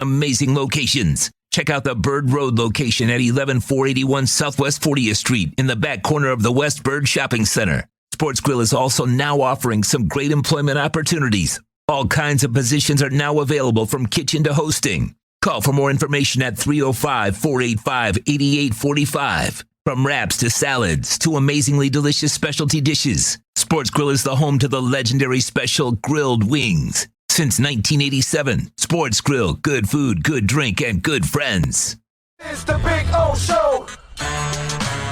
amazing locations. Check out the Bird Road location at 11481 Southwest 40th Street in the back corner of the West Bird Shopping Center. Sports Grill is also now offering some great employment opportunities. All kinds of positions are now available from kitchen to hosting. Call for more information at 305-485-8845. From wraps to salads to amazingly delicious specialty dishes, Sports Grill is the home to the legendary special grilled wings. Since 1987, Sports Grill, good food, good drink, and good friends. It's the Big O Show.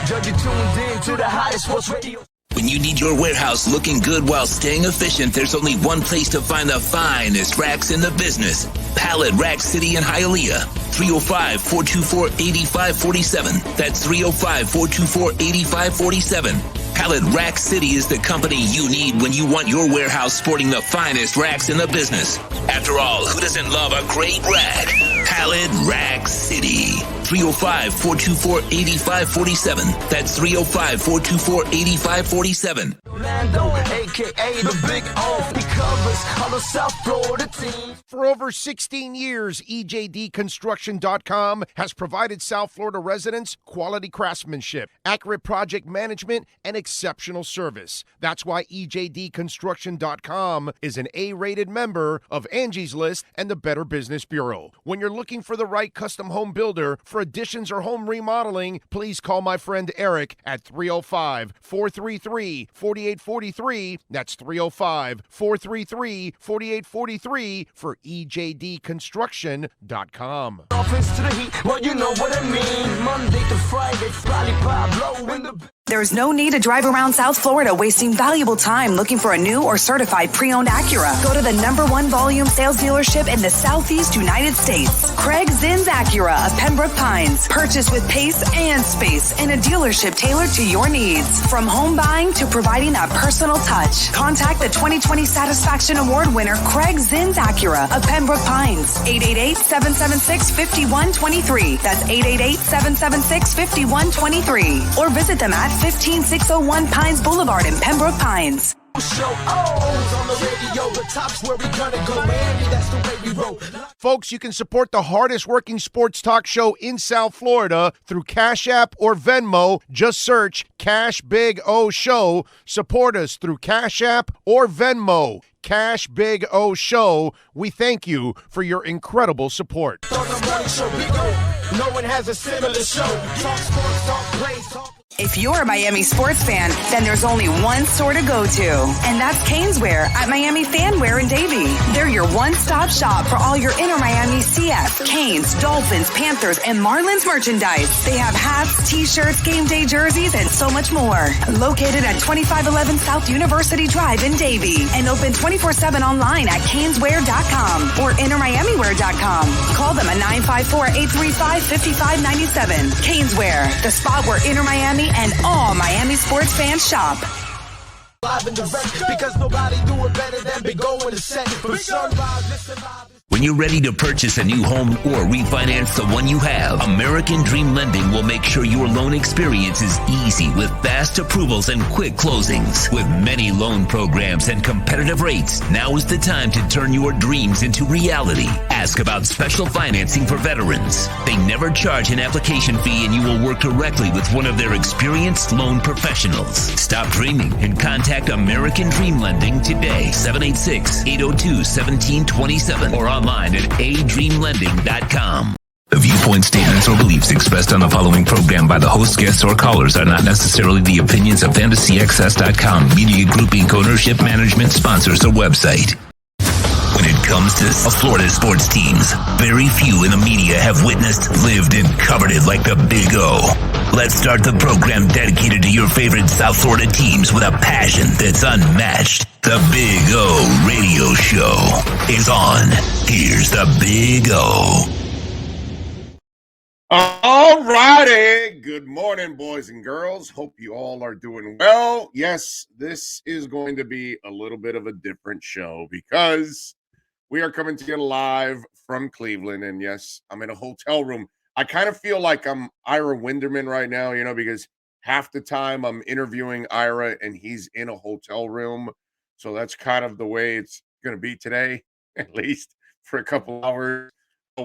You're tuned in to the hottest sports radio. When you need your warehouse looking good while staying efficient, there's only one place to find the finest racks in the business. Pallet Rack City in Hialeah. 305-424-8547. That's 305-424-8547. Pallet Rack City is the company you need when you want your warehouse sporting the finest racks in the business. After all, who doesn't love a great rack? Pallet Rack City. 305-424-8547. That's 305-424-8547. Orlando, a.k.a. the Big O. He covers all the South Florida teams. For over 16 years, EJDconstruction.com has provided South Florida residents quality craftsmanship, accurate project management, and exceptional service. That's why EJDconstruction.com is an A-rated member of Angie's List and the Better Business Bureau. When you're looking for the right custom home builder for additions or home remodeling, please call my friend Eric at 305-433-4843. That's 305-433-4843 for EJDconstruction.com. Dolphins to the Heat, well, you know what I mean. Monday to Friday, Pablo in the... There's no need to drive around South Florida wasting valuable time looking for a new or certified pre-owned Acura. Go to the #1 volume sales dealership in the Southeast United States. Craig Zinn's Acura of Pembroke Pines. Purchase with pace and space in a dealership tailored to your needs. From home buying to providing that personal touch. Contact the 2020 Satisfaction Award winner Craig Zinn's Acura of Pembroke Pines. 888-776-5123. That's 888-776-5123. Or visit them at 15601 Pines Boulevard in Pembroke Pines. Show O's on the radio, the top's where we gonna go, Miami, that's the way we roll. Folks, you can support the hardest working sports talk show in South Florida through Cash App or Venmo. Just search Cash Big O Show. Support us through Cash App or Venmo. Cash Big O Show. We thank you for your incredible support. On the morning show, Big O, no one has a similar show. Talk sports, talk plays, talk... If you're a Miami sports fan, then there's only one store to go to, and that's Caneswear at Miami Fanwear in Davie. They're your one-stop shop for all your inner Miami CF, Canes, Dolphins, Panthers, and Marlins merchandise. They have hats, t-shirts, game day jerseys, and so much more. Located at 2511 South University Drive in Davie, and open 24/7 online at caneswear.com or innermiamiwear.com. Call them at 954-835-5597. Caneswear, the spot where Inner Miami and all Miami sports fans shop. Live and direct, because nobody do it better than Big O in the set. From sunrise, listen live. When you're ready to purchase a new home or refinance the one you have, American Dream Lending will make sure your loan experience is easy with fast approvals and quick closings. With many loan programs and competitive rates, now is the time to turn your dreams into reality. Ask about special financing for veterans. They never charge an application fee, and you will work directly with one of their experienced loan professionals. Stop dreaming and contact American Dream Lending today, 786-802-1727, or online at adreamlending.com. The viewpoint statements or beliefs expressed on the following program by the host, guests, or callers are not necessarily the opinions of FantasyXS.com, Media Group Inc., ownership, management, sponsors, or website. When it comes to Florida sports teams, very few in the media have witnessed, lived, and covered it like the Big O. Let's start the program dedicated to your favorite South Florida teams with a passion that's unmatched. The Big O Radio Show is on. Here's the Big O. All righty. Good morning, boys and girls. Hope you all are doing well. Yes, this is going to be a little bit of a different show because we are coming to you live from Cleveland. And yes, I'm in a hotel room. I kind of feel like I'm Ira Winderman right now, because half the time I'm interviewing Ira and he's in a hotel room. So that's kind of the way it's going to be today, at least for a couple hours.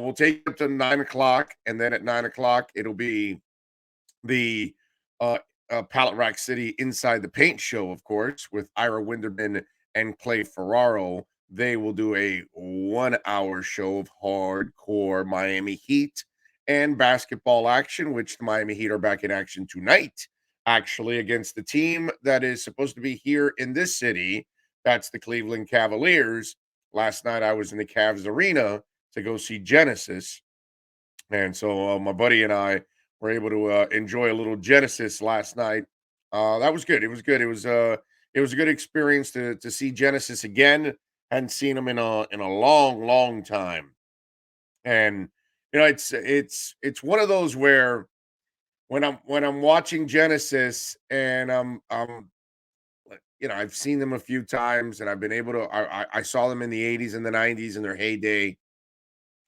we'll take it to 9 o'clock, and then at 9 o'clock, it'll be the Pallet Rack City Inside the Paint show, of course, with Ira Winderman and Clay Ferraro. They will do a 1 hour show of hardcore Miami Heat and basketball action, which the Miami Heat are back in action tonight, actually, against the team that is supposed to be here in this city. That's the Cleveland Cavaliers. Last night, I was in the Cavs arena to go see Genesis. And so my buddy and I were able to enjoy a little Genesis last night. That was good. It was good. It was a good experience to see Genesis again. Hadn't seen them in a long, long time. And it's one of those where when I'm watching Genesis and I've seen them a few times and I've been able to I saw them in the 80s and the 90s in their heyday,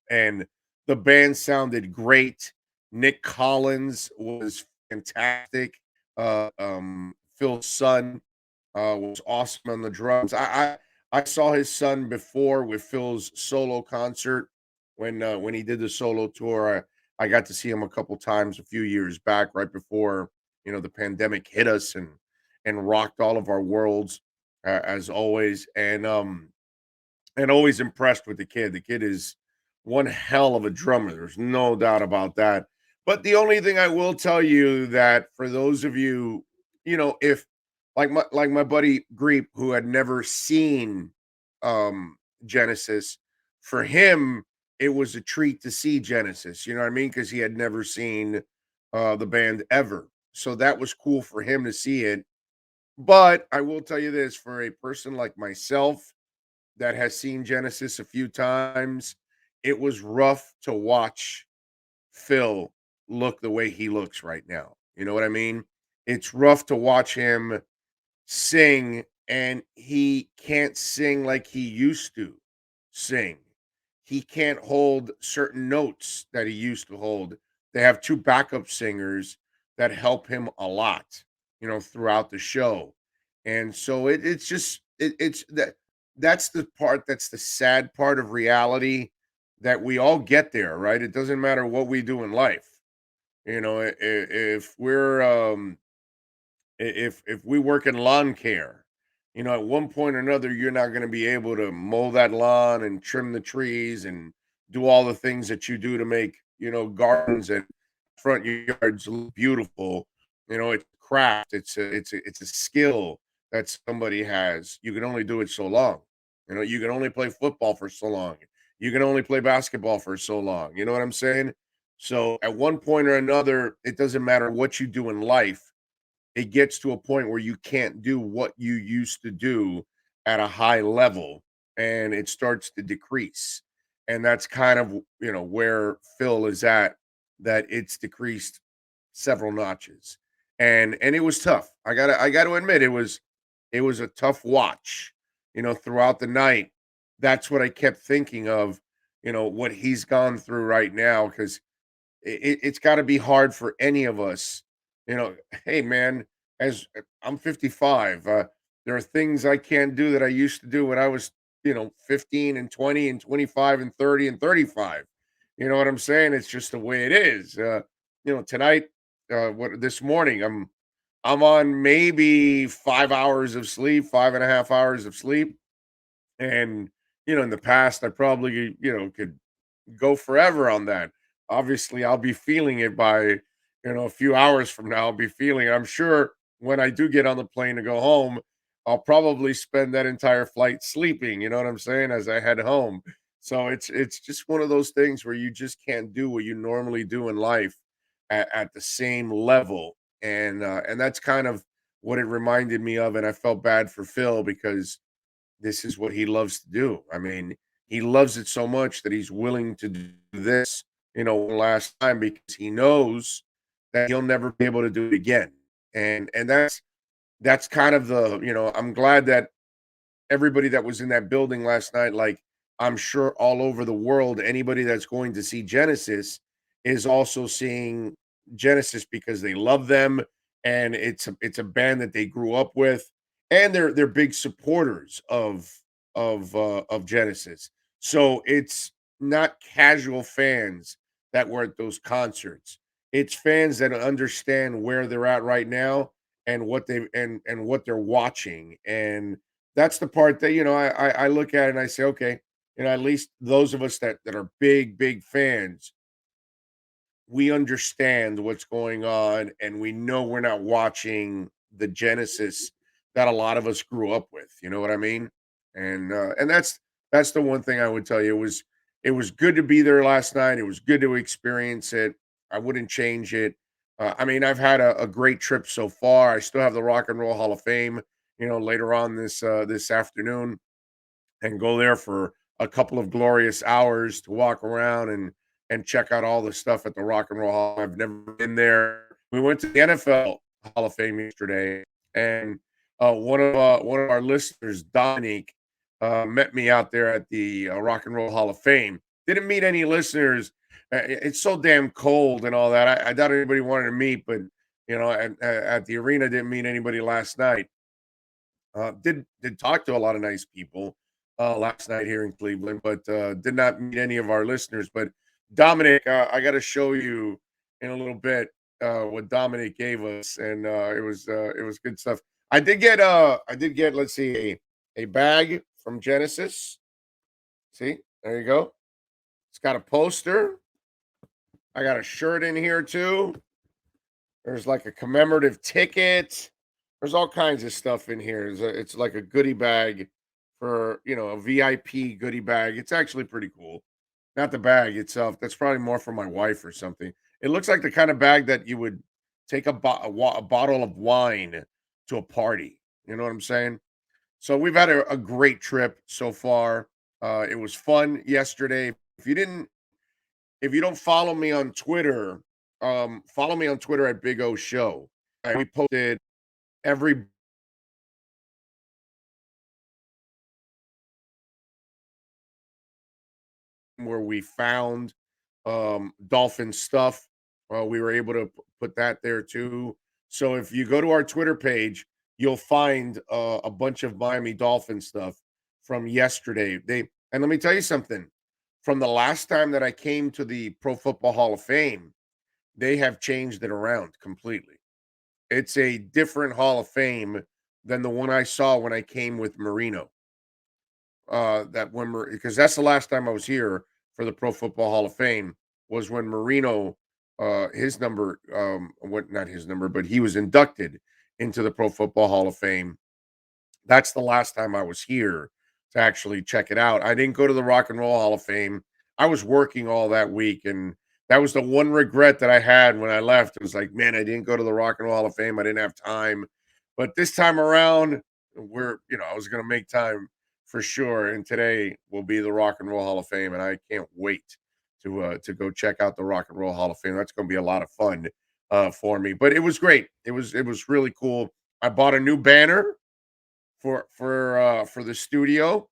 and the band sounded great. Nick Collins was fantastic. Phil's son was awesome on the drums. I saw his son before with Phil's solo concert when he did the solo tour. I got to see him a couple times a few years back, right before the pandemic hit us and rocked all of our worlds, as always. And always impressed with the kid. The kid is one hell of a drummer. There's no doubt about that. But the only thing I will tell you, that for those of you, if like my buddy Greep, who had never seen Genesis, for him it was a treat to see Genesis. You know what I mean? Because he had never seen the band ever. So that was cool for him to see it. But I will tell you this, for a person like myself that has seen Genesis a few times, it was rough to watch Phil look the way he looks right now. You know what I mean? It's rough to watch him sing, and he can't sing like he used to sing. He can't hold certain notes that he used to hold. They have two backup singers that help him a lot, throughout the show. And so it's just it's that's the part, that's the sad part of reality, that we all get there, right? It doesn't matter what we do in life. If we're if we work in lawn care, at one point or another, you're not going to be able to mow that lawn and trim the trees and do all the things that you do to make, gardens and front yards look beautiful. It's craft. It's a skill that somebody has. You can only do it so long. You can only play football for so long. You can only play basketball for so long. You know what I'm saying? So at one point or another, it doesn't matter what you do in life, it gets to a point where you can't do what you used to do at a high level, and it starts to decrease. And that's kind of, where Phil is at, that it's decreased several notches. And it was tough. I got to admit, it was a tough watch, throughout the night. That's what I kept thinking of, what he's gone through right now, because it's got to be hard for any of us. Hey man, as I'm 55, there are things I can't do that I used to do when I was, 15 and 20 and 25 and 30 and 35. You know what I'm saying? It's just the way it is. Tonight, what this morning, I'm on maybe 5 hours of sleep, 5.5 hours of sleep. And, in the past, I probably, could go forever on that. Obviously, I'll be feeling it by, a few hours from now. I'll be feeling it. I'm sure when I do get on the plane to go home, I'll probably spend that entire flight sleeping, you know what I'm saying, as I head home. So it's just one of those things where you just can't do what you normally do in life at the same level. And that's kind of what it reminded me of. And I felt bad for Phil, because this is what he loves to do. I mean, he loves it so much that he's willing to do this, one last time, because he knows that he'll never be able to do it again. And that's kind of the, I'm glad that everybody that was in that building last night, like, I'm sure all over the world, anybody that's going to see Genesis is also seeing Genesis because they love them, and it's a band that they grew up with, and they're big supporters of Genesis. So not casual fans that were at those concerts. It's fans that understand where they're at right now and what they and what they're watching. And that's the part that, I look at it and I say, okay, at least those of us that are big fans, we understand what's going on and we know we're not watching the genesis that a lot of us grew up with. You know what I mean? And that's the one thing I would tell you. It was good to be there last night. It was good to experience it. I wouldn't change it. I mean, I've had a great trip so far. I still have the Rock and Roll Hall of Fame, later on this afternoon, and go there for a couple of glorious hours to walk around and check out all the stuff at the Rock and Roll Hall. I've never been there. We went to the NFL Hall of Fame yesterday, and one of our listeners, Dominique, met me out there at the Rock and Roll Hall of Fame. Didn't meet any listeners. It's so damn cold and all that. I doubt anybody wanted to meet, but at the arena, didn't meet anybody last night. Did talk to a lot of nice people last night here in Cleveland, but did not meet any of our listeners. But Dominic, I got to show you in a little bit what Dominic gave us, and it was good stuff. I did get let's see a bag from Genesis. See, there you go. It's got a poster. I got a shirt in here too. There's like a commemorative ticket. There's all kinds of stuff in here. It's like a goodie bag for, a VIP goodie bag. It's actually pretty cool. Not the bag itself. That's probably more for my wife or something. It looks like the kind of bag that you would take a bottle of wine to a party. You know what I'm saying? So we've had a great trip so far. It was fun yesterday. If you don't follow me on Twitter, follow me on Twitter at Big O Show. We posted every where we found dolphin stuff. We were able to put that there too. So if you go to our Twitter page, you'll find a bunch of Miami Dolphin stuff from yesterday. And let me tell you something. From the last time that I came to the Pro Football Hall of Fame, they have changed it around completely. It's a different Hall of Fame than the one I saw when I came with Marino. Because that's the last time I was here for the Pro Football Hall of Fame was when Marino, his number, what not his number, but he was inducted into the Pro Football Hall of Fame. That's the last time I was here to actually check it out. I didn't go to the Rock and Roll Hall of Fame. I was working all that week, and that was the one regret that I had when I left. It was like, man, I didn't go to the Rock and Roll Hall of Fame. I didn't have time. But this time around, I was going to make time for sure. And today will be the Rock and Roll Hall of Fame, and I can't wait to go check out the Rock and Roll Hall of Fame. That's going to be a lot of fun for me. But it was great. It was really cool. I bought a new banner for the studio.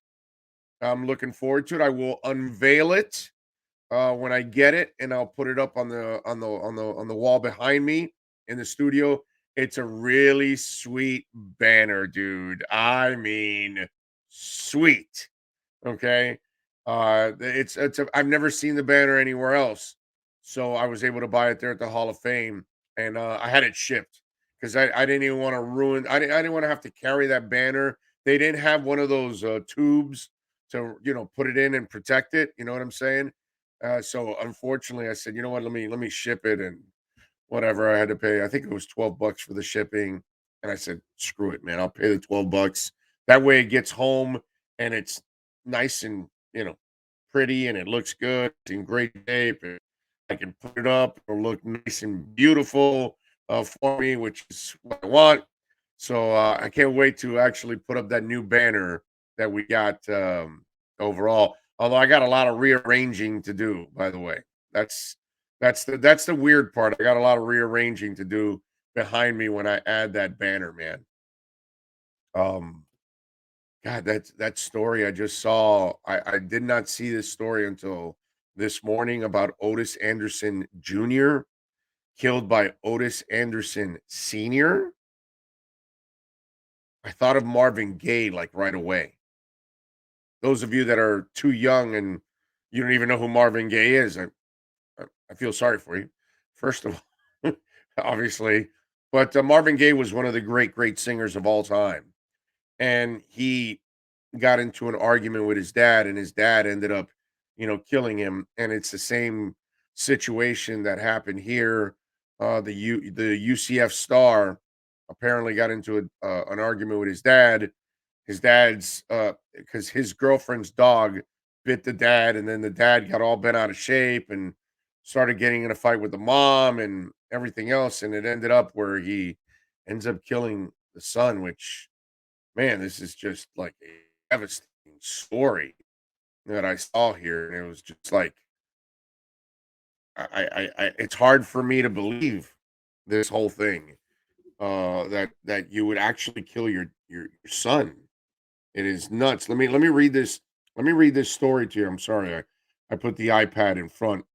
I'm looking forward to it. I will unveil it when I get it, and I'll put it up on the wall behind me in the studio. It's a really sweet banner, dude. I mean, sweet. Okay. I've never seen the banner anywhere else. So I was able to buy it there at the Hall of Fame, and I had it shipped because I didn't even want to I didn't want to have to carry that banner. They didn't have one of those tubes to put it in and protect it. You know what I'm saying? So unfortunately, I said, you know what? Let me ship it, and whatever I had to pay. I think it was $12 for the shipping, and I said, screw it, man. I'll pay the $12. That way, it gets home and it's nice and pretty, and it looks good. It's in great shape. And I can put it up. It'll look nice and beautiful for me, which is what I want. So I can't wait to actually put up that new banner that we got overall. Although I got a lot of rearranging to do, by the way. That's the weird part. I got a lot of rearranging to do behind me when I add that banner, man. Um, God, that story I just saw. I did not see this story until this morning about Otis Anderson Jr. killed by Otis Anderson Sr. I thought of Marvin Gaye like right away. Those of you that are too young and You don't even know who Marvin Gaye is. I feel sorry for you, first of all, obviously. But Marvin Gaye was one of the great singers of all time. And he got into an argument with his dad, and his dad ended up, killing him. And it's the same situation that happened here. The UCF star apparently got into an argument with his dad. His dad's because his girlfriend's dog bit the dad, and then the dad got all bent out of shape and started getting in a fight with the mom and everything else, and it ended up where he ends up killing the son, which, man, this is just like a devastating story that I saw here, and it was just like it's hard for me to believe this whole thing, that you would actually kill your son. It is nuts. Let me read this. Let me read this story to you. I'm sorry, I put the iPad in front.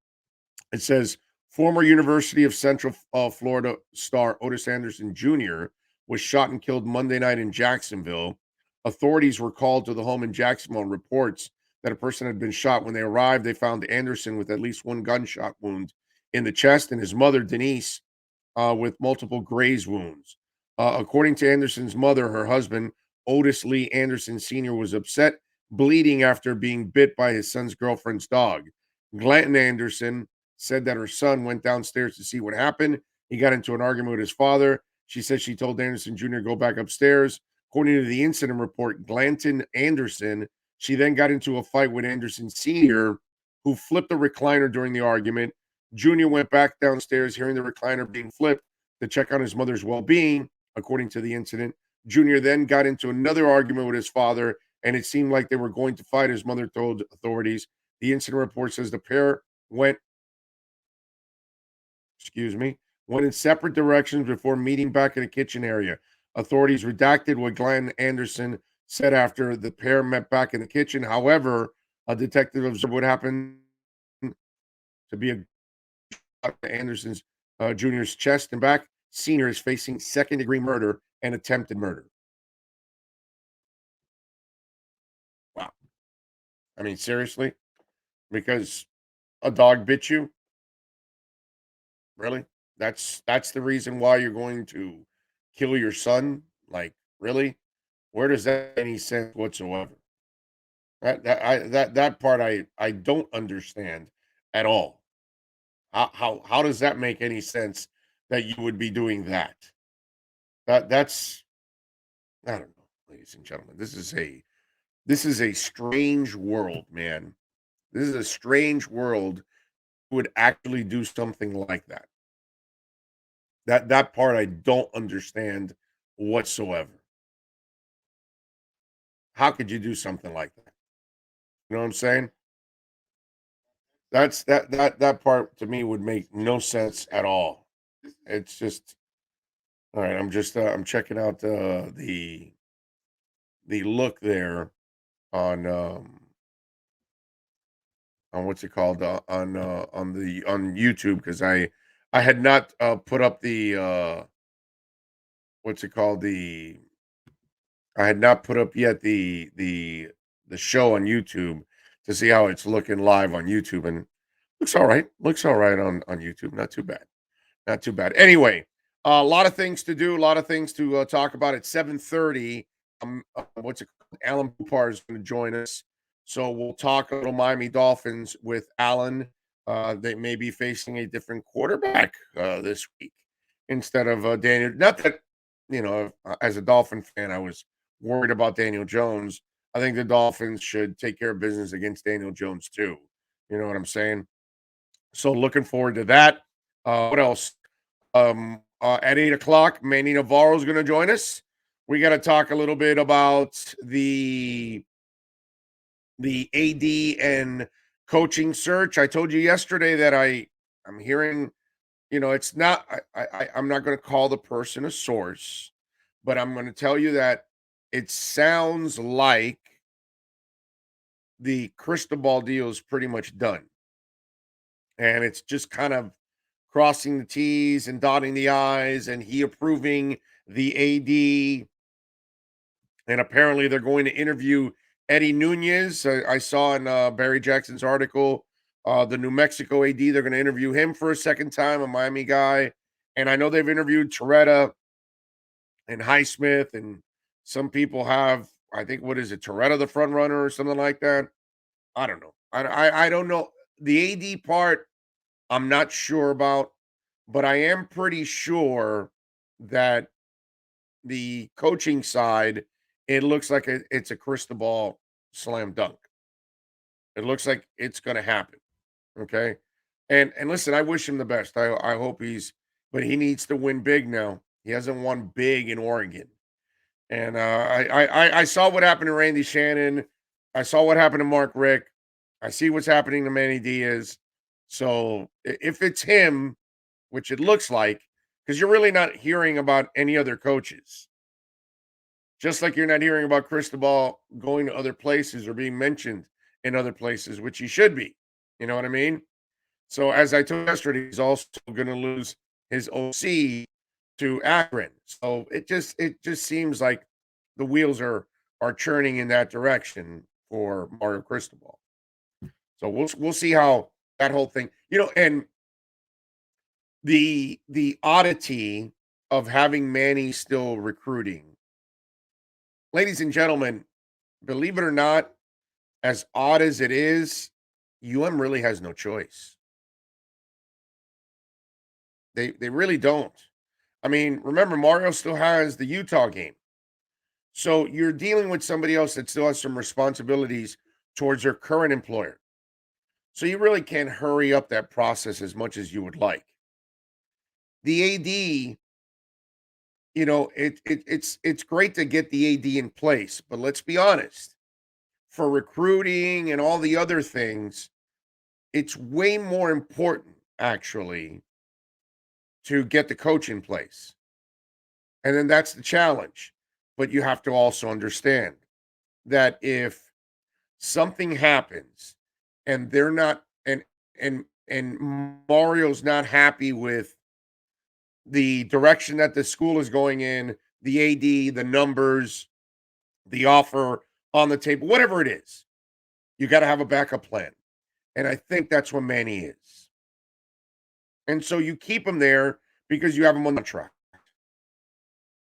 It says former University of Central Florida star Otis Anderson Jr. was shot and killed Monday night in Jacksonville. Authorities were called to the home in Jacksonville and reports that a person had been shot. When they arrived, they found Anderson with at least one gunshot wound in the chest, and his mother, Denise, with multiple graze wounds. According to Anderson's mother, her husband, Otis Lee Anderson Sr., was upset, bleeding after being bit by his son's girlfriend's dog. Glanton Anderson said that her son went downstairs to see what happened. He got into an argument with his father. She said she told Anderson Jr. to go back upstairs. According to the incident report, Glanton Anderson, she then got into a fight with Anderson Sr., who flipped the recliner during the argument. Jr. went back downstairs, hearing the recliner being flipped, to check on his mother's well-being, according to the incident. Jr. then got into another argument with his father, and it seemed like they were going to fight, his mother told authorities. The incident report says the pair went in separate directions before meeting back in the kitchen area. Authorities redacted what Glenn Anderson said after the pair met back in the kitchen. However, a detective observed what happened to be a Anderson's Jr.'s chest and back. Senior is facing second-degree murder and attempted murder. Wow. I mean, seriously? Because a dog bit you? Really? That's the reason why you're going to kill your son? Like, really? Where does that make any sense whatsoever? That part I don't understand at all. How does that make any sense that you would be doing that? That's I don't know, ladies and gentlemen. This is a strange world, man. This is a strange world who would actually do something like that. That part I don't understand whatsoever. How could you do something like that? You know what I'm saying? That part to me would make no sense at all. It's just all right. I'm checking out the look there on on what's it called on YouTube, because I had not put up the what's it called the I had not put up yet the show on YouTube to see how it's looking live on YouTube, and looks all right. Looks all right on YouTube. Not too bad. Not too bad. Anyway, a lot of things to do, a lot of things to talk about at 7:30. What's it called? Alan Pupar is going to join us. So we'll talk a little Miami Dolphins with Alan. They may be facing a different quarterback this week instead of Daniel. Not that, as a Dolphin fan, I was worried about Daniel Jones. I think the Dolphins should take care of business against Daniel Jones too. You know what I'm saying? So looking forward to that. What else? At 8 o'clock, Manny Navarro is going to join us. We got to talk a little bit about the AD and coaching search. I told you yesterday that I'm hearing, it's not. I'm not going to call the person a source, but I'm going to tell you that it sounds like the crystal ball deal is pretty much done, and it's just kind of crossing the T's and dotting the I's, and he approving the AD. And apparently they're going to interview Eddie Nunez, I saw in Barry Jackson's article, the New Mexico AD, they're going to interview him for a second time, a Miami guy. And I know they've interviewed Toretta and Highsmith, and some people have, I think, what is it, Toretta the front runner or something like that? I don't know. I don't know. The AD part, I'm not sure about, but I am pretty sure that the coaching side, it looks like it's a crystal ball slam dunk. It looks like it's going to happen. Okay. And listen, I wish him the best. I hope but he needs to win big now. He hasn't won big in Oregon. And I saw what happened to Randy Shannon. I saw what happened to Mark Rick. I see what's happening to Manny Diaz. So if it's him, which it looks like, because you're really not hearing about any other coaches. Just like you're not hearing about Cristobal going to other places or being mentioned in other places, which he should be. You know what I mean? So as I told yesterday, he's also going to lose his OC to Akron. So it just seems like the wheels are churning in that direction for Mario Cristobal. So we'll see how that whole thing, and the oddity of having Manny still recruiting. Ladies and gentlemen, believe it or not, as odd as it is, UM really has no choice. They really don't. I mean, remember, Mario still has the Utah game. So you're dealing with somebody else that still has some responsibilities towards their current employer. So you really can't hurry up that process as much as you would like. The AD, it's great to get the AD in place, but let's be honest. For recruiting and all the other things, it's way more important, actually, to get the coach in place. And then that's the challenge. But you have to also understand that if something happens and they're not and Mario's not happy with the direction that the school is going in, the AD, the numbers, the offer on the table, whatever it is, you got to have a backup plan. And I think that's what Manny is. And so you keep him there because you have him on the track.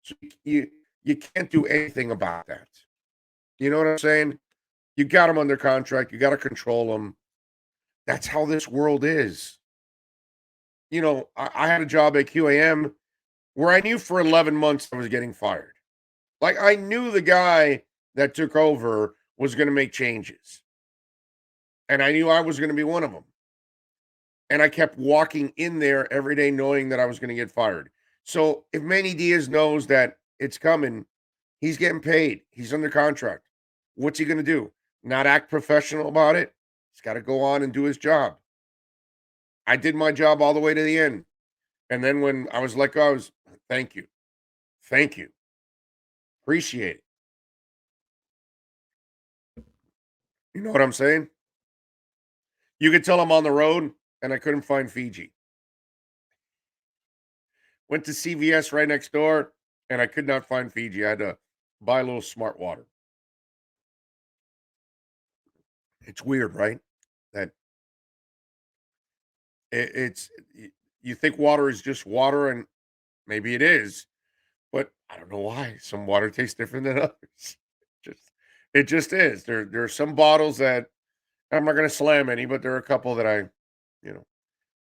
So you can't do anything about that. You know what I'm saying? You got him under contract. You got to control him. That's how this world is. I had a job at QAM where I knew for 11 months I was getting fired. Like, I knew the guy that took over was going to make changes. And I knew I was going to be one of them. And I kept walking in there every day knowing that I was going to get fired. So if Manny Diaz knows that it's coming, he's getting paid. He's under contract. What's he going to do? Not act professional about it? He's got to go on and do his job. I did my job all the way to the end. And then when I was let go, thank you. Thank you. Appreciate it. You know what I'm saying? You could tell I'm on the road and I couldn't find Fiji. Went to CVS right next door and I could not find Fiji. I had to buy a little smart water. It's weird, right? That you think water is just water, and maybe it is, but I don't know why some water tastes different than others. It just is. There are some bottles that I'm not going to slam any, but there are a couple that I,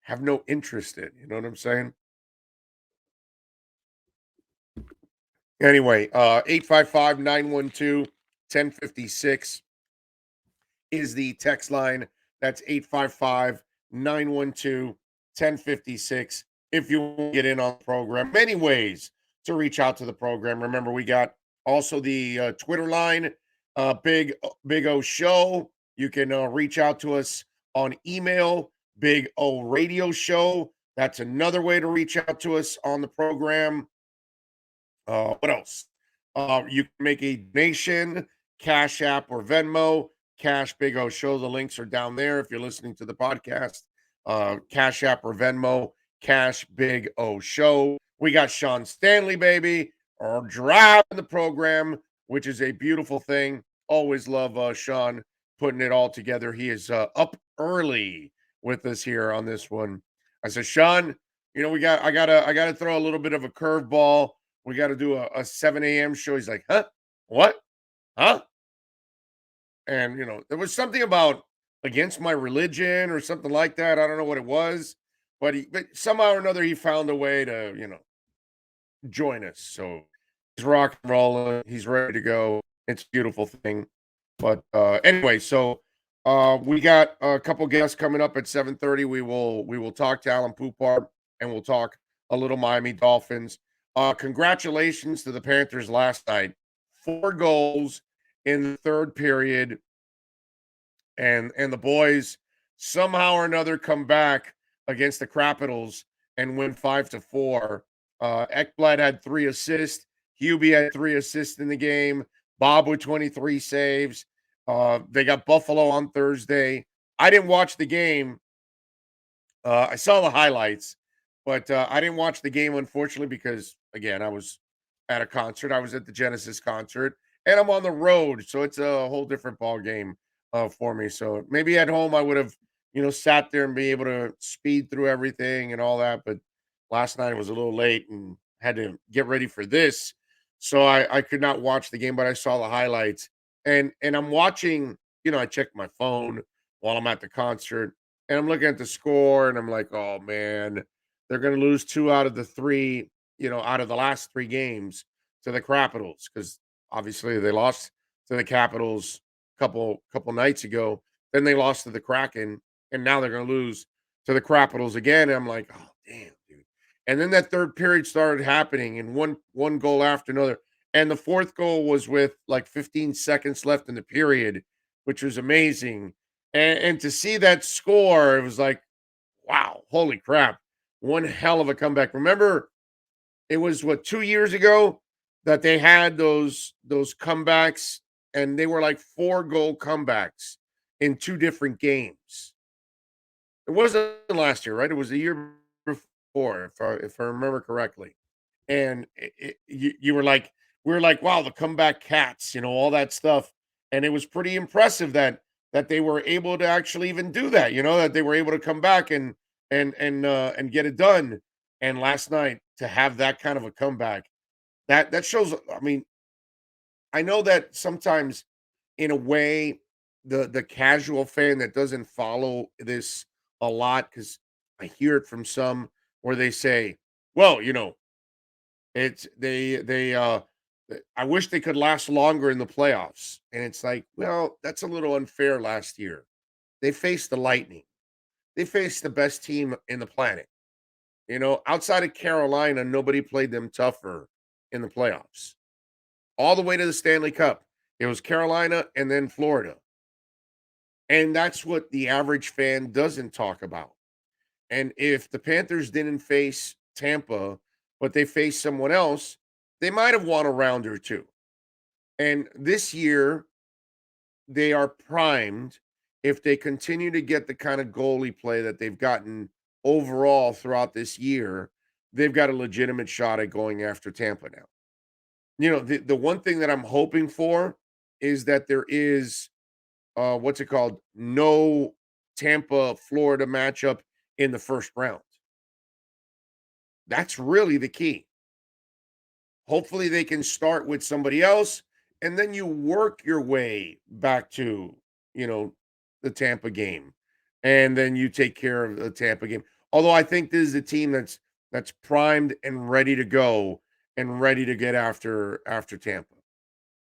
have no interest in. You know what I'm saying? Anyway, 855-912-1056 is the text line. That's 855-912-1056. If you want to get in on the program, many ways to reach out to the program. Remember, we got also the Twitter line, Big O Show. You can reach out to us on email, Big O Radio Show. That's another way to reach out to us on the program. What else? You can make a donation, Cash App or Venmo, Cash Big O Show. The links are down there if you're listening to the podcast. Cash App or Venmo, Cash Big O Show. We got Sean Stanley, baby, or driving the program, which is a beautiful thing. always love Sean putting it all together. He is up early with us here on this one. I said, Sean, you know, I gotta throw a little bit of a curveball. We got to do a 7 a.m. show. He's like, huh? What? Huh? And you know, there was something about against my religion or something like that. I don't know what it was, but but somehow or another he found a way to, you know, join us. So he's rock and rolling. He's ready to go. It's a beautiful thing. But anyway, so we got a couple guests coming up at 7:30. We will talk to Alan Poupart and we'll talk a little Miami Dolphins. Congratulations to the Panthers last night. 4 goals in the third period, and the boys somehow or another come back against the Capitals and win 5-4. Ekblad had 3 assists. Hubie had 3 assists in the game. Bob with 23 saves. They got Buffalo on Thursday. I didn't watch the game. I saw the highlights, but I didn't watch the game, unfortunately, because, again, I was at a concert. I was at the Genesis concert, and I'm on the road, so it's a whole different ball game for me. So maybe at home I would have, you know, sat there and be able to speed through everything and all that, but last night was a little late and had to get ready for this, so I could not watch the game, but I saw the highlights, and I'm watching. You know, I checked my phone while I'm at the concert, and I'm looking at the score, and I'm like, oh man, they're going to lose 2 out of the 3. You know, out of the last 3 games to the Capitals, because obviously they lost to the Capitals couple nights ago. Then they lost to the Kraken, and now they're going to lose to the Capitals again. And I'm like, oh damn, dude. And then that third period started happening, and one goal after another. And the fourth goal was with like 15 seconds left in the period, which was amazing. And to see that score, it was like, wow, holy crap. One hell of a comeback. Remember, it was what, 2 years ago that they had those comebacks, and they were like 4-goal comebacks in 2 different games. It wasn't last year, right? It was the year before, if I remember correctly. And you were like, we were like, wow, the comeback cats, you know, all that stuff. And it was pretty impressive that they were able to actually even do that, you know, that they were able to come back and get it done. And last night to have that kind of a comeback, that shows. I mean, I know that sometimes, in a way, the casual fan that doesn't follow this a lot, because I hear it from some where they say, "Well, you know, it's I wish they could last longer in the playoffs," and it's like, well, that's a little unfair. Last year, they faced the Lightning. They faced the best team in the planet. You know, outside of Carolina, nobody played them tougher in the playoffs. All the way to the Stanley Cup. It was Carolina and then Florida. And that's what the average fan doesn't talk about. And if the Panthers didn't face Tampa, but they faced someone else, they might have won a round or two. And this year, they are primed. If they continue to get the kind of goalie play that they've gotten overall throughout this year, they've got a legitimate shot at going after Tampa now. You know, the one thing that I'm hoping for is that there is what's it called? No Tampa Florida matchup in the first round. That's really the key. Hopefully they can start with somebody else and then you work your way back to, you know, the Tampa game. And then you take care of the Tampa game. Although I think this is a team that's primed and ready to go and ready to get after Tampa.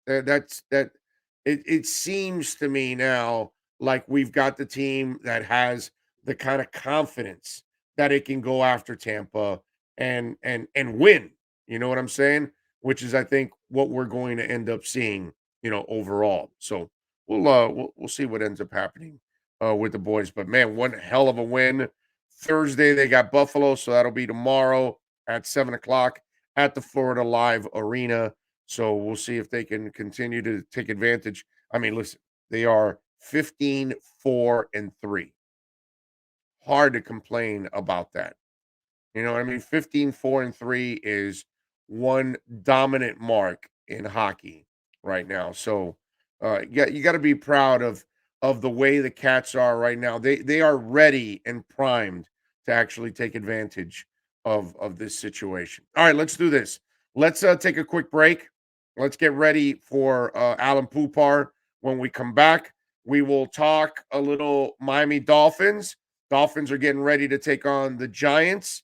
That's that it seems to me now like we've got the team that has the kind of confidence that it can go after Tampa and win. You know what I'm saying? Which is, I think, what we're going to end up seeing, you know, overall. So we'll see what ends up happening with the boys. But man, one hell of a win. Thursday they got Buffalo, so that'll be tomorrow at 7 o'clock at the Florida Live Arena. So we'll see if they can continue to take advantage. I mean, listen, they are 15-4-3. Hard to complain about that. You know what I mean? 15-4-3 is one dominant mark in hockey right now. So You got to be proud of the way the Cats are right now. They are ready and primed to actually take advantage of this situation. All right, let's do this. Let's take a quick break. Let's get ready for Alan Poupar. When we come back, we will talk a little Miami Dolphins. Dolphins are getting ready to take on the Giants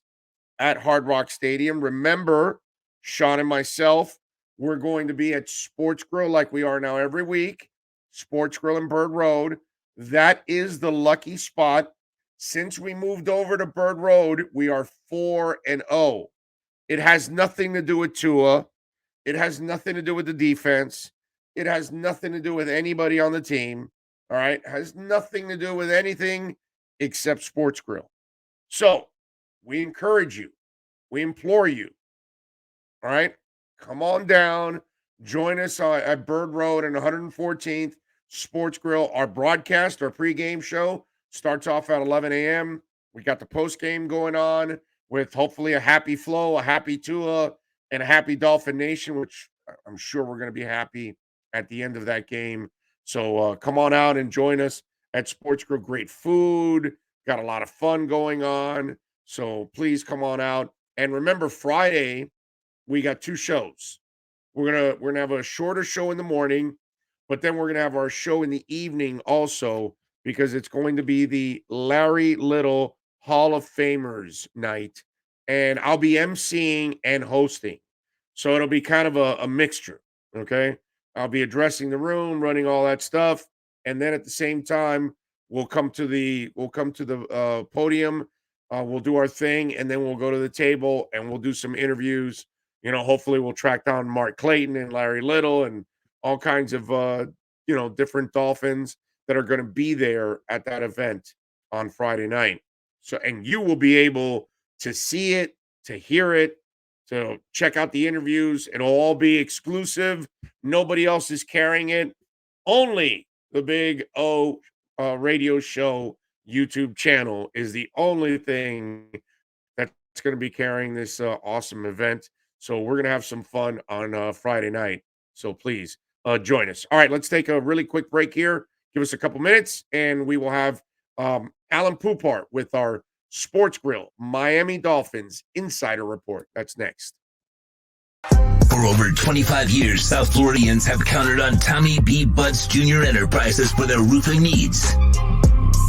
at Hard Rock Stadium. Remember, Sean and myself, we're going to be at Sports Grill like we are now every week. Sports Grill in Bird Road. That is the lucky spot. Since we moved over to Bird Road, we are 4-0. It has nothing to do with Tua. It has nothing to do with the defense. It has nothing to do with anybody on the team. All right? It has nothing to do with anything except Sports Grill. So, we encourage you. We implore you. All right? Come on down. Join us at Bird Road and 114th Sports Grill. Our broadcast, our pregame show starts off at 11 a.m. We got the postgame going on with hopefully a happy Flo, a happy Tua, and a happy Dolphin Nation, which I'm sure we're going to be happy at the end of that game. So come on out and join us at Sports Grill. Great food. Got a lot of fun going on. So please come on out. And remember, Friday, we got two shows. We're gonna have a shorter show in the morning, but then we're gonna have our show in the evening also, because it's going to be the Larry Little Hall of Famers night, and I'll be emceeing and hosting. So it'll be kind of a mixture. Okay, I'll be addressing the room, running all that stuff, and then at the same time, we'll come to the podium. We'll do our thing, and then we'll go to the table and we'll do some interviews. You know, hopefully we'll track down Mark Clayton and Larry Little and all kinds of, different Dolphins that are going to be there at that event on Friday night. So, and you will be able to see it, to hear it, to check out the interviews. It'll all be exclusive. Nobody else is carrying it. Only the Big O radio show YouTube channel is the only thing that's going to be carrying this awesome event. So we're going to have some fun on Friday night. So please join us. All right, let's take a really quick break here. Give us a couple minutes, and we will have Alan Poupar with our Sports Grill Miami Dolphins Insider Report. That's next. For over 25 years, South Floridians have counted on Tommy B. Butts Jr. Enterprises for their roofing needs.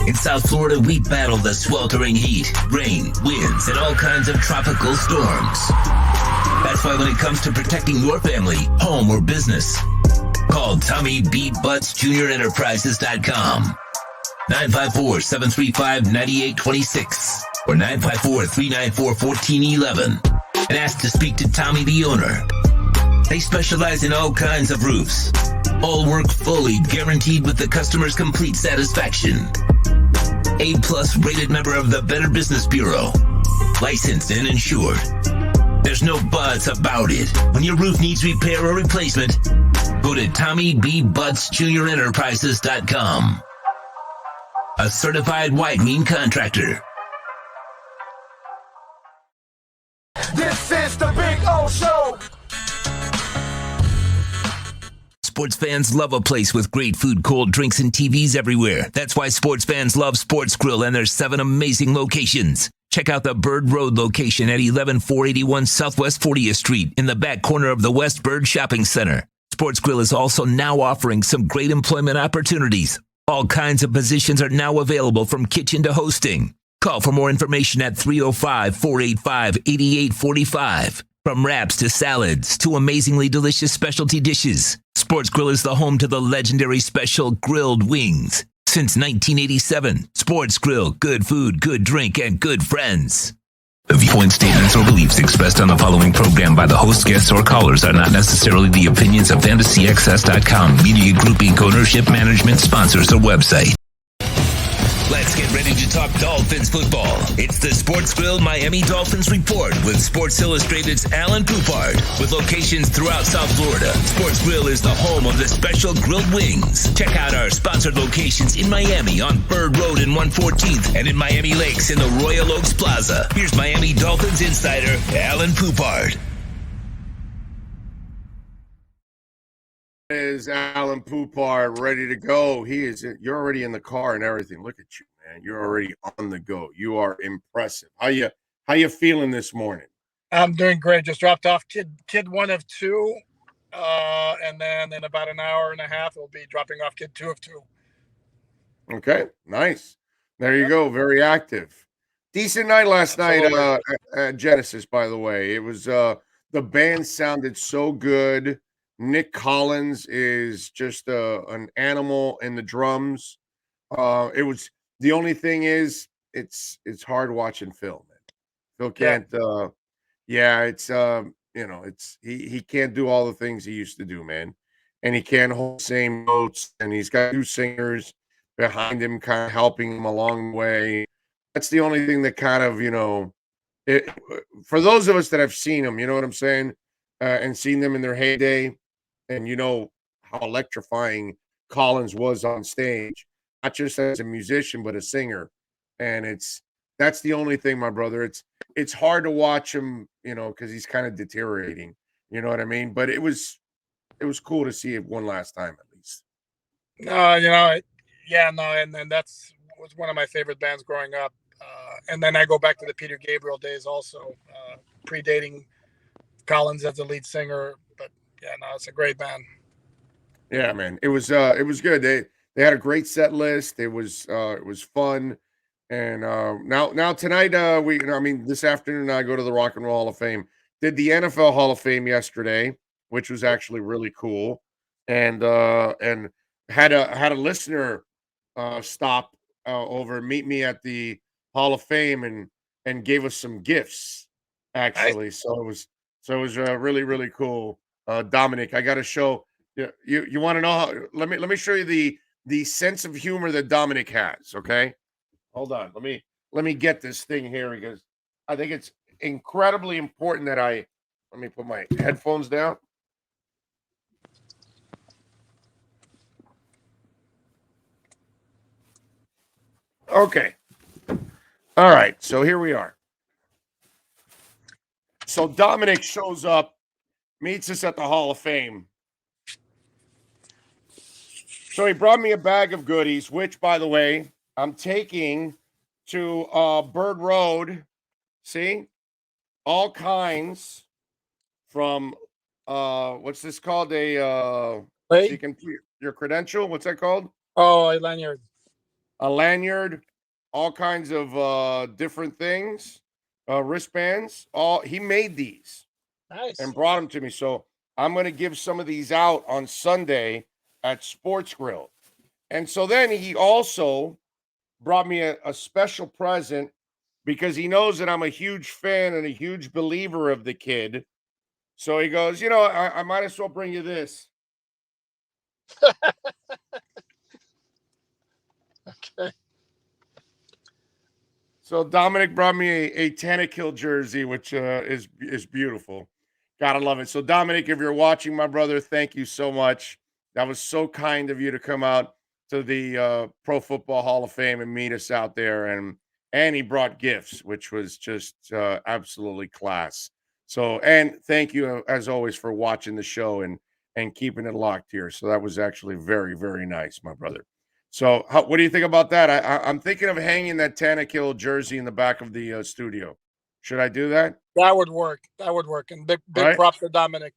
In South Florida, we battle the sweltering heat, rain, winds, and all kinds of tropical storms. That's why when it comes to protecting your family, home, or business, call Tommy B. Butts Jr. Enterprises.com. 954-735-9826 or 954-394-1411 and ask to speak to Tommy, the owner. They specialize in all kinds of roofs. All work fully guaranteed with the customer's complete satisfaction. A+ rated member of the Better Business Bureau. Licensed and insured. There's no buts about it. When your roof needs repair or replacement, go to TommyBButtsJrEnterprises.com. A certified white green contractor. This is the Big O Show. Sports fans love a place with great food, cold drinks, and TVs everywhere. That's why sports fans love Sports Grill and their 7 amazing locations. Check out the Bird Road location at 11481 Southwest 40th Street in the back corner of the West Bird Shopping Center. Sports Grill is also now offering some great employment opportunities. All kinds of positions are now available from kitchen to hosting. Call for more information at 305-485-8845. From wraps to salads to amazingly delicious specialty dishes, Sports Grill is the home to the legendary special grilled wings. Since 1987, Sports Grill, good food, good drink, and good friends. The viewpoint statements or beliefs expressed on the following program by the host, guests, or callers are not necessarily the opinions of FantasyXS.com, Media Group Inc., ownership, management, sponsors, or website. Let's get ready to talk Dolphins football. It's the Sports Grill Miami Dolphins Report with Sports Illustrated's Alan Poupar. With locations throughout South Florida, Sports Grill is the home of the special grilled wings. Check out our sponsored locations in Miami on Bird Road and 114th and in Miami Lakes in the Royal Oaks Plaza. Here's Miami Dolphins insider Alan Poupar. is Alan Poupart ready to go. You're already in the car and everything. Look at you, man. You're already on the go. You are impressive. How you feeling this morning? I'm doing great. Just dropped off kid one of two. And then in about an hour and a half, we'll be dropping off kid two of two. Okay, nice. There you go. Very active. Decent night last night at Genesis, by the way. It was the band sounded so good. Nick Collins is just an animal in the drums. It was the only thing is it's hard watching Phil, man. Phil can't it's he can't do all the things he used to do, man. And he can't hold the same notes, and he's got two singers behind him kind of helping him along the way. That's the only thing that kind of, for those of us that have seen them, you know what I'm saying? And seen them in their heyday, and you know how electrifying Collins was on stage, not just as a musician, but a singer. And that's the only thing, my brother. It's hard to watch him, because he's kind of deteriorating. You know what I mean? But it was cool to see it one last time at least. And that's was one of my favorite bands growing up. And then I go back to the Peter Gabriel days also, predating Collins as the lead singer. But yeah, no, it's a great band. Yeah, man, it was good. They had a great set list. It was fun. And now tonight, this afternoon I go to the Rock and Roll Hall of Fame. Did the NFL Hall of Fame yesterday, which was actually really cool, and had a listener stop over and meet me at the Hall of Fame and gave us some gifts actually. Nice. So it was really really cool. Dominic, I got to show you want to know how? Let me show you the sense of humor that Dominic has. Okay. Hold on. Let me get this thing here because I think it's incredibly important that let me put my headphones down. Okay. All right. So here we are. So Dominic shows up, meets us at the Hall of Fame. So he brought me a bag of goodies, which, by the way, I'm taking to Bird Road. See, all kinds from what's this called? So you can put your credential. What's that called? Oh, a lanyard. A lanyard, all kinds of different things, wristbands. He made these. Nice. And brought them to me. So I'm going to give some of these out on Sunday at Sports Grill. And so then he also brought me a special present because he knows that I'm a huge fan and a huge believer of the kid. So he goes, I might as well bring you this. Okay. So Dominic brought me a Tannehill jersey, which is beautiful. Gotta love it. So Dominic, if you're watching, my brother, thank you so much. That was so kind of you to come out to the Pro Football Hall of Fame and meet us out there. And he brought gifts, which was just absolutely class. So, and thank you as always for watching the show and keeping it locked here. So that was actually very, very nice, my brother. So what do you think about that? I'm thinking of hanging that Tannehill jersey in the back of the studio. Should I do that? That would work. And big right? Props to Dominic.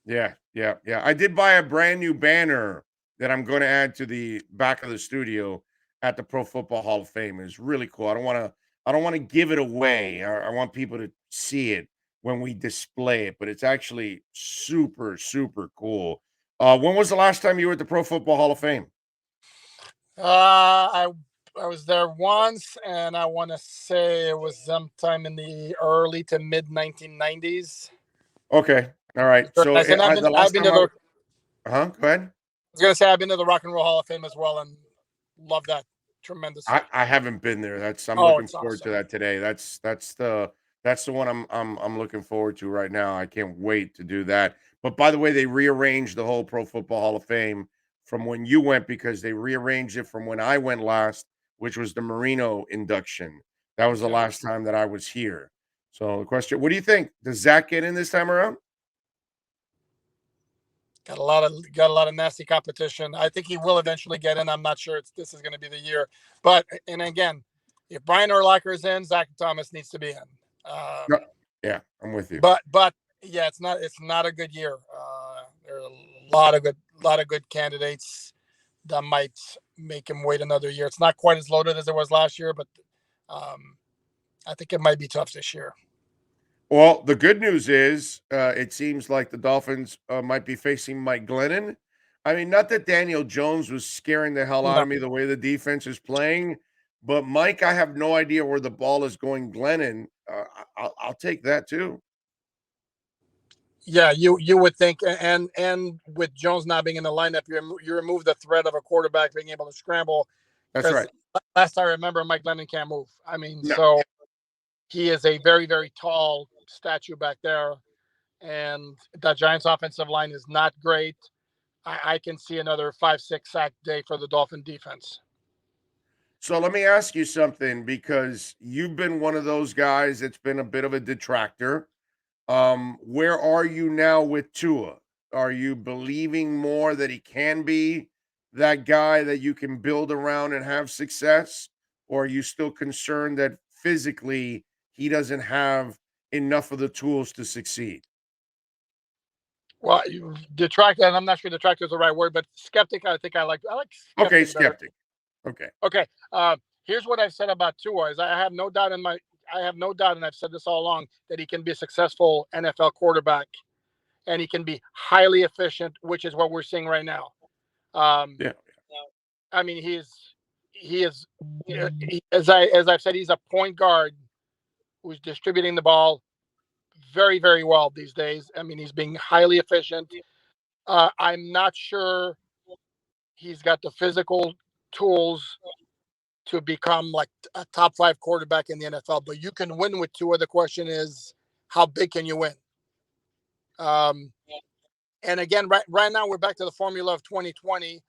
Yeah. I did buy a brand new banner that I'm going to add to the back of the studio at the Pro Football Hall of Fame. It's really cool. I don't want to give it away. I want people to see it when we display it, but it's actually super, super cool. When was the last time you were at the Pro Football Hall of Fame? I was there once, and I want to say it was sometime in the early to mid 1990s. Okay, all right. So I've been to the. Go ahead. I was gonna say I've been to the Rock and Roll Hall of Fame as well, and love that tremendously. I haven't been there. I'm looking forward to that today. That's the one I'm looking forward to right now. I can't wait to do that. But by the way, they rearranged the whole Pro Football Hall of Fame from when you went because they rearranged it from when I went last, which was the Marino induction. That was the last time that I was here. So the question, what do you think? Does Zach get in this time around? got a lot of nasty competition. I think he will eventually get in. I'm not sure this is going to be the year. But and again, if Brian Urlacher is in, Zach Thomas needs to be in. No, yeah, I'm with you. But yeah, it's not a good year. There are a lot of good candidates that might make him wait another year. It's not quite as loaded as it was last year, but I think it might be tough this year. Well, the good news is it seems like the Dolphins might be facing Mike Glennon. I mean, not that Daniel Jones was scaring the hell out of me the way the defense is playing, but Mike, I have no idea where the ball is going. Glennon, I'll take that too. Yeah, you would think, and with Jones not being in the lineup, you remove the threat of a quarterback being able to scramble. That's right. Last I remember, Mike Glennon can't move. I mean, No. So he is a very, very tall statue back there, and that Giants offensive line is not great. I can see another 5-6 sack day for the Dolphin defense. So let me ask you something, because you've been one of those guys that's been a bit of a detractor. Where are you now with Tua? Are you believing more that he can be that guy that you can build around and have success? Or are you still concerned that physically he doesn't have enough of the tools to succeed? Well, detractor, and I'm not sure detractor is the right word, but skeptic, I think I like skeptic. Okay, skeptic. Better. Okay. Here's what I've said about Tua is I have no doubt, and I've said this all along, that he can be a successful NFL quarterback, and he can be highly efficient, which is what we're seeing right now. Yeah. I mean, he is, as I've said, he's a point guard who's distributing the ball very, very well these days. I mean, he's being highly efficient. I'm not sure he's got the physical tools to become like a top 5 quarterback in the NFL, but you can win with Tua. The question is, how big can you win? And again, right now we're back to the formula of 2020,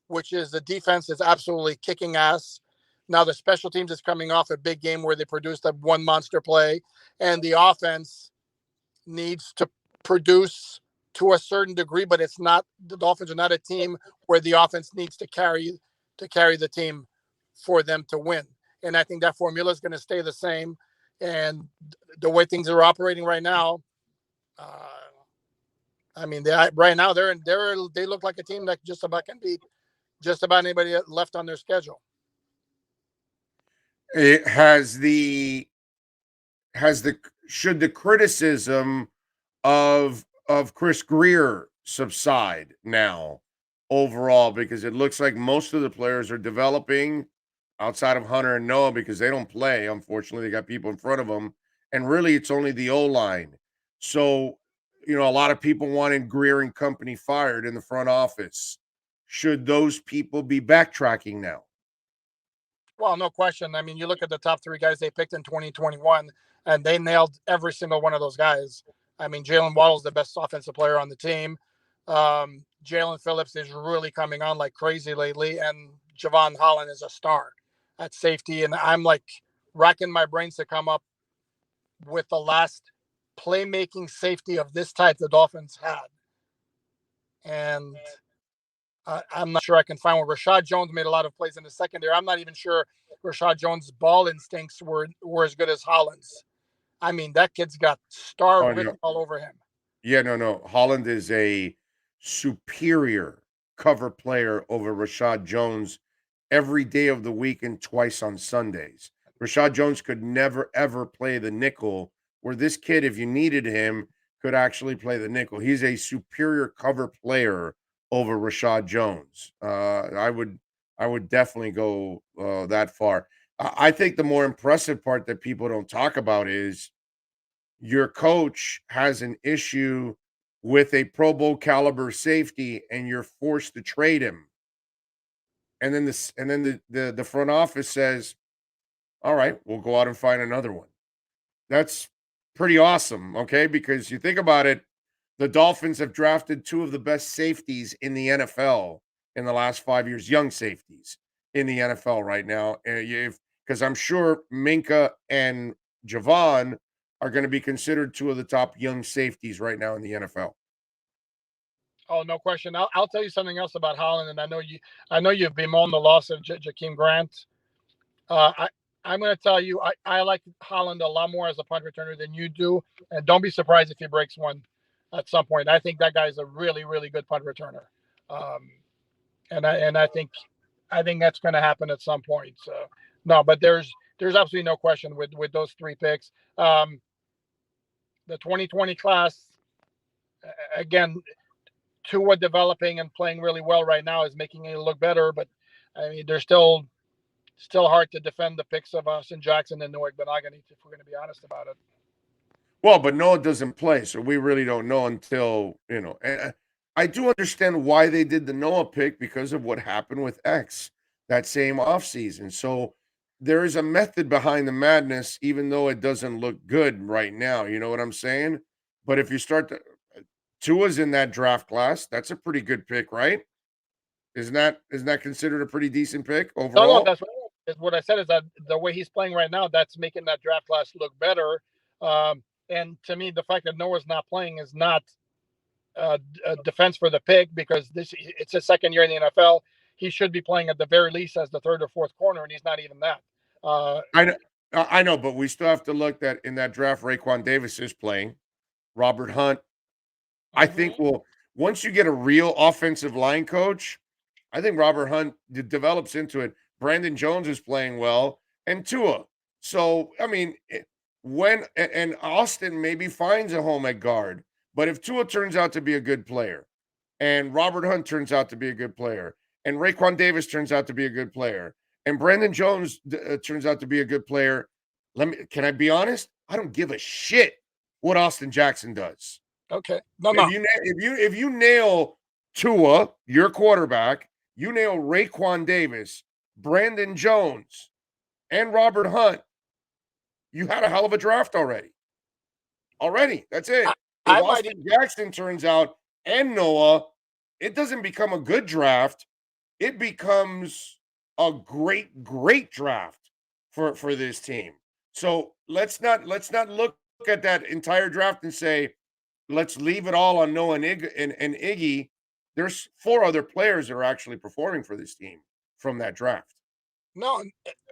which is the defense is absolutely kicking ass. Now the special teams is coming off a big game where they produced that one monster play, and the offense needs to produce to a certain degree, but it's not, the Dolphins are not a team where the offense needs to carry the team for them to win. And I think that formula is going to stay the same. And the way things are operating right now, I mean, right now they look like a team that just about can beat just about anybody left on their schedule. It should the criticism of Chris Greer subside now overall, because it looks like most of the players are developing outside of Hunter and Noah, because they don't play. Unfortunately, they got people in front of them, and really it's only the O-line. So, a lot of people wanted Greer and company fired in the front office. Should those people be backtracking now? Well, no question. I mean, you look at the top 3 guys they picked in 2021, and they nailed every single one of those guys. I mean, Jalen Waddle's the best offensive player on the team. Jalen Phillips is really coming on like crazy lately, and Javon Holland is a star at safety. And I'm like racking my brains to come up with the last playmaking safety of this type the Dolphins had. And I'm not sure I can find one. Rashad Jones made a lot of plays in the secondary. I'm not even sure Rashad Jones' ball instincts were as good as Holland's. I mean, that kid's got star written all over him. Yeah, no. Holland is a superior cover player over Rashad Jones every day of the week and twice on Sundays. Rashad Jones could never, ever play the nickel, where this kid, if you needed him, could actually play the nickel. He's a superior cover player over Rashad Jones. I would definitely go that far. I think the more impressive part that people don't talk about is your coach has an issue with a Pro Bowl caliber safety, and you're forced to trade him. And then the front office says, "All right, we'll go out and find another one." That's pretty awesome, okay? Because you think about it, the Dolphins have drafted 2 of the best safeties in the NFL in the last 5 years, young safeties in the NFL right now. Because I'm sure Minka and Javon are going to be considered 2 of the top young safeties right now in the NFL. Oh, no question. I'll tell you something else about Holland, and I know you've bemoaned the loss of Jakeem Grant. I'm going to tell you, I like Holland a lot more as a punt returner than you do, and don't be surprised if he breaks one at some point. I think that guy's a really, really good punt returner, and I think that's going to happen at some point. So no, but there's absolutely no question with those 3 picks. The 2020 class, again, Tua developing and playing really well right now is making it look better, but I mean, they're still hard to defend the picks of Austin Jackson and Noah Benogany, if we're going to be honest about it. Well, but Noah doesn't play, so we really don't know until, I do understand why they did the Noah pick because of what happened with X that same offseason. So there is a method behind the madness, even though it doesn't look good right now. You know what I'm saying? But if you start to Tua's in that draft class, that's a pretty good pick, right? Isn't that considered a pretty decent pick overall? No, that's what I said is that the way he's playing right now, that's making that draft class look better. And to me, the fact that Noah's not playing is not a defense for the pick, because it's his second year in the NFL. He should be playing at the very least as the 3rd or 4th corner, and he's not even that. I know, but we still have to look that in that draft, Raekwon Davis is playing. Robert Hunt. I think once you get a real offensive line coach, I think Robert Hunt develops into it. Brandon Jones is playing well, and Tua. So, I mean, and Austin maybe finds a home at guard, but if Tua turns out to be a good player, and Robert Hunt turns out to be a good player, and Raekwon Davis turns out to be a good player, and Brandon Jones turns out to be a good player, can I be honest? I don't give a shit what Austin Jackson does. Okay. No. If you nail Tua, your quarterback, you nail Raekwon Davis, Brandon Jones, and Robert Hunt, you had a hell of a draft already. That's it. If Austin Jackson turns out and Noah, it doesn't become a good draft. It becomes a great, great draft for this team. So let's not look at that entire draft and say, let's leave it all on Noah and Iggy. There's 4 other players that are actually performing for this team from that draft. No,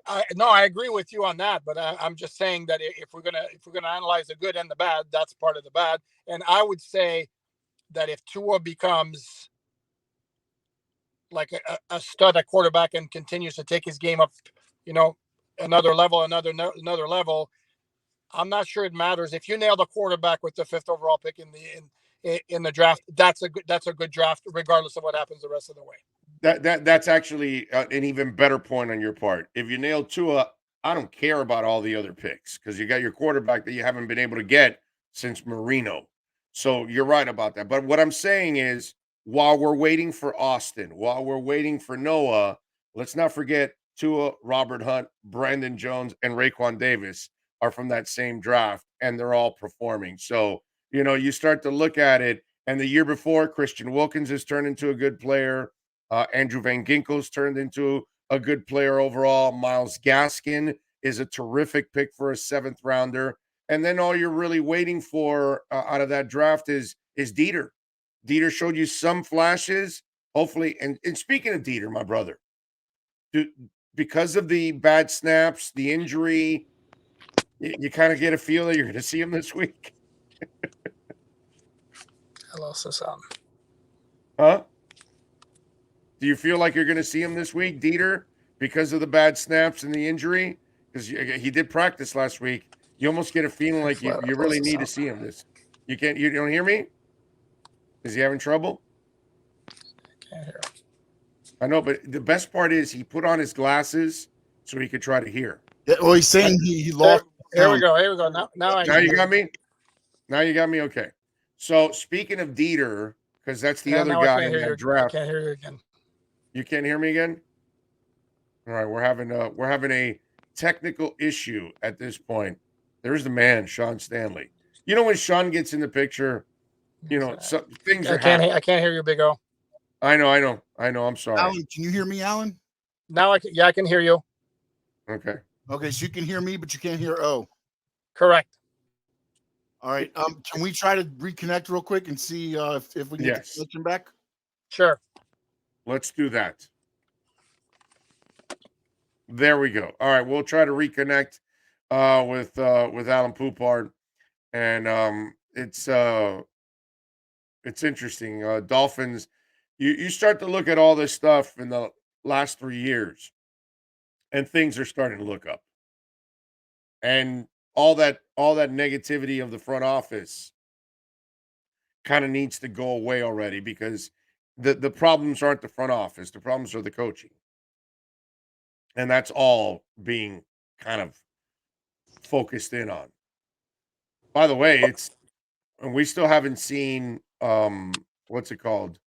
I agree with you on that, but I'm just saying that if we're gonna analyze the good and the bad, that's part of the bad. And I would say that if Tua becomes like a stud at quarterback and continues to take his game up, another level, I'm not sure it matters if you nail the quarterback with the 5th overall pick in the draft. That's a good draft, regardless of what happens the rest of the way. That's actually an even better point on your part. If you nail Tua, I don't care about all the other picks, because you got your quarterback that you haven't been able to get since Marino. So you're right about that. But what I'm saying is, while we're waiting for Austin, while we're waiting for Noah, let's not forget Tua, Robert Hunt, Brandon Jones, and Raekwon Davis are from that same draft, and they're all performing. So, you start to look at it, and the year before, Christian Wilkins has turned into a good player. Andrew Van Ginkel's turned into a good player overall. Myles Gaskin is a terrific pick for a 7th rounder. And then all you're really waiting for out of that draft is Dieter. Dieter showed you some flashes, hopefully. And speaking of Dieter, my brother, because of the bad snaps, the injury, you kind of get a feel that you're going to see him this week. Hello, Sasan. Huh? Do you feel like you're going to see him this week, Dieter, because of the bad snaps and the injury? Because he did practice last week. You almost get a feeling like you really need to see him this. You don't hear me? Is he having trouble? I can't hear. I know, but the best part is he put on his glasses so he could try to hear. Yeah, well, he's saying he lost. Here we go. Now you got me? Now you got me? Okay. So speaking of Dieter, because that's the other guy in that draft. I can't hear you again. You can't hear me again? All right, we're having a technical issue at this point. There's the man, Sean Stanley. When Sean gets in the picture, some things are happening. I can't hear you, Big O. I know. I'm sorry. Alan, can you hear me, Alan? Now I can hear you. Okay. Okay, so you can hear me, but you can't hear O. Correct. All right. Can we try to reconnect real quick and see if we can get the Yes. connection back? Sure. Let's do that. There we go. All right, we'll try to reconnect with Alan Poupard, and it's interesting. Dolphins, you start to look at all this stuff in the last 3 years, and things are starting to look up, and all that negativity of the front office kind of needs to go away already because the problems aren't the front office, the problems are the coaching. And that's all being kind of focused in on. By the way, and we still haven't seen what's it called?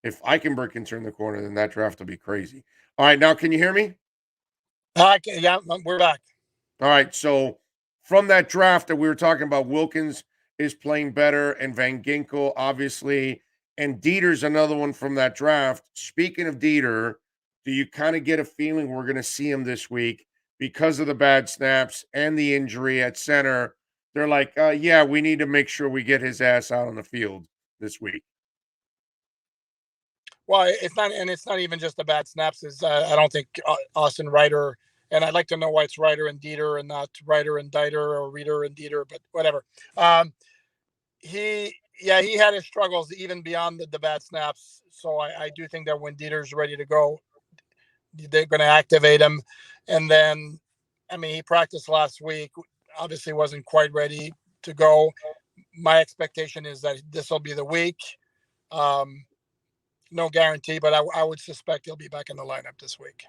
If Eichenberg can turn the corner, then that draft will be crazy. All right, now can you hear me? Yeah, we're back. All right, so from that draft that we were talking about, Wilkins is playing better, and Van Ginkel, obviously, and Dieter's another one from that draft. Speaking of Dieter, do you kind of get a feeling we're going to see him this week because of the bad snaps and the injury at center? They're like, yeah, we need to make sure we get his ass out on the field this week. Well, it's not even just the bad snaps. I don't think Austin Ryder, and I'd like to know why it's Ryder and Dieter and not Ryder and Dieter or Reader and Dieter, but whatever. He had his struggles even beyond the bad snaps. So I do think that when Dieter's ready to go, they're going to activate him. And then, I mean, he practiced last week, obviously wasn't quite ready to go. My expectation is that this will be the week. No guarantee, but I would suspect he'll be back in the lineup this week.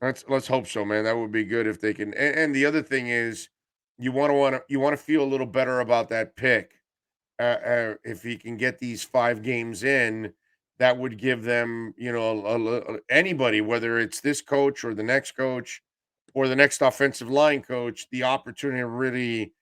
Let's hope so, man. That would be good if they can. And the other thing is, you want to feel a little better about that pick. If he can get these 5 games in, that would give them, anybody, whether it's this coach or the next coach or the next offensive line coach, the opportunity to really,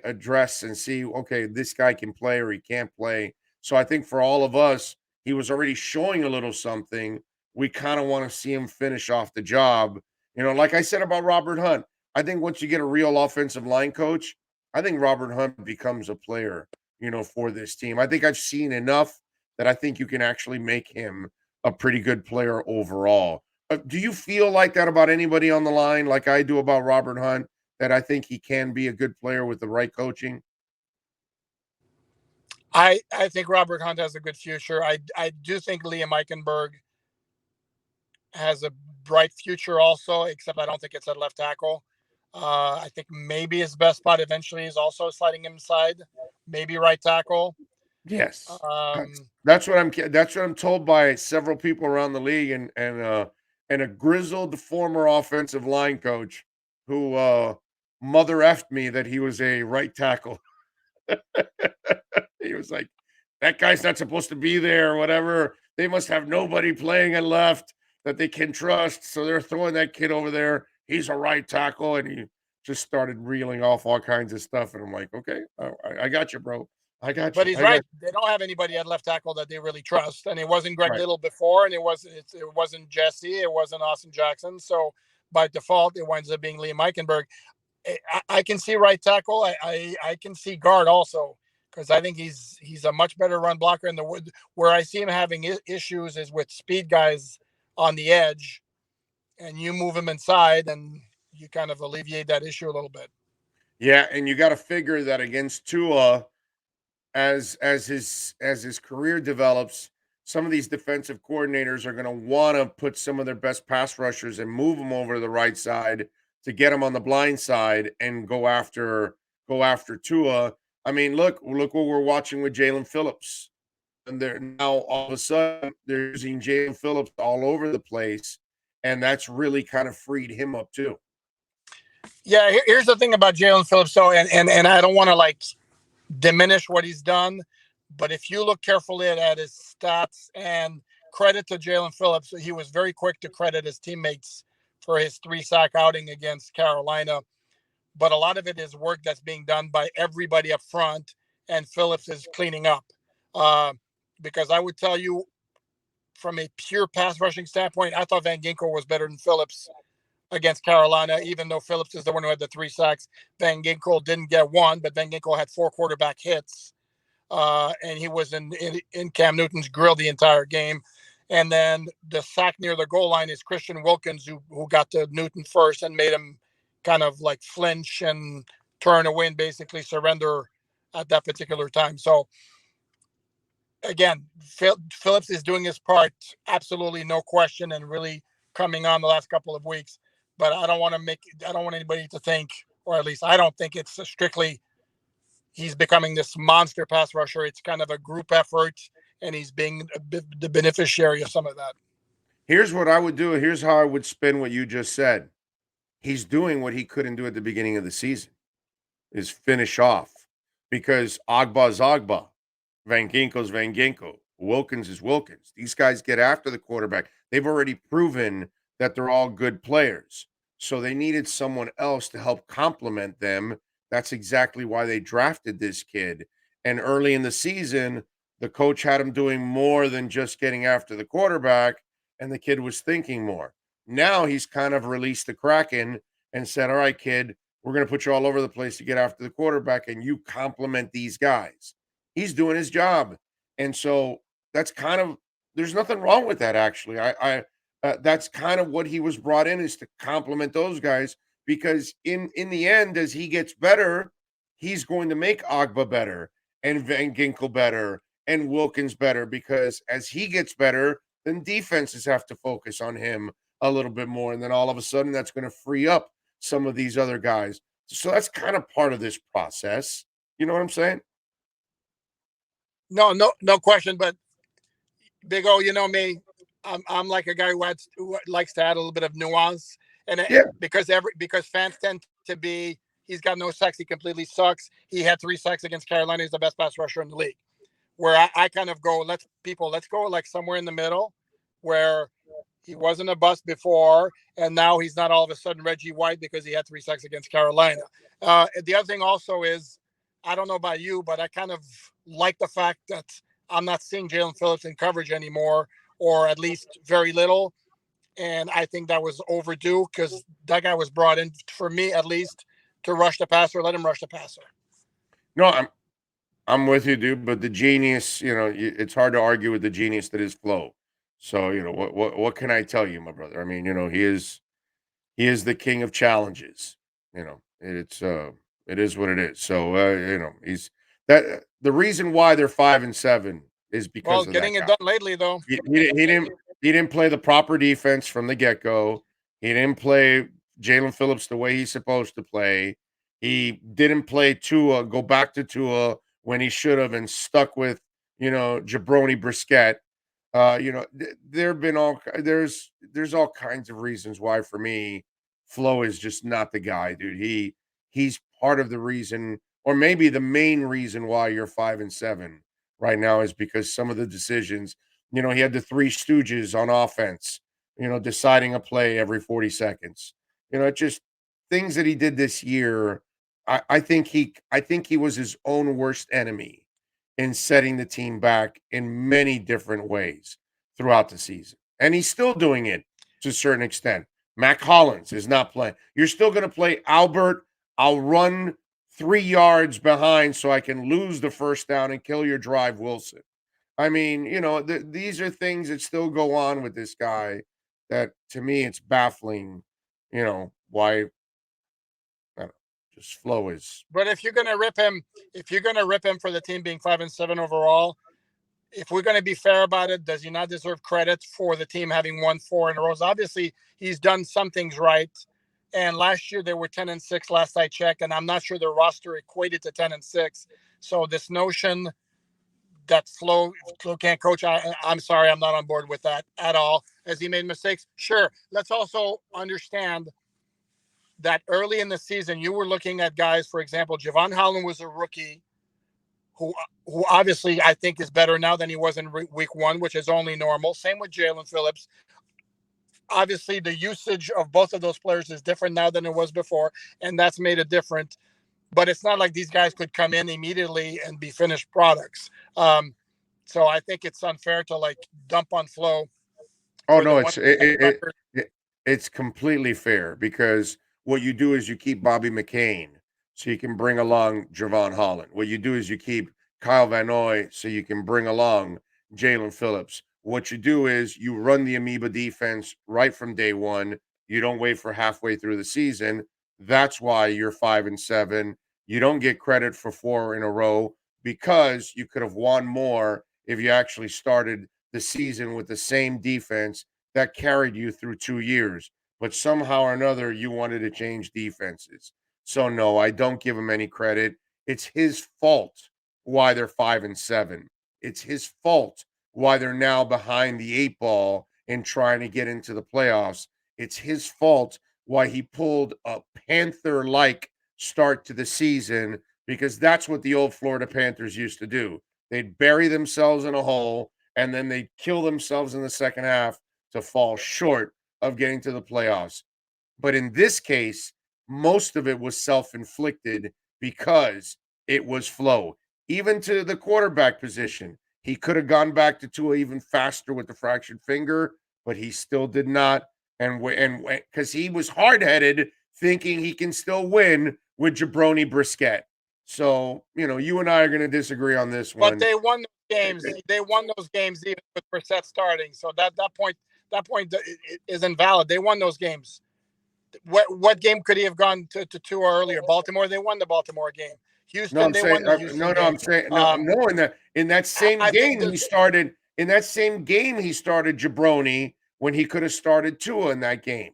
address and see, this guy can play or he can't play. So I think for all of us, he was already showing a little something. We kind of want to see him finish off the job. Like I said about Robert Hunt, I think once you get a real offensive line coach, I think Robert Hunt becomes a player, for this team. I think I've seen enough that I think you can actually make him a pretty good player overall. Do you feel like that about anybody on the line, like I do about Robert Hunt, that I think he can be a good player with the right coaching? I think Robert Hunt has a good future. I do think Liam Eichenberg has a bright future also, except I don't think it's at left tackle. I think maybe his best spot eventually is also sliding inside, maybe right tackle. Yes, that's what I'm told by several people around the league, and a grizzled former offensive line coach who mother effed me that he was a right tackle. He was like, that guy's not supposed to be there or whatever. They must have nobody playing at left that they can trust. So they're throwing that kid over there. He's a right tackle. And he just started reeling off all kinds of stuff. And I'm like, okay, I got you, bro. I got you. But he's right. They don't have anybody at left tackle that they really trust. And it wasn't Greg Little before, and it wasn't Jesse. It wasn't Austin Jackson. So by default, it winds up being Liam Eichenberg. I can see right tackle. I can see guard also, because I think he's a much better run blocker in the wood. Where I see him having issues is with speed guys on the edge, and you move him inside, and you kind of alleviate that issue a little bit. Yeah, and you got to figure that against Tua, as his career develops, some of these defensive coordinators are going to want to put some of their best pass rushers and move them over to the right side to get them on the blind side and go after Tua. I mean, look what we're watching with Jalen Phillips. And they're now all of a sudden they're using Jalen Phillips all over the place, and that's really kind of freed him up too. Yeah, here's the thing about Jalen Phillips. So, and I don't want to diminish what he's done, but if you look carefully at his stats, and credit to Jalen Phillips, he was very quick to credit his teammates for his 3-sack outing against Carolina. But a lot of it is work that's being done by everybody up front, and Phillips is cleaning up. Because I would tell you, from a pure pass rushing standpoint, I thought Van Ginkel was better than Phillips against Carolina, even though Phillips is the one who had the 3 sacks. Van Ginkel didn't get one, but Van Ginkel had 4 quarterback hits. And he was in Cam Newton's grill the entire game. And then the sack near the goal line is Christian Wilkins, who got to Newton first and made him kind of like flinch and turn away and basically surrender at that particular time. So again, Phillips is doing his part, absolutely no question, and really coming on the last couple of weeks. But I don't want anybody to think, or at least I don't think it's strictly he's becoming this monster pass rusher. It's kind of a group effort, and he's being the beneficiary of some of that. Here's what I would do. Here's how I would spin what you just said. He's doing what he couldn't do at the beginning of the season, is finish off. Because Agba is Agba. Van Ginkel's Van Ginkel. Wilkins is Wilkins. These guys get after the quarterback. They've already proven that they're all good players. So they needed someone else to help complement them. That's exactly why they drafted this kid. And early in the season, the coach had him doing more than just getting after the quarterback, and the kid was thinking more. Now he's kind of released the Kraken and said, all right, kid, we're going to put you all over the place to get after the quarterback, and you complement these guys. He's doing his job. And so that's kind of, there's nothing wrong with that, actually. That's kind of what he was brought in, is to complement those guys, because in the end, as he gets better, he's going to make Agba better and Van Ginkel better and Wilkins better, because as he gets better, then defenses have to focus on him a little bit more. And then all of a sudden, that's going to free up some of these other guys. So that's kind of part of this process. You know what I'm saying? No question. But Big O, you know me, I'm like a guy who likes to add a little bit of nuance, and Yeah. because fans tend to be, he's got no sacks, he completely sucks. He had 3 sacks against Carolina. He's the best pass rusher in the league. Where I kind of go, let's go like somewhere in the middle, where he wasn't a bust before, and now he's not all of a sudden Reggie White because he had 3 sacks against Carolina. The other thing also is, I don't know about you, but I kind of like the fact that I'm not seeing Jalen Phillips in coverage anymore, or at least very little. And I think that was overdue, because that guy was brought in, for me at least, to rush the passer. Let him rush the passer. No, I'm with you, dude. But the genius, it's hard to argue with the genius that is Flo. So, what can I tell you, my brother? I mean, he is the king of challenges. It is what it is. So, he's that. The reason why they're 5-7 is because of getting that it guy. done lately, though. He didn't play the proper defense from the get-go. He didn't play Jalen Phillips the way he's supposed to play. He didn't play Tua, go back to Tua when he should have, and stuck with, Jabroni Brissett. There have been there's all kinds of reasons why, for me, Flo is just not the guy, dude. He's part of the reason, or maybe the main reason, why you're 5-7 right now, is because some of the decisions, he had the 3 stooges on offense, deciding a play every 40 seconds. Just things that he did this year. I think he was his own worst enemy in setting the team back in many different ways throughout the season. And he's still doing it to a certain extent. Mac Hollins is not playing. You're still going to play Albert. I'll run 3 yards behind so I can lose the first down and kill your drive, Wilson. I mean, these are things that still go on with this guy that, to me, it's baffling, why, I don't know, just Flo is. But if you're gonna rip him for the team being 5-7 overall, if we're going to be fair about it, does he not deserve credit for the team having won 4 in a row? Obviously, he's done some things right. And last year they were 10-6 last I checked, and I'm not sure their roster equated to 10-6. So this notion that Flo can't coach, I'm sorry, I'm not on board with that at all. Has he made mistakes? Sure. Let's also understand that early in the season, you were looking at guys, for example, Javon Holland was a rookie who obviously I think is better now than he was in week 1, which is only normal. Same with Jalen Phillips. Obviously, the usage of both of those players is different now than it was before, and that's made it different. But it's not like these guys could come in immediately and be finished products. So I think it's unfair to dump on Flo. Oh no, It's completely fair because what you do is you keep Bobby McCain so you can bring along Javon Holland. What you do is you keep Kyle Van Noy so you can bring along Jalen Phillips. What you do is you run the amoeba defense right from day one. You don't wait for halfway through the season. That's why you're 5-7. You don't get credit for 4 in a row because you could have won more if you actually started the season with the same defense that carried you through 2 years. But somehow or another, you wanted to change defenses. So no, I don't give him any credit. It's his fault why they're 5-7. It's his fault why they're now behind the 8 ball and trying to get into the playoffs. It's his fault why he pulled a Panther-like start to the season because that's what the old Florida Panthers used to do. They'd bury themselves in a hole and then they'd kill themselves in the second half to fall short of getting to the playoffs. But in this case, most of it was self-inflicted because it was flow. Even to the quarterback position, he could have gone back to Tua even faster with the fractured finger, but he still did not. And because he was hard-headed, thinking he can still win with Jabroni Brisket. So, you and I are going to disagree on this one. But they won those games. They won those games even with Brissett starting. So that point is invalid. They won those games. What game could he have gone to Tua earlier? Baltimore. They won the Baltimore game. Houston. No, I'm they saying, won the Houston game. I'm saying no. In that same game he started. In that same game he started Jabroni when he could have started Tua in that game.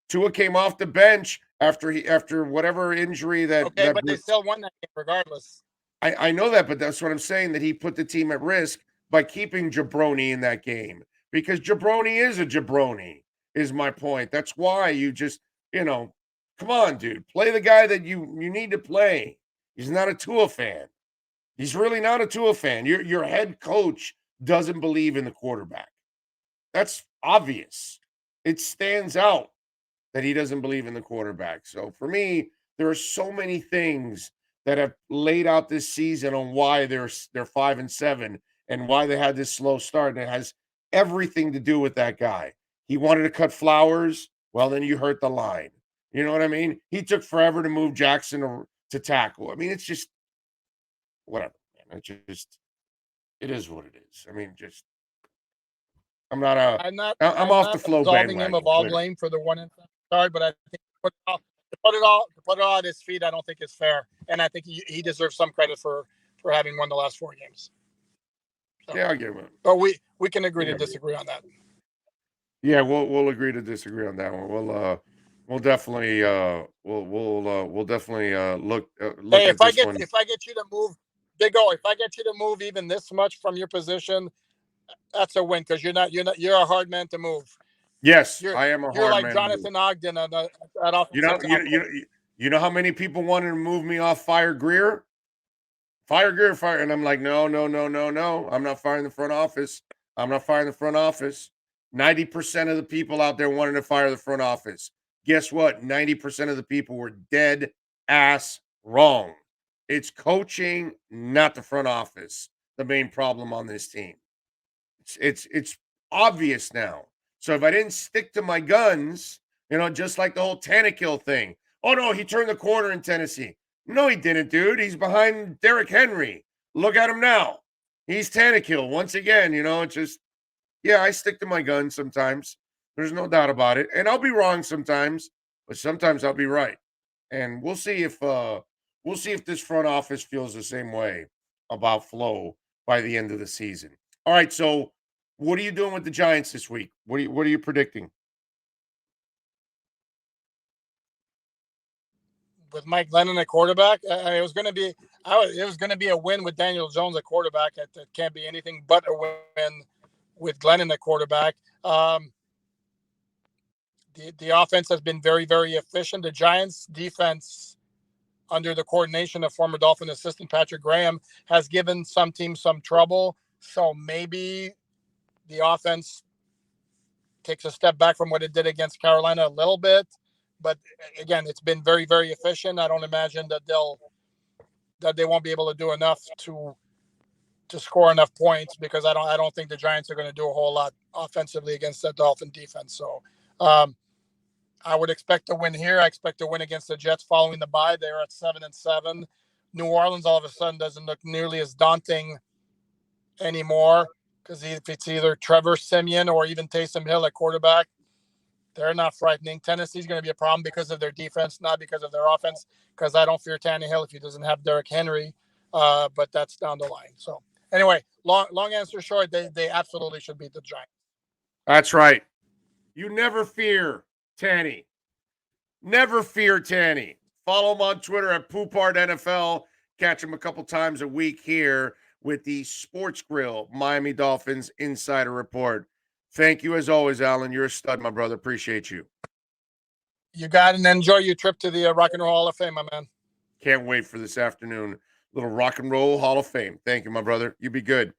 Tua came off the bench after whatever injury that. Okay, but they still won that game regardless. I know that, but that's what I'm saying, that he put the team at risk by keeping Jabroni in that game because Jabroni is a jabroni, is my point. That's why you just, come on, dude, play the guy that you need to play. He's not a Tua fan. He's really not a Tua fan. Your head coach doesn't believe in the quarterback. That's obvious. It stands out that he doesn't believe in the quarterback. So for me, there are so many things that have laid out this season on why they're 5-7 and why they had this slow start. And it has everything to do with that guy. He wanted to cut Flowers. Well, then you hurt the line. You know what I mean? He took forever to move Jackson to tackle. I mean, it's just whatever, man. It is what it is. I mean, I'm off the flow bandwagon. Him of all blame for the one start, but I think to put it all at his feet, I don't think it's fair, and I think he deserves some credit for having won the last 4 games. So, yeah, I give him. But we can agree to disagree on that. Yeah, we'll agree to disagree on that one. We'll definitely we'll definitely look hey, at this one. If I get you to move, Big O, if I get you to move even this much from your position, that's a win because you're a hard man to move. Yes, I am a hard man. You're like Jonathan Ogden at offensive. You know how many people wanted to move me off Fire Greer, and I'm like, no. I'm not firing the front office. 90% of the people out there wanted to fire the front office. Guess what? 90% of the people were dead ass wrong. It's coaching, not the front office, the main problem on this team. It's obvious now. So if I didn't stick to my guns, just like the whole Tannehill thing. Oh, no, he turned the corner in Tennessee. No, he didn't, dude. He's behind Derrick Henry. Look at him now. He's Tannehill once again. It's just, yeah, I stick to my guns sometimes. There's no doubt about it. And I'll be wrong sometimes, but sometimes I'll be right. And we'll see if this front office feels the same way about flow by the end of the season. All right, so what are you doing with the Giants this week? What are you predicting? With Mike Glennon at quarterback, it was going to be a win with Daniel Jones at quarterback. It can't be anything but a win with Glennon at quarterback. The offense has been very, very efficient. The Giants defense, under the coordination of former Dolphin assistant Patrick Graham, has given some teams some trouble. So maybe the offense takes a step back from what it did against Carolina a little bit. But again, it's been very, very efficient. I don't imagine that they won't be able to do enough to score enough points because I don't think the Giants are going to do a whole lot offensively against that Dolphin defense. So I would expect a win here. I expect a win against the Jets following the bye. They're at 7-7. New Orleans all of a sudden doesn't look nearly as daunting anymore because if it's either Trevor Siemian or even Taysom Hill at quarterback, they're not frightening. Tennessee's going to be a problem because of their defense, not because of their offense, because I don't fear Tannehill if he doesn't have Derrick Henry, but that's down the line. So anyway, long answer short, they absolutely should beat the Giants. That's right. You never fear Tanny. Never fear Tanny. Follow him on Twitter at Poopard NFL. Catch him a couple times a week here with the Sports Grill Miami Dolphins Insider Report. Thank you as always, Alan. You're a stud, my brother. Appreciate you. You got it, and enjoy your trip to the Rock and Roll Hall of Fame, my man. Can't wait for this afternoon. Little Rock and Roll Hall of Fame. Thank you, my brother. You be good.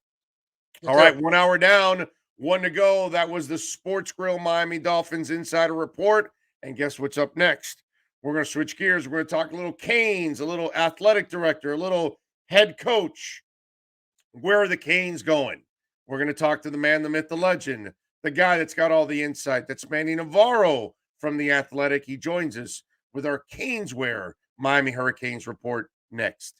All right, 1 hour down, 1 to go. That was the Sports Grill Miami Dolphins Insider Report. And guess what's up next? We're going to switch gears. We're going to talk a little Canes, a little athletic director, a little head coach. Where are the Canes going? We're going to talk to the man, the myth, the legend, the guy that's got all the insight. That's Manny Navarro from The Athletic. He joins us with our Caneswear Miami Hurricanes report next.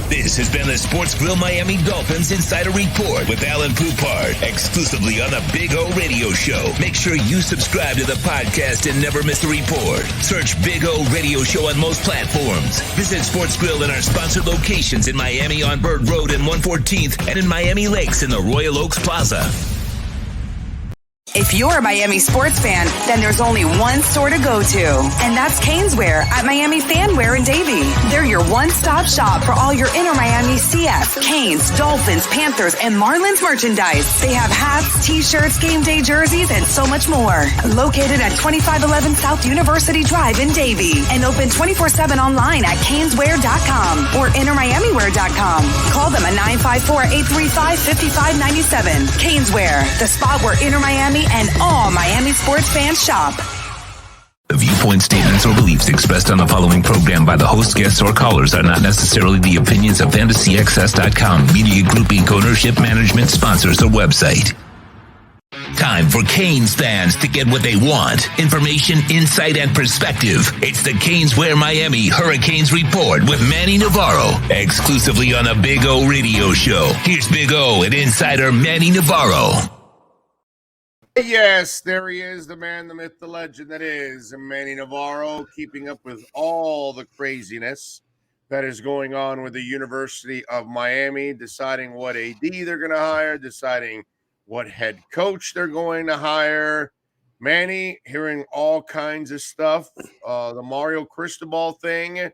This has been the Sports Grill Miami Dolphins Insider Report with Alan Poupard, exclusively on the Big O Radio Show. Make sure you subscribe to the podcast and never miss a report. Search Big O Radio Show on most platforms. Visit Sports Grill in our sponsored locations in Miami on Bird Road and 114th and in Miami Lakes in the Royal Oaks Plaza. If you're a Miami sports fan, then there's only one store to go to, and that's Caneswear at Miami Fanwear in Davie. They're your one-stop shop for all your inner Miami CF, Canes, Dolphins, Panthers, and Marlins merchandise. They have hats, t-shirts, game day jerseys, and so much more. Located at 2511 South University Drive in Davie, and open 24/7 online at caneswear.com or innermiamiwear.com. Call them at 954-835-5597. Caneswear, the spot where inner Miami and all Miami sports fans shop. The viewpoints, statements, or beliefs expressed on the following program by the host, guests, or callers are not necessarily the opinions of FantasyXS.com, Media Group Inc., ownership, management, sponsors, or website. Time for Canes fans to get what they want. Information, insight, and perspective. It's the Caneswear Miami Hurricanes Report with Manny Navarro, exclusively on the Big O Radio Show. Here's Big O and insider Manny Navarro. Yes, there he is, the man, the myth, the legend that is Manny Navarro, keeping up with all the craziness that is going on with the University of Miami, deciding what AD they're going to hire, deciding what head coach they're going to hire. Manny, hearing all kinds of stuff. The Mario Cristobal thing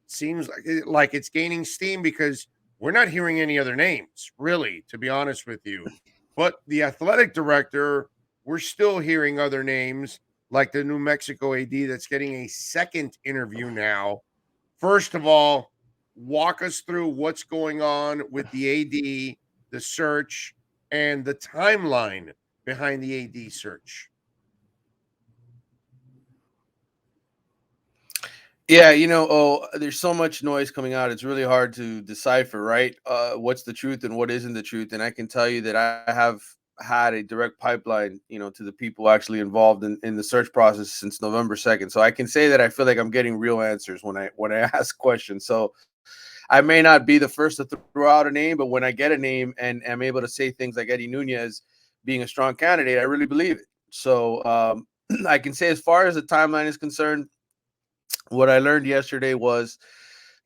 seems like it's gaining steam because we're not hearing any other names, really, to be honest with you. But the athletic director, we're still hearing other names like the New Mexico AD that's getting a second interview now. First of all, walk us through what's going on with the AD, the search, and the timeline behind the AD search. Yeah, there's so much noise coming out. It's really hard to decipher, right? What's the truth and what isn't the truth. And I can tell you that I have had a direct pipeline, to the people actually involved in the search process since November 2nd. So I can say that I feel like I'm getting real answers when I ask questions. So I may not be the first to throw out a name, but when I get a name and am able to say things like Eddie Nunez being a strong candidate, I really believe it. So I can say as far as the timeline is concerned, what I learned yesterday was,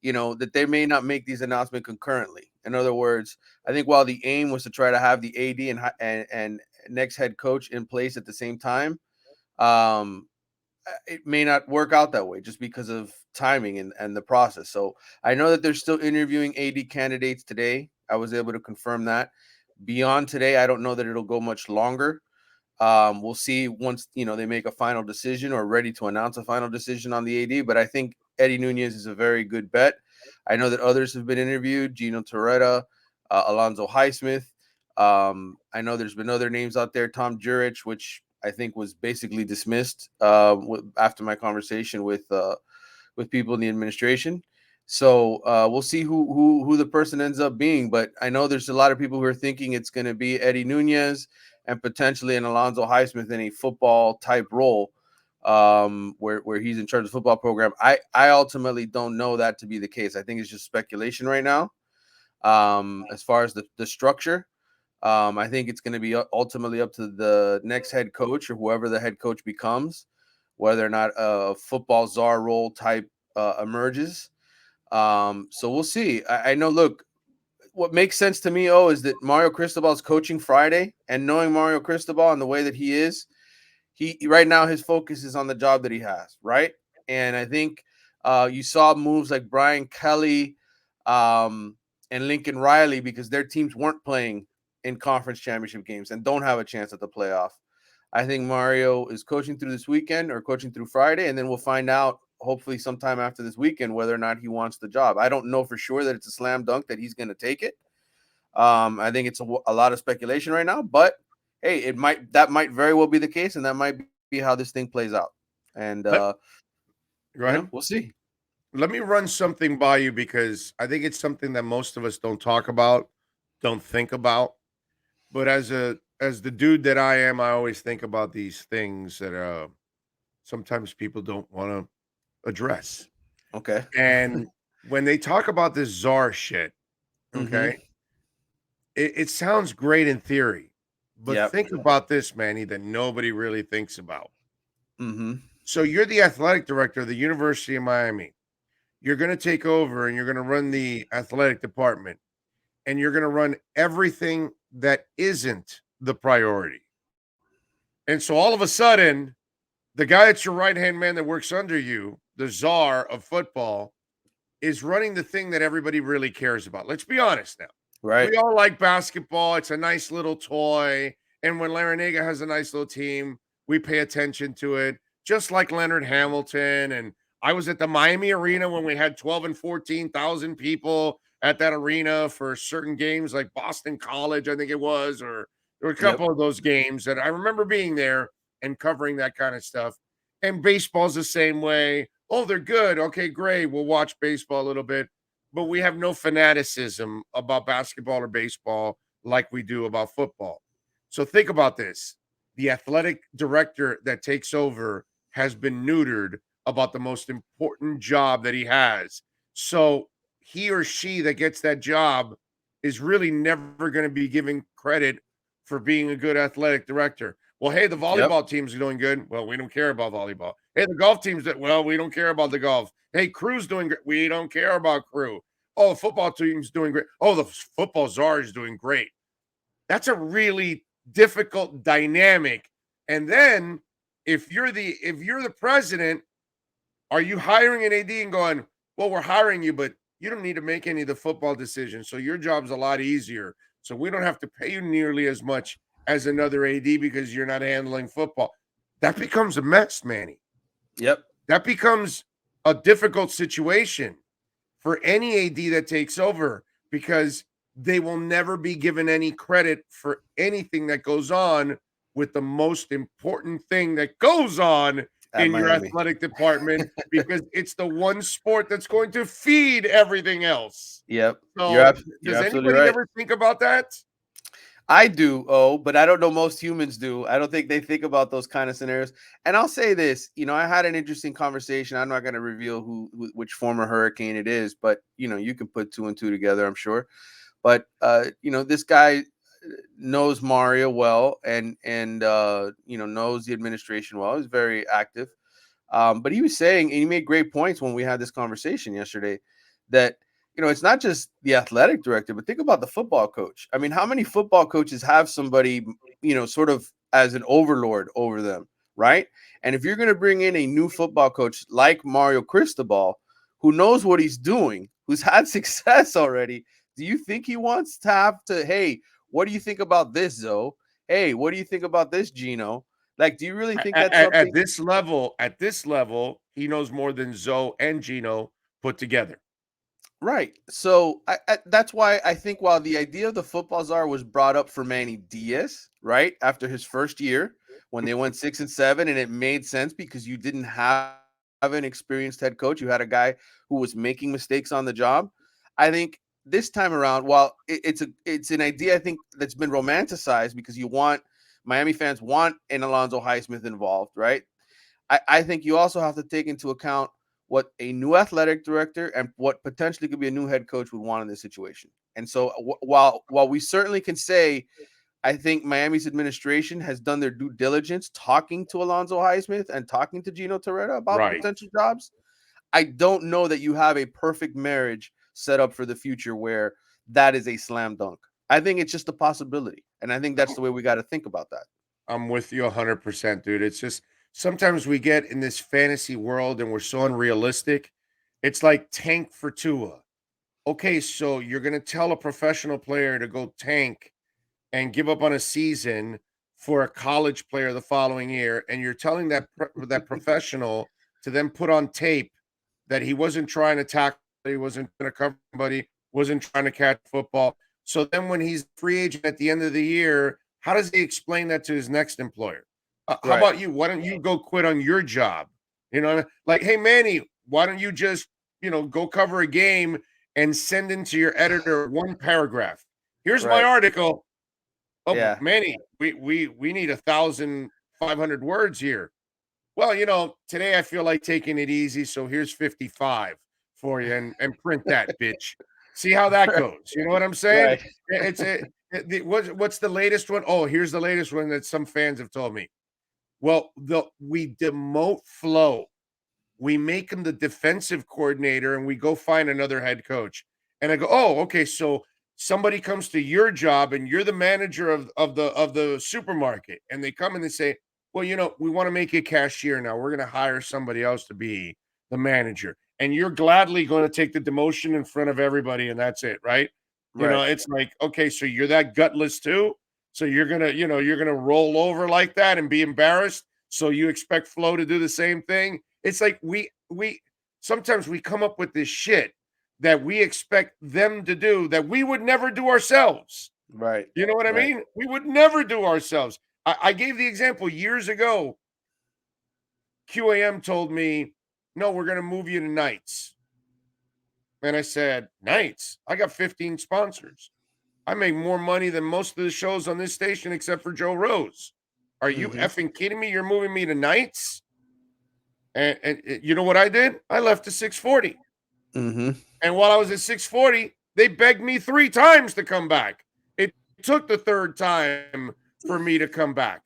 that they may not make these announcements concurrently. In other words, I think while the aim was to try to have the AD and next head coach in place at the same time, it may not work out that way just because of timing and the process. So I know that they're still interviewing AD candidates today. I was able to confirm that. Beyond today, I don't know that it'll go much longer. We'll see once, they make a final decision or ready to announce a final decision on the AD. But I think Eddie Nunez is a very good bet. I know that others have been interviewed, Gino Torretta, Alonzo Highsmith. I know there's been other names out there, Tom Jurich, which I think was basically dismissed after my conversation with people in the administration. So we'll see who the person ends up being. But I know there's a lot of people who are thinking it's going to be Eddie Nunez and potentially an Alonzo Highsmith in a football type role, where he's in charge of the football program. I ultimately don't know that to be the case. I think it's just speculation right now. As far as the structure, I think it's going to be ultimately up to the next head coach or whoever the head coach becomes, whether or not a football czar role type emerges. So we'll see. I know, look, what makes sense to me, is that Mario Cristobal's coaching Friday, and knowing Mario Cristobal and the way that he is, he right now his focus is on the job that he has, right? And I think you saw moves like Brian Kelly and Lincoln Riley because their teams weren't playing in conference championship games and don't have a chance at the playoff. I think Mario is coaching through this weekend or coaching through Friday, and then we'll find out hopefully sometime after this weekend whether or not he wants the job. I don't know for sure that it's a slam dunk that he's going to take it. I think it's a lot of speculation right now, but hey, that might very well be the case, and that might be how this thing plays out. And go ahead. We'll see. Let me run something by you because I think it's something that most of us don't talk about, don't think about. But as the dude that I am, I always think about these things that sometimes people don't want to address. Okay. And when they talk about this czar shit, okay, it sounds great in theory, but think about this, Manny, that nobody really thinks about. So you're the athletic director of the University of Miami. You're going to take over and you're going to run the athletic department, and you're going to run everything that isn't the priority. And so all of a sudden, the guy that's your right-hand man that works under you, the czar of football, is running the thing that everybody really cares about. Let's be honest now. Right. We all like basketball. It's a nice little toy. And when Larinaga has a nice little team, we pay attention to it, just like Leonard Hamilton. And I was at the Miami Arena when we had 12 and 14,000 people at that arena for certain games like Boston College, I think it was, or there were a couple of those games that I remember being there and covering that kind of stuff. And baseball's the same way. Oh, they're good. Okay, great. We'll watch baseball a little bit. But we have no fanaticism about basketball or baseball like we do about football. So think about this. The athletic director that takes over has been neutered about the most important job that he has. So he or she that gets that job is really never going to be given credit for being a good athletic director. Well, hey, the volleyball team's doing good. Well, we don't care about volleyball. Hey, the golf team's we don't care about the golf. Hey, crew's doing great. We don't care about crew. Oh, the football team's doing great. Oh, the football czar is doing great. That's a really difficult dynamic. And then if you're the president, are you hiring an AD and going, well, we're hiring you, but you don't need to make any of the football decisions. So your job's a lot easier. So we don't have to pay you nearly as much as another AD because you're not handling football. That becomes a mess, Manny. Yep. That becomes a difficult situation for any AD that takes over because they will never be given any credit for anything that goes on with the most important thing that goes on in your athletic department because it's the one sport that's going to feed everything else. Yep. So does anybody ever think about that? I do, but I don't know most humans do. I don't think they think about those kind of scenarios. And I'll say this, I had an interesting conversation. I'm not going to reveal which former Hurricane it is, but you can put two and two together, I'm sure. But this guy knows Mario well and knows the administration well. He's very active. But he was saying, and he made great points when we had this conversation yesterday, that it's not just the athletic director, but think about the football coach. I mean, how many football coaches have somebody, sort of as an overlord over them, right? And if you're going to bring in a new football coach like Mario Cristobal, who knows what he's doing, who's had success already, do you think he wants to have to, hey, what do you think about this, Zoe? Hey, what do you think about this, Gino? Like, do you really think that's something? At this level, he knows more than Zoe and Gino put together. Right. So that's why I think while the idea of the football czar was brought up for Manny Diaz, right, after his first year when they went 6-7, and it made sense because you didn't have an experienced head coach. You had a guy who was making mistakes on the job. I think this time around, while it's an idea I think that's been romanticized because Miami fans want an Alonzo Highsmith involved, right? I think you also have to take into account what a new athletic director and what potentially could be a new head coach would want in this situation. And so while we certainly can say, I think Miami's administration has done their due diligence talking to Alonzo Highsmith and talking to Gino Torretta about potential jobs, I don't know that you have a perfect marriage set up for the future where that is a slam dunk. I think it's just a possibility. And I think that's the way we got to think about that. I'm with you 100%, dude. It's just sometimes we get in this fantasy world and we're so unrealistic. It's like tank for Tua. Okay, so you're going to tell a professional player to go tank and give up on a season for a college player the following year, and you're telling that professional to then put on tape that he wasn't trying to tackle, he wasn't going to cover somebody, wasn't trying to catch football. So then when he's free agent at the end of the year, how does he explain that to his next employer? How about you? Why don't you go quit on your job? You know, like, hey, Manny, why don't you just, go cover a game and send into your editor one paragraph? Here's my article. Oh, yeah. Manny, we need 1,500 words here. Well, today I feel like taking it easy, so here's 55 for you, and print that, bitch. See how that goes. You know what I'm saying? What's the latest one? Oh, here's the latest one that some fans have told me. Well, we demote Flo. We make him the defensive coordinator, and we go find another head coach. And I go, oh, okay, so somebody comes to your job, and you're the manager of the supermarket, and they come and they say, well, we want to make you cashier now. We're going to hire somebody else to be the manager. And you're gladly going to take the demotion in front of everybody, and that's it, right? It's like, okay, so you're that gutless too? So you're going to roll over like that and be embarrassed? So you expect Flo to do the same thing? It's like we sometimes we come up with this shit that we expect them to do that we would never do ourselves. Right. You know what I mean? We would never do ourselves. I gave the example years ago. QAM told me, no, we're going to move you to nights. And I said, nights? I got 15 sponsors. I make more money than most of the shows on this station except for Joe Rose. Are you effing kidding me? You're moving me to nights? And you know what I did? I left at 640. And while I was at 640, they begged me 3 times to come back. It took the 3rd time for me to come back.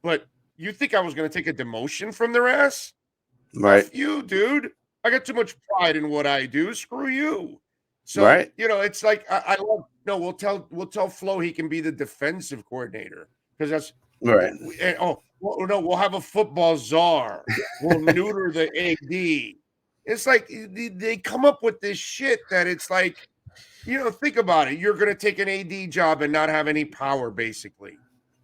But you think I was going to take a demotion from their ass? Right. F you, dude. I got too much pride in what I do. Screw you. So, it's like I love. No, we'll tell Flo he can be the defensive coordinator because that's right. We'll have a football czar. We'll neuter the AD. It's like they come up with this shit that it's like, think about it. You're going to take an AD job and not have any power, basically.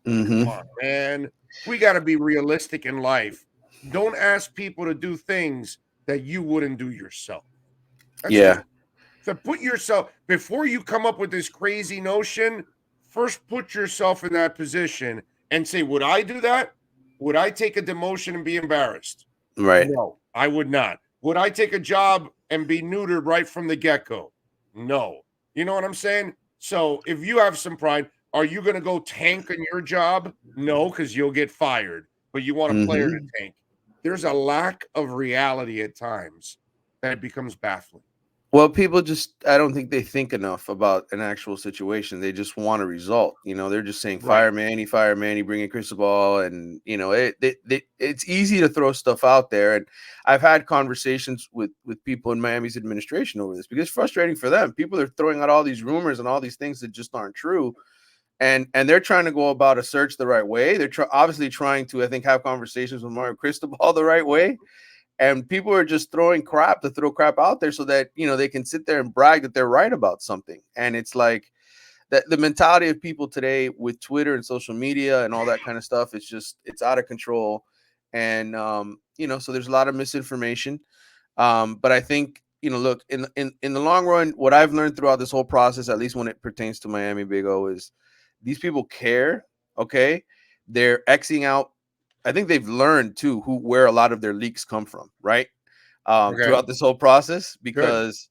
Come on, man. We got to be realistic in life. Don't ask people to do things that you wouldn't do yourself. That's So put yourself, before you come up with this crazy notion, first put yourself in that position and say, would I do that? Would I take a demotion and be embarrassed? Right. No, I would not. Would I take a job and be neutered right from the get-go? No. You know what I'm saying? So if you have some pride, are you going to go tank on your job? No, because you'll get fired. But you want a player to tank. There's a lack of reality at times that it becomes baffling. Well, people I don't think they think enough about an actual situation. They just want a result. They're just saying, fire Manny, bring in Cristobal. And, it's easy to throw stuff out there. And I've had conversations with people in Miami's administration over this because it's frustrating for them. People are throwing out all these rumors and all these things that just aren't true. And they're trying to go about a search the right way. They're obviously trying to, I think, have conversations with Mario Cristobal the right way. And people are just throwing crap to throw crap out there so that, they can sit there and brag that they're right about something. And it's like that the mentality of people today with Twitter and social media and all that kind of stuff, it's out of control. And, so there's a lot of misinformation. But I think, look, in the long run, what I've learned throughout this whole process, at least when it pertains to Miami Big O, is these people care. Okay. They're Xing out. I think they've learned too where a lot of their leaks come from, right? throughout this whole process because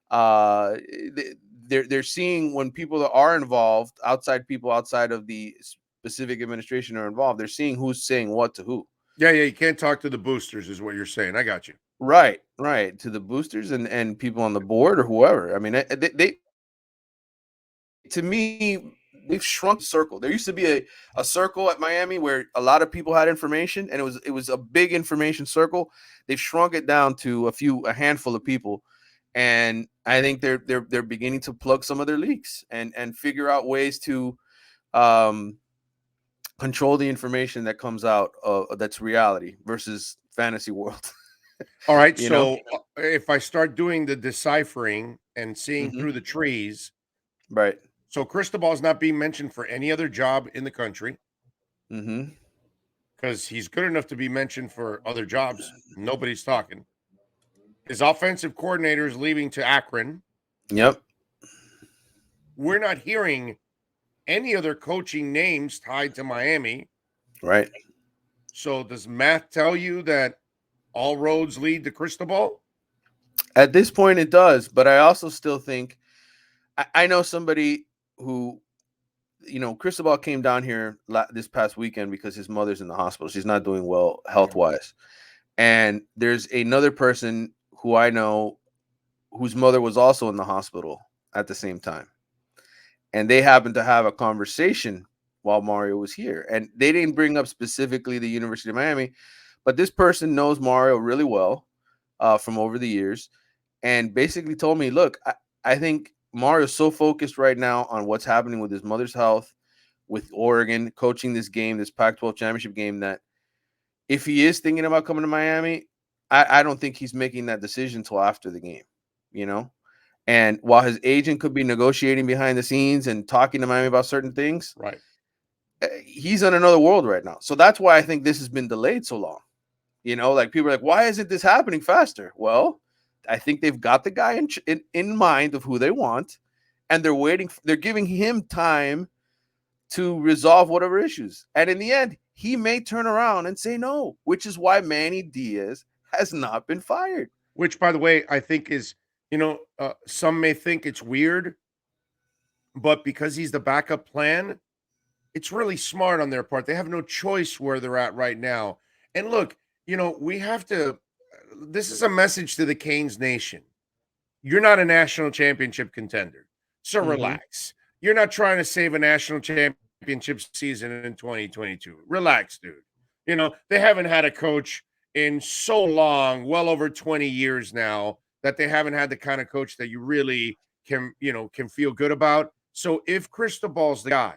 they're seeing when people that are involved, people outside of the specific administration are involved, they're seeing who's saying what to who. Yeah, you can't talk to the boosters is what you're saying. I got you. Right, to the boosters and people on the board or whoever. I mean, they to me, they've shrunk the circle. There used to be a circle at Miami where a lot of people had information, and it was a big information circle. They've shrunk it down to a handful of people, and I think they're beginning to plug some of their leaks and figure out ways to control the information that comes out that's reality versus fantasy world. All right, so if I start doing the deciphering and seeing through the trees, right? So Cristobal is not being mentioned for any other job in the country. Because he's good enough to be mentioned for other jobs. Nobody's talking. His offensive coordinator is leaving to Akron. Yep. We're not hearing any other coaching names tied to Miami. Right. So does math tell you that all roads lead to Cristobal? At this point, it does. But I also still think I know somebody who, Cristobal came down here this past weekend because his mother's in the hospital. She's not doing well health-wise. And there's another person who I know whose mother was also in the hospital at the same time. And they happened to have a conversation while Mario was here. And they didn't bring up specifically the University of Miami, but this person knows Mario really well from over the years and basically told me, look, I think Mario's so focused right now on what's happening with his mother's health, with Oregon, coaching this game, this Pac-12 championship game, that if he is thinking about coming to Miami, I don't think he's making that decision until after the game, And while his agent could be negotiating behind the scenes and talking to Miami about certain things, right, he's in another world right now. So that's why I think this has been delayed so long. Like people are like, why isn't this happening faster? Well, I think they've got the guy in mind of who they want, and they're giving him time to resolve whatever issues. And in the end, he may turn around and say no, which is why Manny Diaz has not been fired. Which, by the way, I think is, some may think it's weird, but because he's the backup plan, it's really smart on their part. They have no choice where they're at right now. And look, we have to, this is a message to the Canes Nation. You're not a national championship contender, so relax. You're not trying to save a national championship season in 2022. Relax, dude. They haven't had a coach in so long, well over 20 years now, that they haven't had the kind of coach that you really can feel good about. So if Cristobal's the guy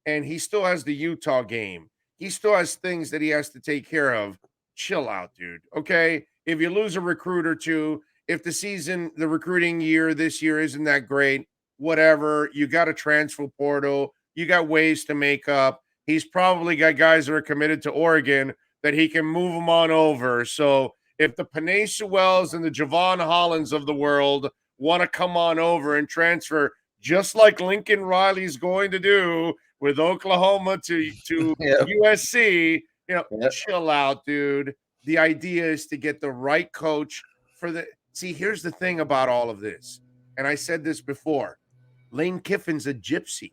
and he still has the Utah game, he still has things that he has to take care of, chill out, dude. Okay? If you lose a recruit or two, if the recruiting year this year isn't that great, whatever, you got a transfer portal, you got ways to make up. He's probably got guys that are committed to Oregon that he can move them on over. So if the Panay Sewells and the Javon Hollands of the world want to come on over and transfer, just like Lincoln Riley's going to do with Oklahoma to USC, chill out, dude. The idea is to get the right coach see, here's the thing about all of this. And I said this before. Lane Kiffin's a gypsy.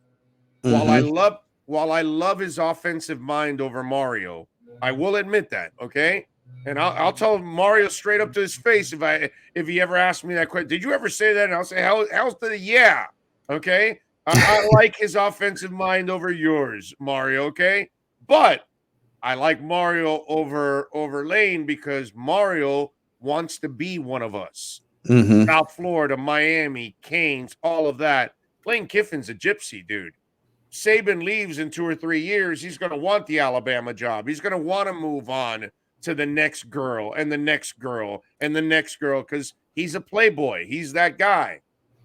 While I love his offensive mind over Mario, I will admit that, okay? And I'll tell Mario straight up to his face if he ever asks me that question. Did you ever say that? And I'll say, how's the yeah? Okay? I like his offensive mind over yours, Mario, okay? But I like Mario over Lane because Mario wants to be one of us. South Florida, Miami, Canes, all of that. Lane Kiffin's a gypsy, dude. Saban leaves in 2 or 3 years, he's going to want the Alabama job. He's going to want to move on to the next girl and the next girl and the next girl because he's a playboy. He's that guy.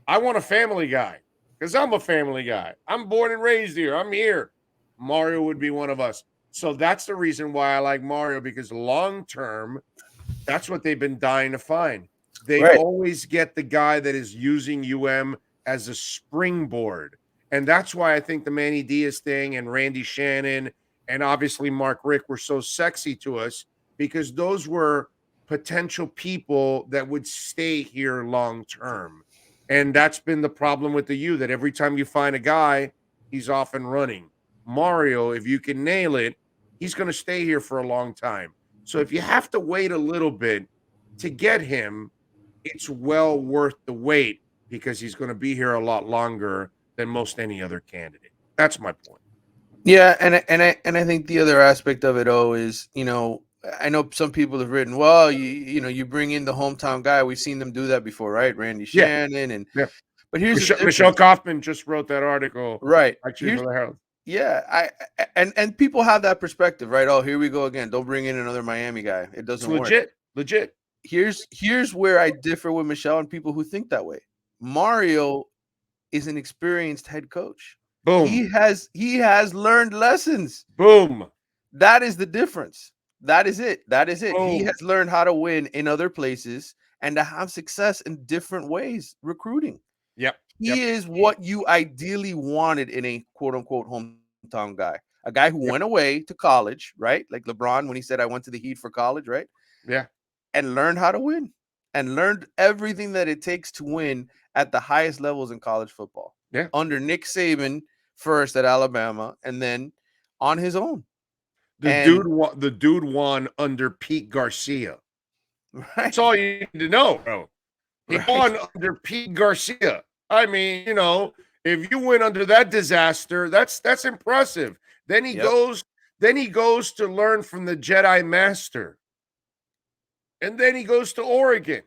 I want a family guy because I'm a family guy. I'm born and raised here. I'm here. Mario would be one of us. So that's the reason why I like Mario, because long-term, that's what they've been dying to find. They always get the guy that is using UM as a springboard. And that's why I think the Manny Diaz thing and Randy Shannon and obviously Mark Richt were so sexy to us, because those were potential people that would stay here long term. And that's been the problem with the U, that every time you find a guy, he's off and running. Mario, if you can nail it, he's going to stay here for a long time. So if you have to wait a little bit to get him, it's well worth the wait because he's going to be here a lot longer than most any other candidate. That's my point. Yeah, and I think the other aspect of it, is, I know some people have written, well, you bring in the hometown guy. We've seen them do that before, right? Randy Shannon and but here's Michelle Kaufman just wrote that article, right? Actually, for the Herald. Yeah, and people have that perspective, right? Oh, here we go again. Don't bring in another Miami guy. It doesn't work. Legit. Here's where I differ with Michelle and people who think that way. Mario is an experienced head coach. Boom. He has learned lessons. Boom. That is the difference. That is it. Boom. He has learned how to win in other places and to have success in different ways recruiting. Yep. He is what you ideally wanted in a quote unquote hometown guy. A guy who went away to college, right? Like LeBron when he said, I went to the Heat for college, right? Yeah. And learned how to win and learned everything that it takes to win at the highest levels in college football. Yeah. Under Nick Saban first at Alabama and then on his own. The dude won under Pete Garcia. Right. That's all you need to know, bro. He won under Pete Garcia. I mean, if you win under that disaster, that's impressive. Then he goes to learn from the Jedi Master. And then he goes to Oregon.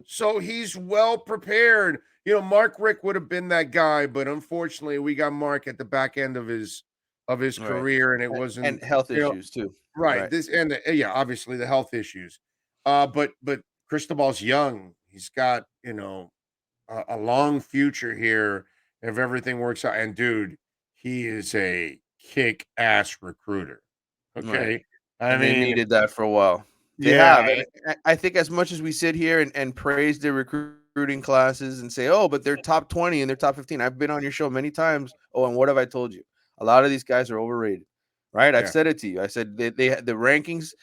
So he's well prepared. Mark Richt would have been that guy, but unfortunately, we got Mark at the back end of his career, and it wasn't, and health issues too. Right. This and obviously the health issues. But Cristobal's young. He's got a long future here if everything works out. And dude, he is a kick-ass recruiter. Okay, right. They needed that for a while. They have. I think as much as we sit here and praise their recruiting classes and say, oh, but they're top 20 and they're top 15. I've been on your show many times. Oh, and what have I told you? A lot of these guys are overrated, right? I've said it to you. I said they the rankings,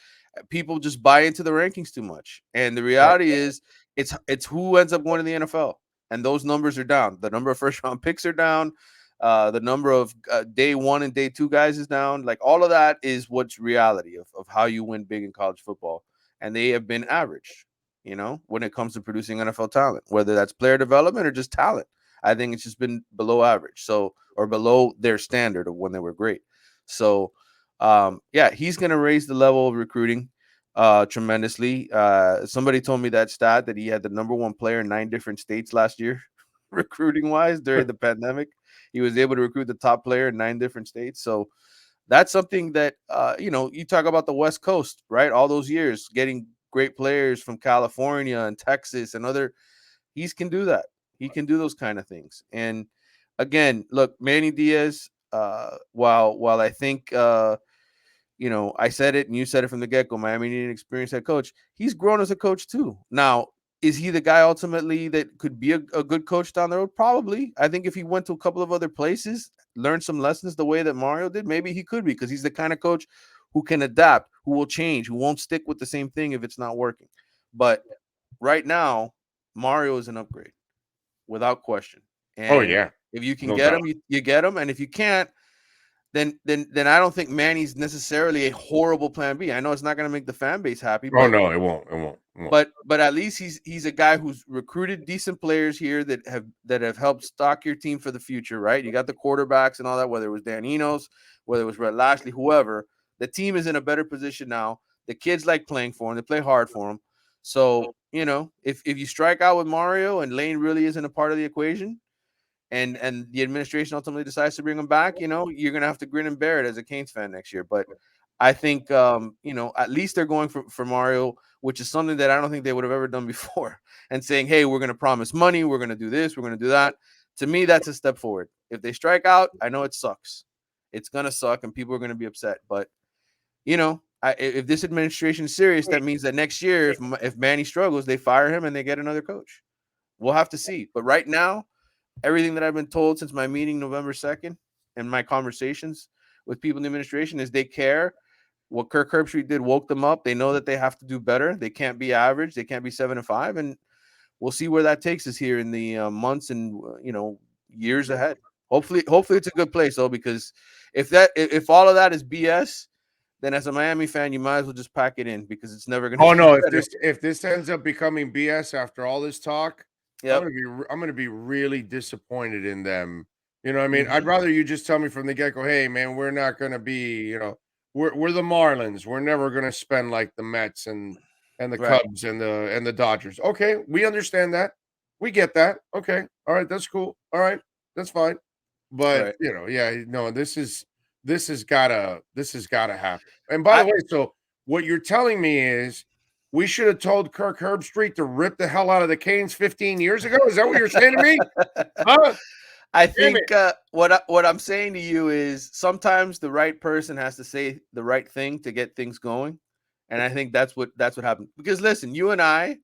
people just buy into the rankings too much. And the reality is it's who ends up going to the NFL. And those numbers are down. The number of first round picks are down. The number of day 1 and day 2 guys is down. Like all of that is what's reality of how you win big in college football. And they have been average, when it comes to producing NFL talent, whether that's player development or just talent. I think it's just been below average. So, or below their standard of when they were great. So, he's going to raise the level of recruiting tremendously. Somebody told me that stat that he had the number 1 player in 9 different states last year, recruiting wise during the pandemic. He was able to recruit the top player in 9 different states. So that's something that, you talk about the West Coast, right? All those years getting great players from California and Texas and he can do that. He can do those kind of things. And again, look, Manny Diaz, while I think, I said it and you said it from the get-go, Miami needed an experienced head coach. He's grown as a coach too. Now, is he the guy ultimately that could be a good coach down the road? Probably. I think if he went to a couple of other places, learned some lessons the way that Mario did, maybe he could be, because he's the kind of coach who can adapt, who will change, who won't stick with the same thing if it's not working. But right now, Mario is an upgrade without question. And if you can get him, you get him. And if you can't, then I don't think Manny's necessarily a horrible plan B. I know it's not going to make the fan base happy. Oh no, it won't. But at least he's a guy who's recruited decent players here that have helped stock your team for the future, right? You got the quarterbacks and all that, whether it was Dan Enos, whether it was Rhett Lashley, whoever. The team is in a better position now. The kids like playing for him. They play hard for him. So, if you strike out with Mario and Lane really isn't a part of the equation, and the administration ultimately decides to bring him back, you're going to have to grin and bear it as a Canes fan next year. But I think, at least they're going for Mario, which is something that I don't think they would have ever done before, and saying, hey, we're going to promise money. We're going to do this. We're going to do that. To me, that's a step forward. If they strike out, I know it sucks. It's going to suck and people are going to be upset. But, if this administration is serious, that means that next year, if Manny struggles, they fire him and they get another coach. We'll have to see. But right now, everything that I've been told since my meeting November 2nd and my conversations with people in the administration is they care what Kirk Herbstreit did woke them up. They know that they have to do better. They can't be average. They can't be 7-5, and we'll see where that takes us here in the months and years ahead. Hopefully it's a good place though, because if all of that is BS, then as a Miami fan, you might as well just pack it in, because it's never going to. Oh no! If this ends up becoming BS after all this talk, yep. I'm gonna be really disappointed in them. You know what I mean? Mm-hmm. I'd rather you just tell me from the get-go, hey man, we're not gonna be, we're the Marlins. We're never gonna spend like the Mets and the Right. Cubs and the Dodgers. Okay, we understand that. We get that. Okay, all right, that's cool. All right, that's fine. But Right. this has gotta happen. And by the way, so what you're telling me is we should have told Kirk Herbstreit to rip the hell out of the Canes 15 years ago. Is that what you're saying to me? Huh? I think what I'm saying to you is sometimes the right person has to say the right thing to get things going, and I think that's what happened. Because listen, you and I,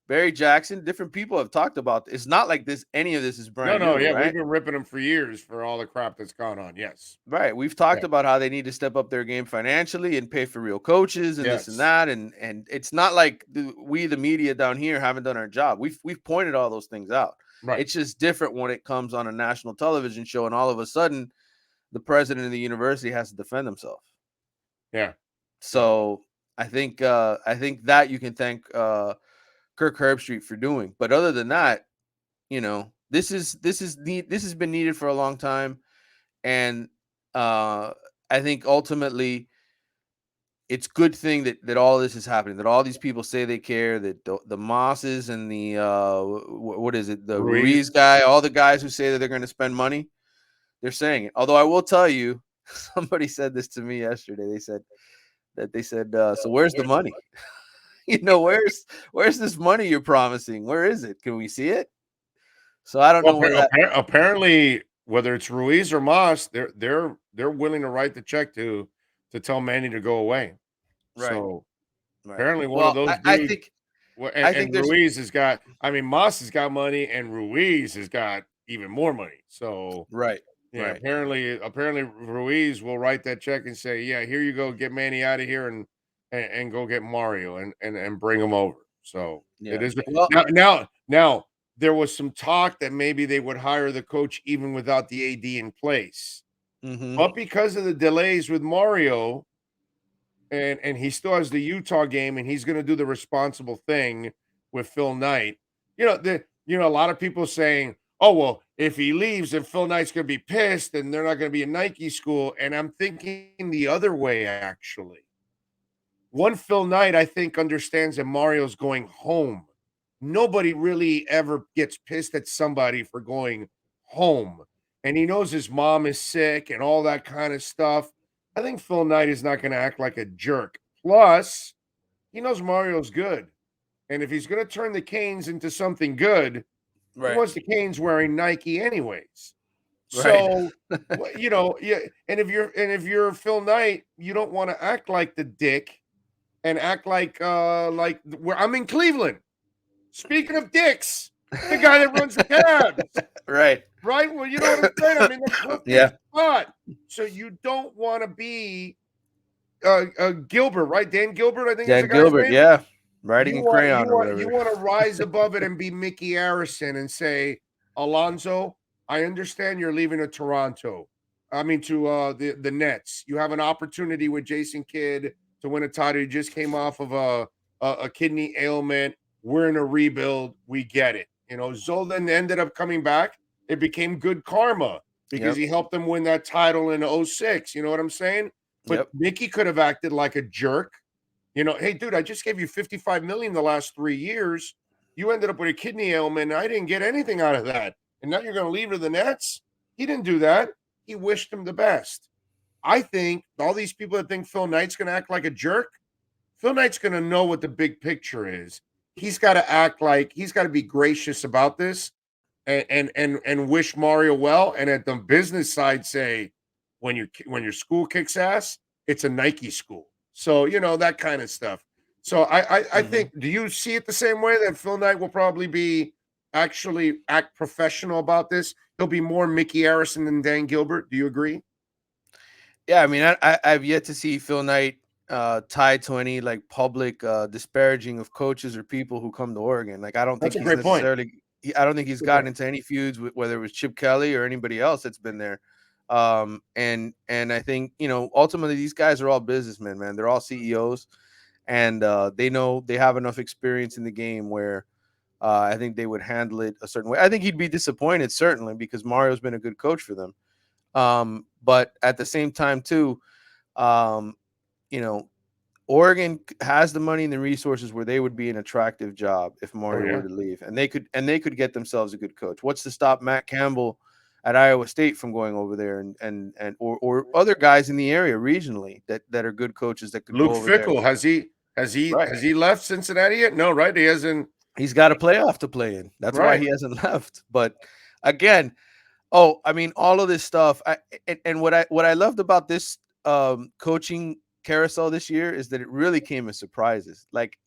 Barry Jackson, different people have talked about this. It's not like this. Any of this is brand new. Yeah, right? we've been ripping them for years for all the crap that's gone on. Yes, right. We've talked about how they need to step up their game financially and pay for real coaches and this and that, and it's not like we, the media down here, haven't done our job. We've pointed all those things out. Right. It's just different when it comes on a national television show, and all of a sudden, the president of the university has to defend himself. Yeah. So I think that you can thank Kirk Herbstreit for doing. But other than that, this has been needed for a long time, and I think ultimately it's a good thing that all this is happening, that all these people say they care, that the Mosses and the what is it, the Ruiz guy, all the guys who say that they're going to spend money, they're saying it. Although I will tell you, somebody said this to me yesterday. They said, so where's the money? Where's this money you're promising? Where is it? Can we see it? So I don't know where that. Apparently, whether it's Ruiz or Moss, they're willing to write the check to tell Manny to go away. Right. So right. apparently one of those dudes. I think Ruiz has got. I mean, Moss has got money, and Ruiz has got even more money. So right. Yeah. Right. Apparently Ruiz will write that check and say, "Yeah, here you go. Get Manny out of here and go get Mario and bring him over." So it is. Now there was some talk that maybe they would hire the coach even without the AD in place. Mm-hmm. But because of the delays with Mario, and he still has the Utah game, and he's going to do the responsible thing with Phil Knight. A lot of people saying, "Oh well, if he leaves, then Phil Knight's going to be pissed, and they're not going to be a Nike school." And I'm thinking the other way actually. One Phil Knight, I think, understands that Mario's going home. Nobody really ever gets pissed at somebody for going home. And he knows his mom is sick and all that kind of stuff. I think Phil Knight is not going to act like a jerk. Plus, he knows Mario's good. And if he's going to turn the Canes into something good, he wants the Canes wearing Nike anyways. So, and if you're Phil Knight, you don't want to act like the dick and act like where I'm in Cleveland. Speaking of dicks, the guy that runs the Cavs. Right. Well, you know what I'm saying? I mean, that's perfect spot. So you don't want to be Gilbert, right? Dan Gilbert, I think. Dan Gilbert, yeah. Writing in crayon or whatever. You want to rise above it and be Mickey Arison and say, Alonzo, I understand you're leaving to Toronto. I mean, to the Nets. You have an opportunity with Jason Kidd to win a title. You just came off of a kidney ailment. We're in a rebuild. We get it. Zoldan ended up coming back. It became good karma because he helped them win that title in 2006. You know what I'm saying? But Mickey could have acted like a jerk. Hey, dude, I just gave you $55 million the last 3 years. You ended up with a kidney ailment, and I didn't get anything out of that. And now you're going to leave to the Nets? He didn't do that. He wished him the best. I think all these people that think Phil Knight's going to act like a jerk, Phil Knight's going to know what the big picture is. He's got to act like he's got to be gracious about this and wish Mario well. And at the business side, say when your school kicks ass, it's a Nike school. So that kind of stuff. So I think. Do you see it the same way that Phil Knight will probably actually act professional about this? He'll be more Mickey Arison than Dan Gilbert. Do you agree? Yeah, I mean, I've yet to see Phil Knight tied to any like public disparaging of coaches or people who come to Oregon. Like I don't think That's a he's great point. necessarily. I don't think he's gotten into any feuds with whether it was Chip Kelly or anybody else that's been there. And I think ultimately these guys are all businessmen, man. They're all CEOs, and they know they have enough experience in the game where I think they would handle it a certain way. I think he'd be disappointed certainly because Mario's been a good coach for them. But at the same time too, Oregon has the money and the resources where they would be an attractive job if Mario were to leave, and they could get themselves a good coach. What's to stop Matt Campbell at Iowa State from going over there or other guys in the area regionally that are good coaches that could Luke go over Fickell, there. has he left Cincinnati yet? No, right? He hasn't. He's got a playoff to play in. That's why he hasn't left. But again, all of this stuff. And what I loved about this coaching carousel this year is that it really came as surprises. Like,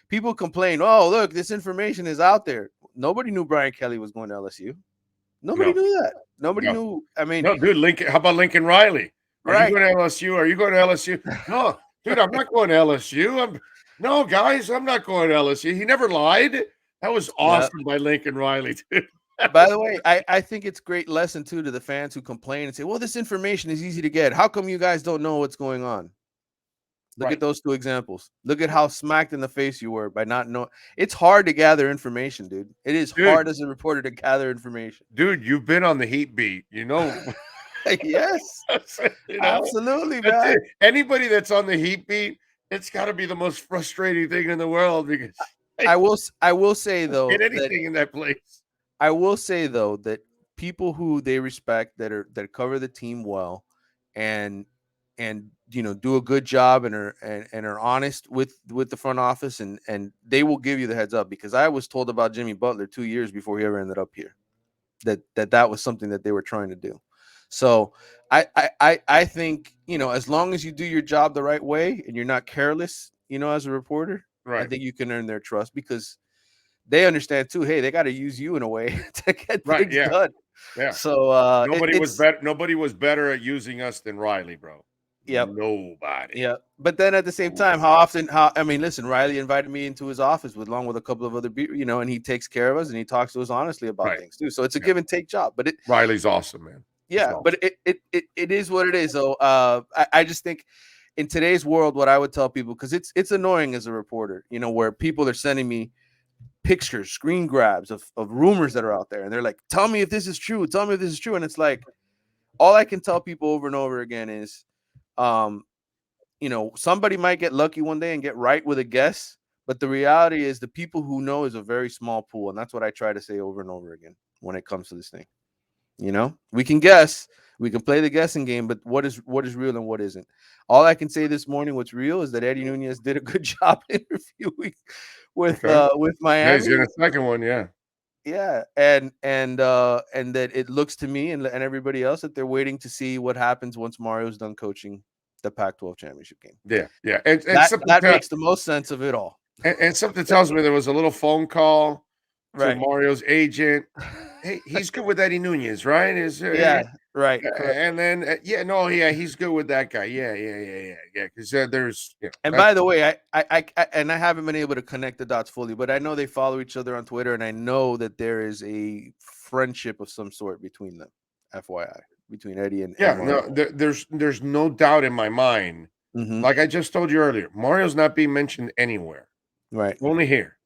people complain, oh, look, this information is out there. Nobody knew Brian Kelly was going to LSU. Nobody knew that. Nobody knew. I mean, no, dude, Lincoln. How about Lincoln Riley? Are you right. going to LSU? Are you going to LSU? No, dude, I'm not going to LSU. No, guys, I'm not going to LSU. He never lied. That was awesome by Lincoln Riley, dude. By the way, I think it's a great lesson too to the fans who complain and say, well, this information is easy to get. How come you guys don't know what's going on? Look at those two examples. Look at how smacked in the face you were by not knowing. It's hard to gather information, dude. It is hard as a reporter to gather information. Dude, you've been on the Heat beat, Yes. Absolutely, man. Anybody that's on the Heat beat, it's got to be the most frustrating thing in the world because I will say though, get anything in that place. I will say though that people who they respect that cover the team well and do a good job and are honest with the front office and they will give you the heads up, because I was told about Jimmy Butler 2 years before he ever ended up here that was something that they were trying to do. So I think as long as you do your job the right way and you're not careless as a reporter, I think you can earn their trust, because they understand too, hey, they got to use you in a way to get things done. Yeah. So nobody was better at using us than Riley, bro. Yep. Nobody. Yeah. But then at the same time, listen, Riley invited me into his office along with a couple of other people, and he takes care of us and he talks to us honestly about things too. So it's a give and take job. But Riley's awesome, man. Yeah, awesome. But it is what it is. So I just think in today's world, what I would tell people, because it's annoying as a reporter, where people are sending me pictures, screen grabs of rumors that are out there, and they're like, tell me if this is true, and it's like, all I can tell people over and over again is somebody might get lucky one day and get right with a guess, but the reality is the people who know is a very small pool, and that's what I try to say over and over again when it comes to this thing. We can guess, we can play the guessing game, but what is real and what isn't? All I can say this morning, what's real, is that Eddie Nunez did a good job interviewing with Miami. Yeah, he's got a second one, yeah. Yeah, and that it looks to me and everybody else that they're waiting to see what happens once Mario's done coaching the Pac-12 championship game. Yeah. And that makes the most sense of it all. And something tells me there was a little phone call to Mario's agent. Hey, he's good with Eddie Nunez, right? Right. And then he's good with that guy. Yeah. Because there's. And by the way, I haven't been able to connect the dots fully, but I know they follow each other on Twitter, and I know that there is a friendship of some sort between them. FYI, between Eddie and Mario. There's no doubt in my mind. Mm-hmm. Like I just told you earlier, Mario's not being mentioned anywhere. Right. Only here.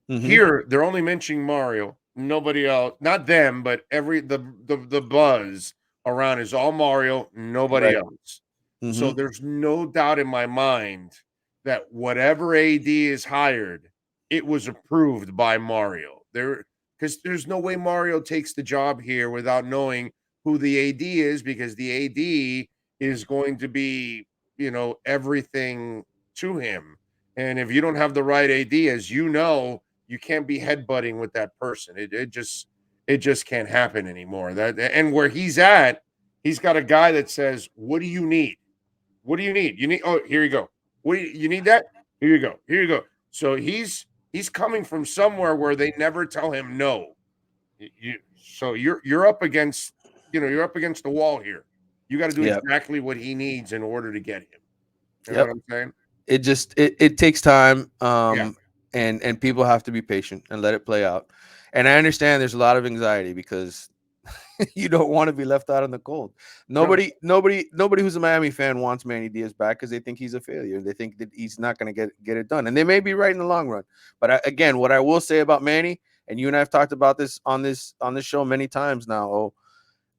Mm-hmm. Here, they're only mentioning Mario. Nobody else, not them, but the buzz around is all Mario, nobody else. Mm-hmm. So there's no doubt in my mind that whatever AD is hired, it was approved by Mario. Because there's no way Mario takes the job here without knowing who the AD is, because the AD is going to be, everything to him. And if you don't have the right AD, as you can't be headbutting with that person. It just can't happen anymore. And where he's at, he's got a guy that says, "What do you need? What do you need? You need here you go. You need that? Here you go." So he's coming from somewhere where they never tell him no. So you're up against the wall here. You got to do exactly what he needs in order to get him. You know what I'm saying? It takes time. Yeah. And people have to be patient and let it play out. And I understand there's a lot of anxiety because you don't want to be left out in the cold. Nobody who's a Miami fan wants Manny Diaz back because they think he's a failure. They think that he's not going to get it done, and they may be right in the long run. But again, what I will say about Manny, and you and I have talked about this on this show many times now. Oh,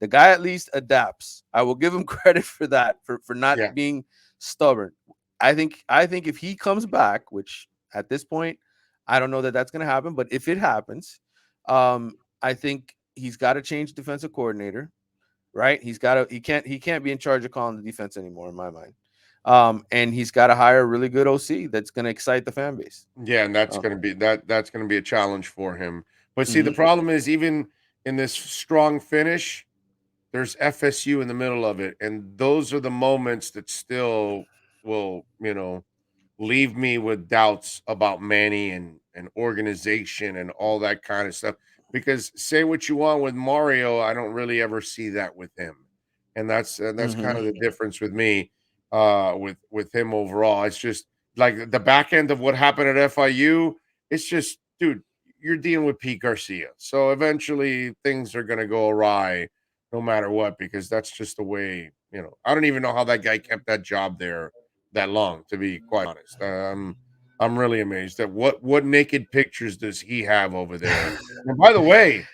the guy at least adapts. I will give him credit for that, for not being stubborn. I think if he comes back, which at this point I don't know that that's going to happen, but if it happens, I think he's got to change defensive coordinator, right? He can't be in charge of calling the defense anymore, in my mind. And he's got to hire a really good OC that's going to excite the fan base. Yeah, and that's going to be that's going to be a challenge for him. But see, the problem is even in this strong finish, there's FSU in the middle of it, and those are the moments that still will, leave me with doubts about Manny and organization and all that kind of stuff. Because say what you want with Mario, I don't really ever see that with him, and that's kind of the difference with me, with him overall. It's just like the back end of what happened at FIU. It's just, dude, you're dealing with Pete Garcia, so eventually things are going to go awry, no matter what, because that's just the way. I don't even know how that guy kept that job there that long, to be quite honest. I'm really amazed at what naked pictures does he have over there. And by the way,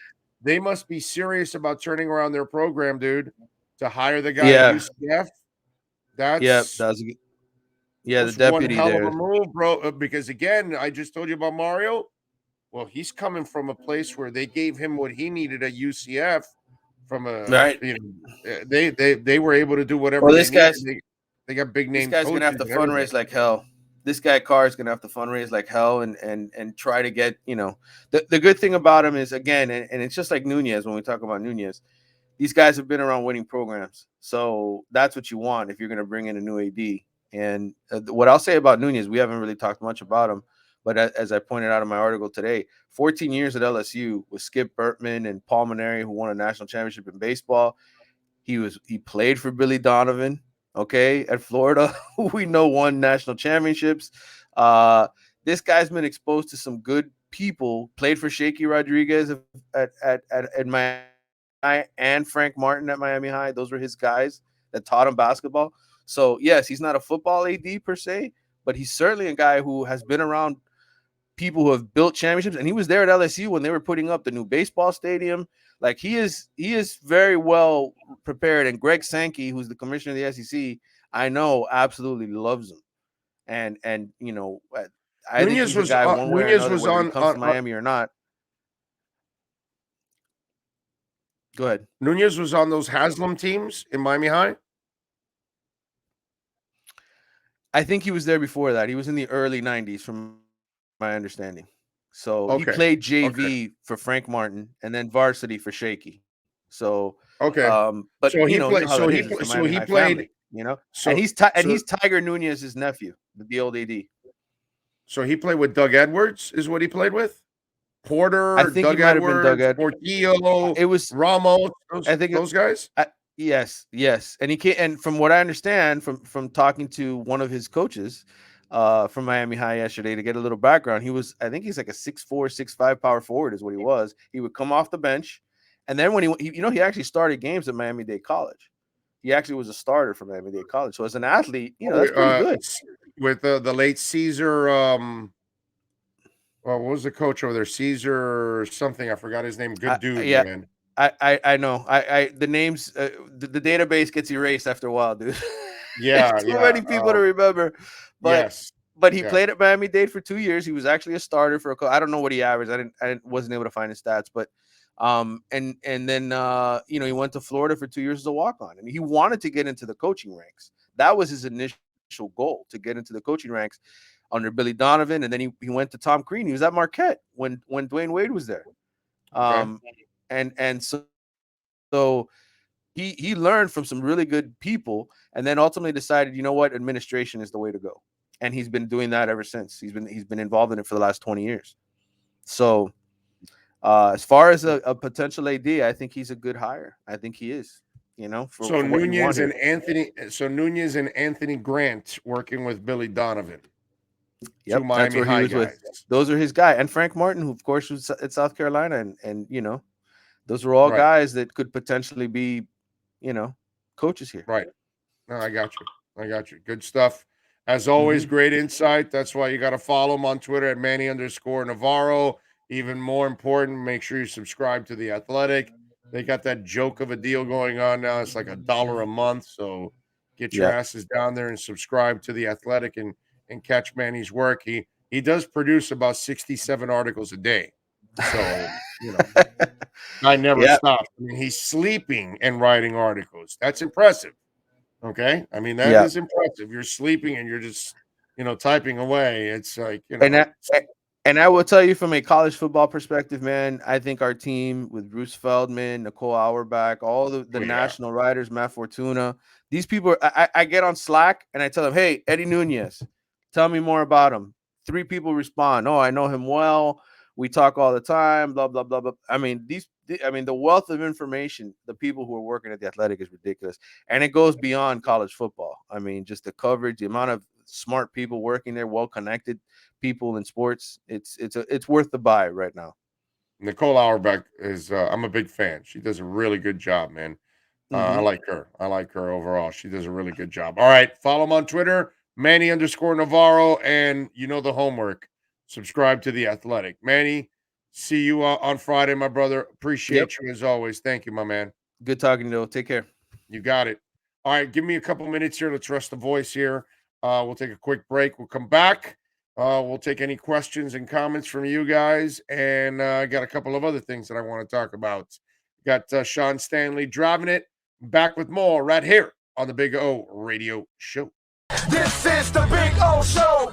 they must be serious about turning around their program, dude, to hire the guy at UCF. That's the one deputy hell there. of a move, bro. Because again, I just told you about Mario. Well, he's coming from a place where they gave him what he needed at UCF. From they were able to do whatever. Well, they needed. They got big name. This guy's gonna have to fundraise like hell. This guy Carr is gonna have to fundraise like hell and try to get, the good thing about him is, again, and it's just like Nunez. When we talk about Nunez, these guys have been around winning programs, so that's what you want if you're gonna bring in a new AD. And what I'll say about Nunez, we haven't really talked much about him, but as I pointed out in my article today, 14 years at LSU with Skip Bertman and Paul Maneri, who won a national championship in baseball. He played for Billy Donovan. Okay, at Florida, we know won national championships. This guy's been exposed to some good people. Played for Shaky Rodriguez at Miami High and Frank Martin at Miami High. Those were his guys that taught him basketball. So yes, he's not a football AD per se, but he's certainly a guy who has been around people who have built championships, and he was there at LSU when they were putting up the new baseball stadium. Like he is very well prepared. And Greg Sankey, who's the commissioner of the SEC, I know absolutely loves him. And I think he's a guy one way or another, whether he comes to Miami or not. Go ahead. Nunez was on those Haslam teams in Miami High. I think he was there before that. He was in the early 90s, from my understanding. So he played JV for Frank Martin and then varsity for Shaky. So but so he played. So he played. Family, and he's Tiger Nunez's nephew, the old AD. So he played with Doug Edwards, is what he played with. Porter, I think Doug he might Edwards, have been Doug Portillo. It was Ramos. I think those guys. Yes, and he can't. And from what I understand from talking to one of his coaches from Miami High yesterday, to get a little background, I think he's like a 6'4", 6'5" power forward is what he was. He would come off the bench, and then when he actually started games at Miami-Dade College. He actually was a starter for Miami-Dade College. So as an athlete, that's pretty good. With the late Caesar, what was the coach over there? Caesar something, I forgot his name. Good dude, man. I know. The names, the database gets erased after a while, dude. Yeah, too many people to remember. But yes, but he played at Miami-Dade for 2 years. He was actually a starter for I don't know what he averaged. I wasn't able to find his stats, but and then he went to Florida for 2 years as a walk-on, and he wanted to get into the coaching ranks. That was his initial goal, to get into the coaching ranks under Billy Donovan, and then he went to Tom Crean. He was at Marquette when Dwayne Wade was there. And so he learned from some really good people, and then ultimately decided, administration is the way to go. And he's been doing that ever since. He's been involved in it for the last 20 years. So as far as a potential AD, I think he's a good hire. I think he is. So what you want Nunez here. and Anthony Grant working with Billy Donovan. Yep, Two Miami High guys. Those are his guy, and Frank Martin, who of course was at South Carolina, and those are all guys that could potentially be, coaches here. Right. No, I got you. Good stuff. As always, great insight. That's why you got to follow him on Twitter at Manny_Navarro. Even more important, make sure you subscribe to The Athletic. They got that joke of a deal going on now. It's like $1 a month. So get your asses down there and subscribe to The Athletic and catch Manny's work. He does produce about 67 articles a day. So, I never stop. I mean, he's sleeping and writing articles. That's impressive. Okay. I mean, that is impressive. You're sleeping and you're just, typing away. It's like, And I will tell you from a college football perspective, man, I think our team with Bruce Feldman, Nicole Auerbach, all the national writers, Matt Fortuna, these people, I get on Slack and I tell them, hey, Eddie Nunez, tell me more about him. 3 people respond. Oh, I know him well. We talk all the time, blah, blah, blah, blah. I mean, the wealth of information, the people who are working at The Athletic is ridiculous. And it goes beyond college football. I mean, just the coverage, the amount of smart people working there, well-connected people in sports. It's worth the buy right now. Nicole Auerbach is, I'm a big fan. She does a really good job, man. I like her. I like her overall. She does a really good job. All right. Follow him on Twitter, Manny_Navarro. And the homework. Subscribe to The Athletic. Manny, see you on Friday, my brother. Appreciate you as always. Thank you, my man. Good talking to you. Take care. You got it. All right. Give me a couple minutes here. Let's rest the voice here. We'll take a quick break. We'll come back. We'll take any questions and comments from you guys. And I got a couple of other things that I want to talk about. Got Sean Stanley driving it. Back with more right here on the Big O Radio Show. This is the Big O Show.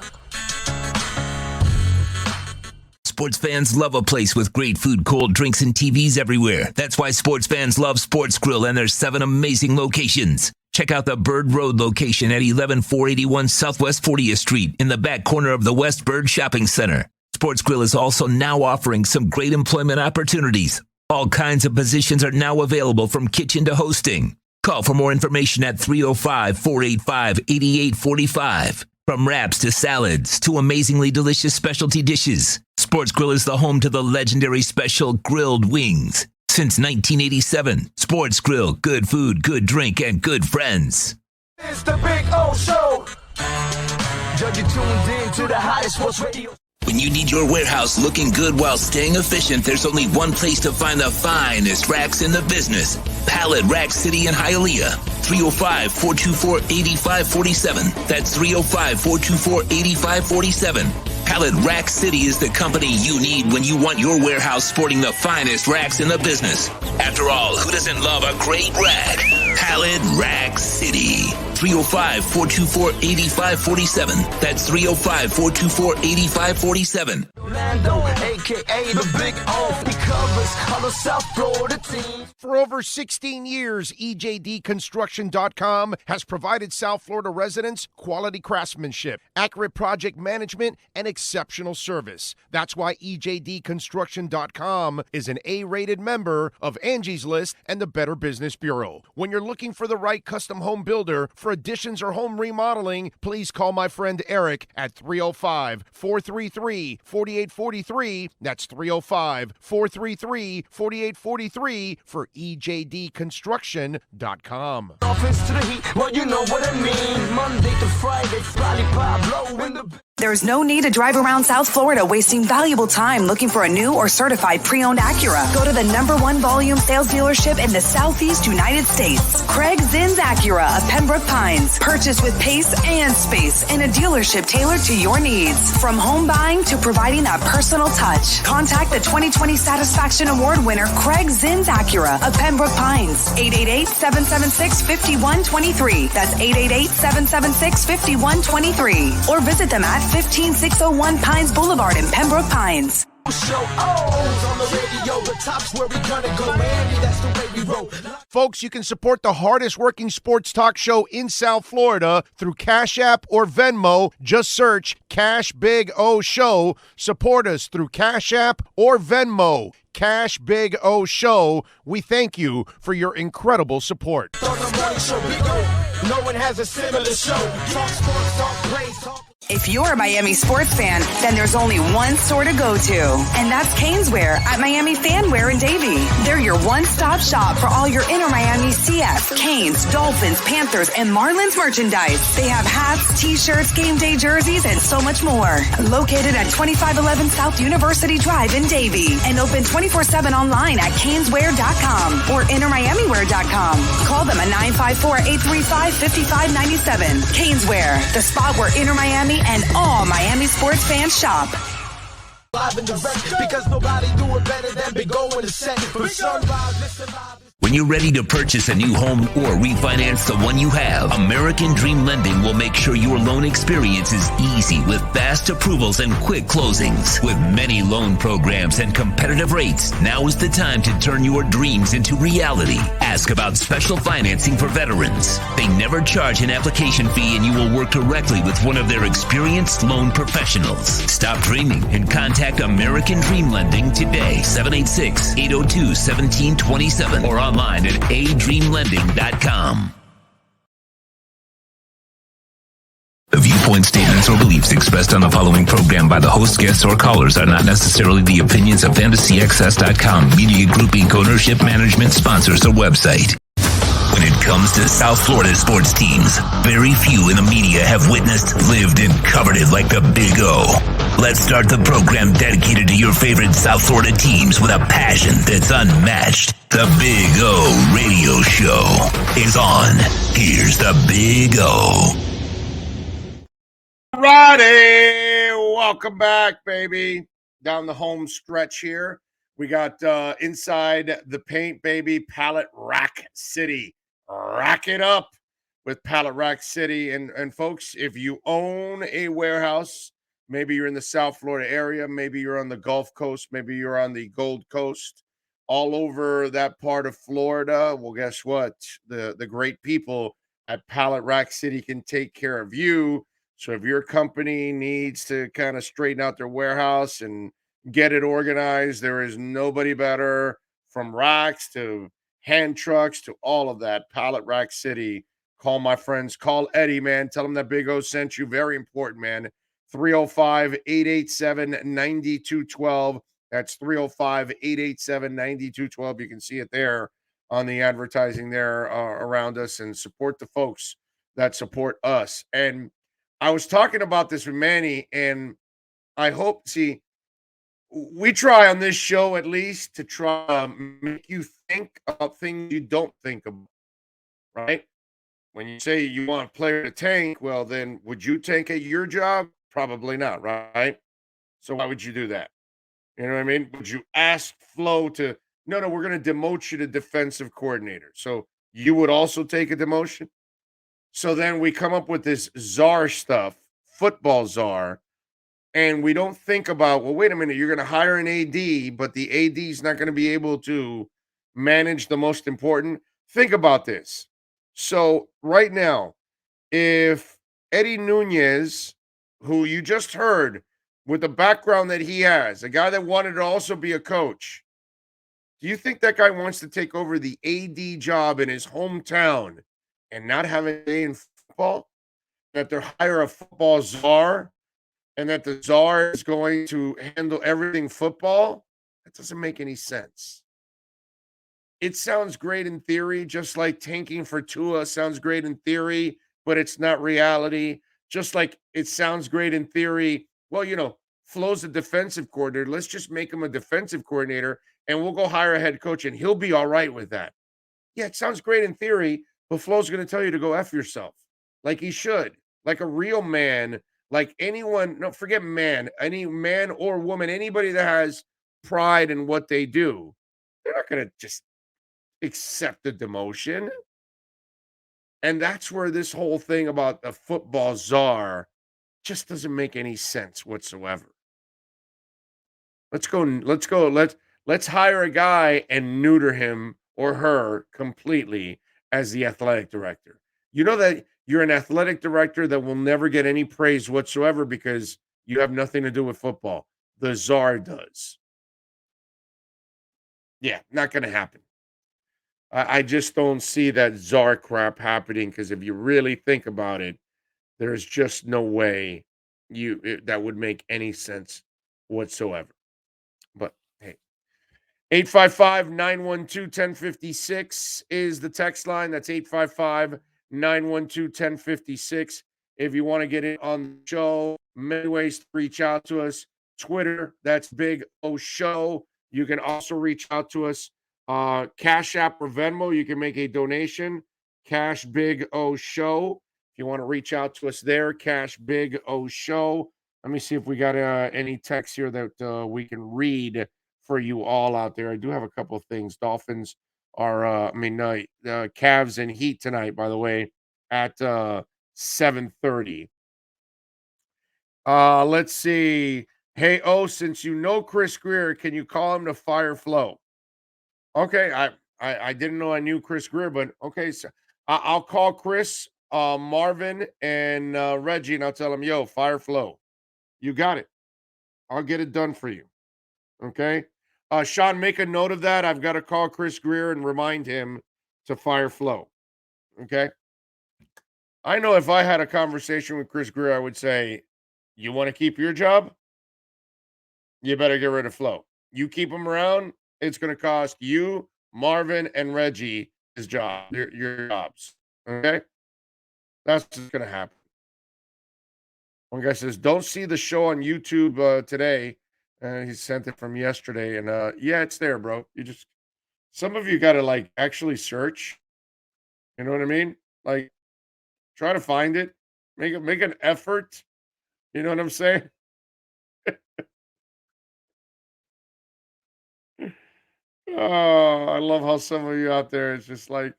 Sports fans love a place with great food, cold drinks, and TVs everywhere. That's why sports fans love Sports Grill and their 7 amazing locations. Check out the Bird Road location at 11481 Southwest 40th Street in the back corner of the West Bird Shopping Center. Sports Grill is also now offering some great employment opportunities. All kinds of positions are now available from kitchen to hosting. Call for more information at 305-485-8845. From wraps to salads to amazingly delicious specialty dishes, Sports Grill is the home to the legendary special grilled wings. Since 1987, Sports Grill, good food, good drink, and good friends. It's the Big O Show. Judge, you tuned in to the hottest sports radio. When you need your warehouse looking good while staying efficient, there's only one place to find the finest racks in the business. Pallet Rack City in Hialeah. 305-424-8547. That's 305-424-8547. Pallet Rack City is the company you need when you want your warehouse sporting the finest racks in the business. After all, who doesn't love a great rack? Pallet Rack City. 305-424-8547. That's 305-424-8547. Orlando, a.k.a. the Big O. He covers all the South Florida teams. For over 16 years, EJDconstruction.com has provided South Florida residents quality craftsmanship, accurate project management, and exceptional service. That's why EJDconstruction.com is an A-rated member of Angie's List and the Better Business Bureau. When you're looking for the right custom home builder for additions or home remodeling, please call my friend Eric at 305-433-4843. That's 305-433-4843 for EJDconstruction.com. Dolphins to the Heat, well, you know what I mean. Monday to Friday, lollipop blow in the... There's no need to drive around South Florida wasting valuable time looking for a new or certified pre-owned Acura. Go to the #1 volume sales dealership in the Southeast United States. Craig Zinn's Acura of Pembroke Pines. Purchased with pace and space in a dealership tailored to your needs. From home buying to providing that personal touch. Contact the 2020 Satisfaction Award winner Craig Zinn's Acura of Pembroke Pines. 888-776-5123. That's 888-776-5123. Or visit them at 15601 Pines Boulevard in Pembroke Pines. Show on the radio, the top's where we gonna go, Miami, that's the way we roll. Folks, you can support the hardest working sports talk show in South Florida through Cash App or Venmo. Just search Cash Big O Show. Support us through Cash App or Venmo. Cash Big O Show. We thank you for your incredible support. On the morning show, Big O. No one has a similar show. Talk sports, talk plays, talk. If you're a Miami sports fan, then there's only one store to go to, and that's Caneswear at Miami Fanwear in Davie. They're your one-stop shop for all your inner Miami CF, Canes, Dolphins, Panthers, and Marlins merchandise. They have hats, t-shirts, game day jerseys, and so much more. Located at 2511 South University Drive in Davie, and open 24/7 online at caneswear.com or innermiamiwear.com. Call them at 954-835-5597. Caneswear, the spot where inner Miami and all Miami sports fans shop. Live and direct, because nobody do it better than Big O in the set. From sunrise, listen live. When you're ready to purchase a new home or refinance the one you have, American Dream Lending will make sure your loan experience is easy with fast approvals and quick closings. With many loan programs and competitive rates, now is the time to turn your dreams into reality. Ask about special financing for veterans. They never charge an application fee and you will work directly with one of their experienced loan professionals. Stop dreaming and contact American Dream Lending today, 786-802-1727 or online at adreamlending.com. The viewpoint statements or beliefs expressed on the following program by the host, guests, or callers are not necessarily the opinions of FantasyAccess.com, Media Group Inc. ownership, management, sponsors, or website. When it comes to South Florida sports teams, very few in the media have witnessed, lived, and covered it like the Big O. Let's start the program dedicated to your favorite South Florida teams with a passion that's unmatched. The Big O Radio Show is on. Here's the Big O. Righty, welcome back, baby. Down the home stretch here. We got inside the paint, baby, Pallet Rack City. Rack it up with Pallet Rack City. And folks, if you own a warehouse, maybe you're in the South Florida area, maybe you're on the Gulf Coast, maybe you're on the Gold Coast, all over that part of Florida, well, guess what? The great people at Pallet Rack City can take care of you. So if your company needs to kind of straighten out their warehouse and get it organized, there is nobody better, from racks to hand trucks to all of that. Pallet Rack City. Call my friends. Call Eddie, man. Tell him that Big O sent you. Very important, man. 305-887-9212. That's 305-887-9212. You can see it there on the advertising there around us, and support the folks that support us. And I was talking about this with Manny, and I hope, see, we try on this show at least to try to make you think about things you don't think about, right? When you say you want a player to tank, well, then would you tank at your job? Probably not, right? So why would you do that? You know what I mean? Would you ask Flo to, no, we're going to demote you to defensive coordinator. So you would also take a demotion? So then we come up with this czar stuff, football czar, and we don't think about, well, wait a minute, you're going to hire an AD, but the AD is not going to be able to manage the most important. Think about this. So right now, if Eddie Nunez, who you just heard with the background that he has, a guy that wanted to also be a coach, do you think that guy wants to take over the AD job in his hometown and not have a day in football? That they're hire a football czar and that the czar is going to handle everything football? That doesn't make any sense. It sounds great in theory, just like tanking for Tua sounds great in theory, but it's not reality. Just like it sounds great in theory. Well, you know, Flo's a defensive coordinator. Let's just make him a defensive coordinator and we'll go hire a head coach and he'll be all right with that. Yeah, it sounds great in theory, but Flo's going to tell you to go F yourself, like he should, like a real man, like anyone. No, forget man, any man or woman, anybody that has pride in what they do, they're not going to just accept the demotion. And that's where this whole thing about the football czar just doesn't make any sense whatsoever. Let's hire a guy and neuter him or her completely as the athletic director. You know that you're an athletic director that will never get any praise whatsoever because you have nothing to do with football. The czar does. Yeah, not going to happen. I just don't see that czar crap happening because if you really think about it, there's just no way that would make any sense whatsoever. But hey, 855-912-1056 is the text line. That's 855-912-1056. If you want to get in on the show, many ways to reach out to us. Twitter, that's Big O Show. You can also reach out to us. Cash App or Venmo, you can make a donation. Cash Big O Show. If you want to reach out to us there, Cash Big O Show. Let me see if we got any text here that we can read for you all out there. I do have a couple of things. Dolphins are, Cavs and Heat tonight, by the way, at 7:30. Let's see. Hey, since you know Chris Greer, can you call him to fire Flo? Okay, I didn't know I knew Chris Greer, but okay, so I'll call Chris, Marvin, and Reggie, and I'll tell him, yo, fire Flo. You got it. I'll get it done for you. Okay. Sean, make a note of that. I've got to call Chris Greer and remind him to fire Flo. Okay. I know if I had a conversation with Chris Greer, I would say, you want to keep your job? You better get rid of Flo. You keep him around, it's going to cost you, Marvin, and Reggie his job, your jobs. Okay. That's what's going to happen. One guy says, don't see the show on YouTube today. He sent it from yesterday. And yeah, it's there, bro. Some of you got to like actually search. You know what I mean? Like try to find it. Make an effort. You know what I'm saying? Oh, I love how some of you out there it's just like,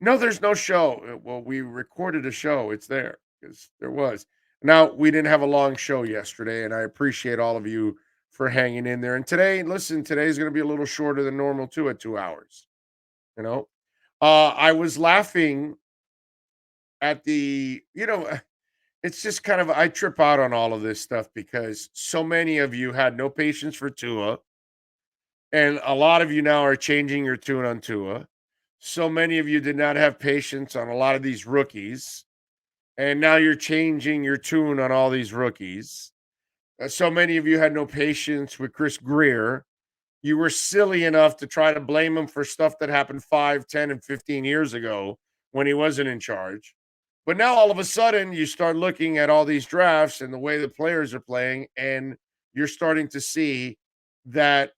no, there's no show. Well, we recorded a show. It's there because there was. Now, we didn't have a long show yesterday, and I appreciate all of you for hanging in there. And today, listen, today's going to be a little shorter than normal, too, at 2 hours. You know, I was laughing at it's just kind of, I trip out on all of this stuff because so many of you had no patience for Tua, and a lot of you now are changing your tune on Tua. So many of you did not have patience on a lot of these rookies, and now you're changing your tune on all these rookies. So many of you had no patience with Chris Greer. You were silly enough to try to blame him for stuff that happened 5, 10, and 15 years ago when he wasn't in charge. But now all of a sudden you start looking at all these drafts and the way the players are playing, and you're starting to see that,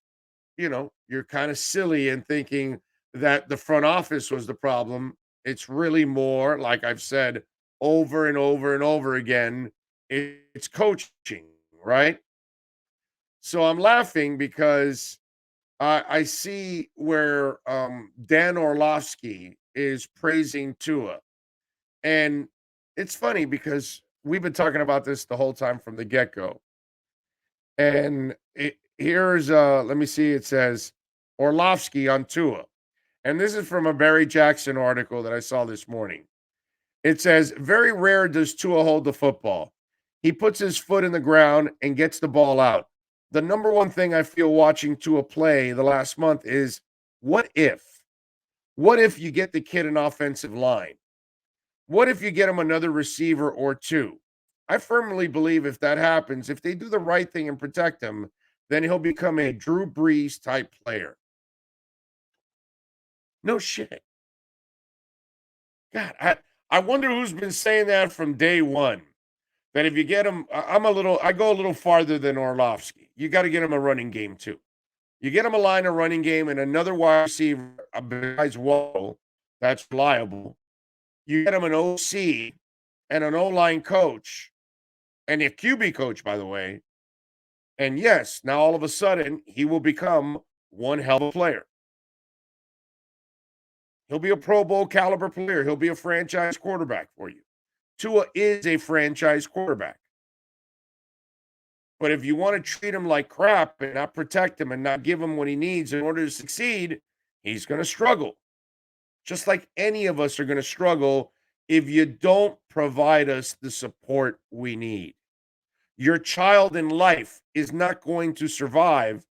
you're kind of silly in thinking that the front office was the problem. It's really more, like I've said over and over and over again, it's coaching, right? So I'm laughing because I see where Dan Orlovsky is praising Tua. And it's funny because we've been talking about this the whole time from the get-go. And here's, let me see, it says Orlovsky on Tua. And this is from a Barry Jackson article that I saw this morning. It says, very rare does Tua hold the football. He puts his foot in the ground and gets the ball out. The number one thing I feel watching Tua play the last month is, what if? What if you get the kid an offensive line? What if you get him another receiver or two? I firmly believe if that happens, if they do the right thing and protect him, then he'll become a Drew Brees type player. No shit. God, I wonder who's been saying that from day one. That if you get him, I go a little farther than Orlovsky. You got to get him a running game too. You get him a line of running game and another wide receiver besides Waddle that's reliable. You get him an OC and an O-line coach and a QB coach, by the way. And yes, now all of a sudden he will become one hell of a player. He'll be a Pro Bowl caliber player. He'll be a franchise quarterback for you. Tua is a franchise quarterback. But if you want to treat him like crap and not protect him and not give him what he needs in order to succeed, he's going to struggle. Just like any of us are going to struggle if you don't provide us the support we need. Your child in life is not going to survive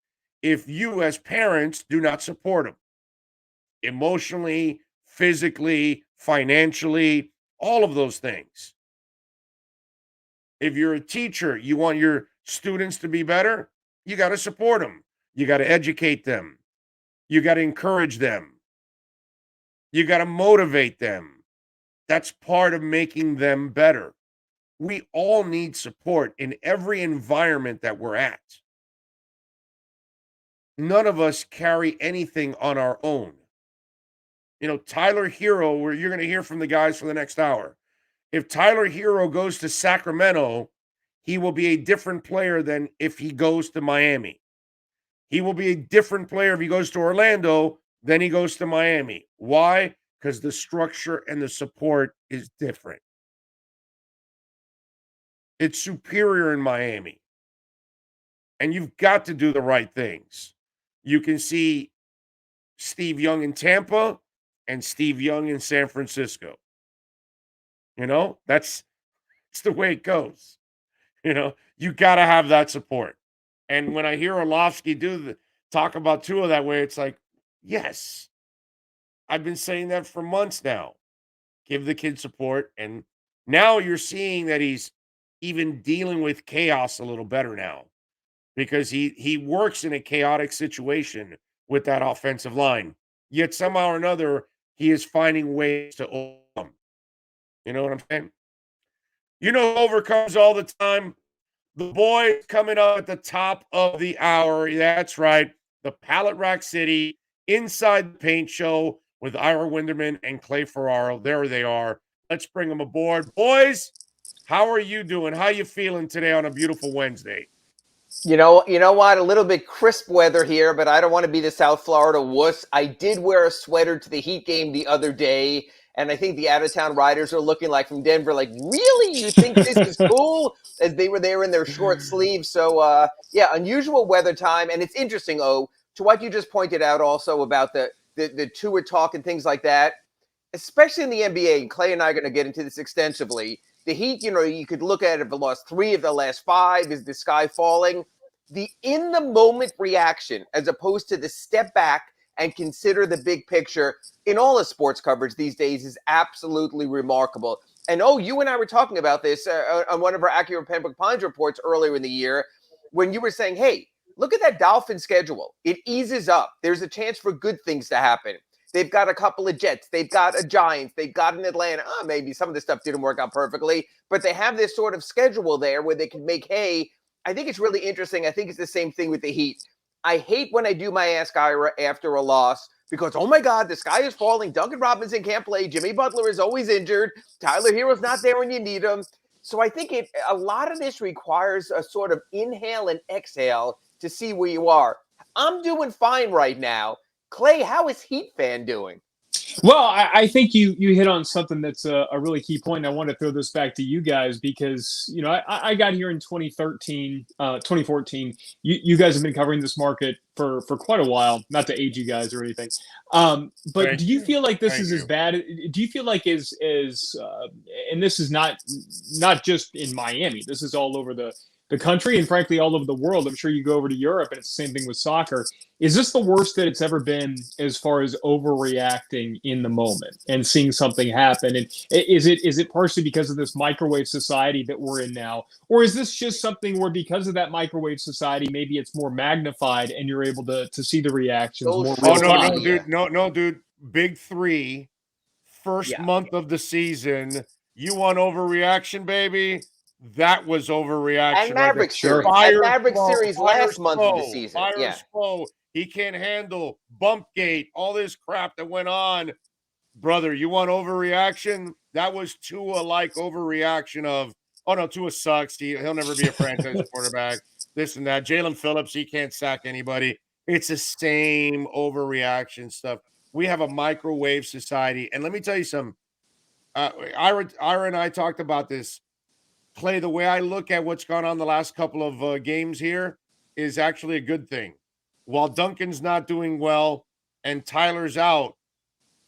if you as parents do not support them emotionally, physically, financially, all of those things. If you're a teacher, you want your students to be better, you got to support them. You got to educate them. You got to encourage them. You got to motivate them. That's part of making them better. We all need support in every environment that we're at. None of us carry anything on our own. You know, Tyler Hero, where you're going to hear from the guys for the next hour. If Tyler Hero goes to Sacramento, he will be a different player than if he goes to Miami. He will be a different player if he goes to Orlando than he goes to Miami. Why? Because the structure and the support is different. It's superior in Miami. And you've got to do the right things. You can see Steve Young in Tampa and Steve Young in San Francisco. You know, it's the way it goes. You know, you got to have that support. And when I hear Orlovsky talk about Tua that way, it's like, yes, I've been saying that for months now. Give the kid support. And now you're seeing that he's even dealing with chaos a little better now because he works in a chaotic situation with that offensive line. Yet somehow or another, he is finding ways to overcome. You know what I'm saying? You know who overcomes all the time? The boy coming up at the top of the hour. That's right. The Pallet Rack City Inside the Paint Show with Ira Winderman and Clay Ferraro. There they are. Let's bring them aboard. Boys, how are you doing? How you feeling today on a beautiful Wednesday? You know what? A little bit crisp weather here, but I don't want to be the South Florida wuss. I did wear a sweater to the Heat game the other day, and I think the out-of-town riders are looking like from Denver, like, really? You think this is cool? As they were there in their short sleeves. So, yeah, unusual weather time. And it's interesting, to what you just pointed out also about the Tua talk and things like that, especially in the NBA, and Clay and I are going to get into this extensively. The Heat, you could look at it, if they lost 3 of the last 5, is the sky falling? The in-the-moment reaction, as opposed to the step back and consider the big picture in all the sports coverage these days, is absolutely remarkable. And, you and I were talking about this on one of our Accurate Pembroke Pines reports earlier in the year when you were saying, hey, look at that Dolphins schedule. It eases up. There's a chance for good things to happen. They've got a couple of Jets. They've got a Giants. They've got an Atlanta. Maybe some of this stuff didn't work out perfectly, but they have this sort of schedule there where they can make hay. I think it's really interesting. I think it's the same thing with the Heat. I hate when I do my Ask Ira after a loss because, oh my God, the sky is falling. Duncan Robinson can't play. Jimmy Butler is always injured. Tyler Hero's not there when you need him. So I think a lot of this requires a sort of inhale and exhale to see where you are. I'm doing fine right now. Clay, how is Heat fan doing? Well, I think you hit on something that's a really key point. I want to throw this back to you guys because, I got here in 2014. You guys have been covering this market for quite a while, not to age you guys or anything. But do you feel like this is as bad? Do you feel like and this is not just in Miami, this is all over the country and frankly all over the world. I'm sure you go over to Europe and it's the same thing with soccer. Is this the worst that it's ever been as far as overreacting in the moment and seeing something happen? And is it partially because of this microwave society that we're in now? Or is this just something where because of that microwave society, maybe it's more magnified and you're able to see the reactions more real time? No, dude. Big 3, first month of the season. You want overreaction, baby? That was overreaction. And Maverick series. Series last month of the season. Flow. He can't handle Bumpgate, all this crap that went on. Brother, you want overreaction? That was Tua-like overreaction of, oh no, Tua sucks. He'll never be a franchise quarterback. This and that. Jalen Phillips, he can't sack anybody. It's the same overreaction stuff. We have a microwave society. And let me tell you something. Ira and I talked about this. Clay, the way I look at what's gone on the last couple of games here is actually a good thing. While Duncan's not doing well and Tyler's out,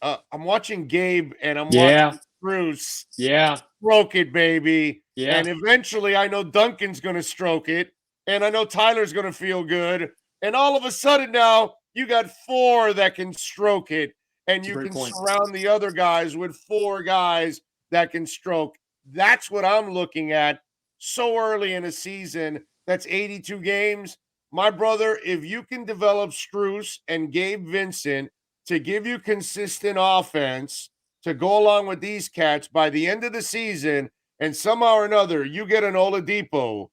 I'm watching Gabe and I'm watching Bruce stroke it, baby. Yeah. And eventually I know Duncan's going to stroke it and I know Tyler's going to feel good And all of a sudden now you got 4 that can stroke it, and you can surround the other guys with 4 guys that can stroke. That's what I'm looking at so early in a season. That's 82 games. My brother, if you can develop Strus and Gabe Vincent to give you consistent offense to go along with these cats by the end of the season, and somehow or another you get an Oladipo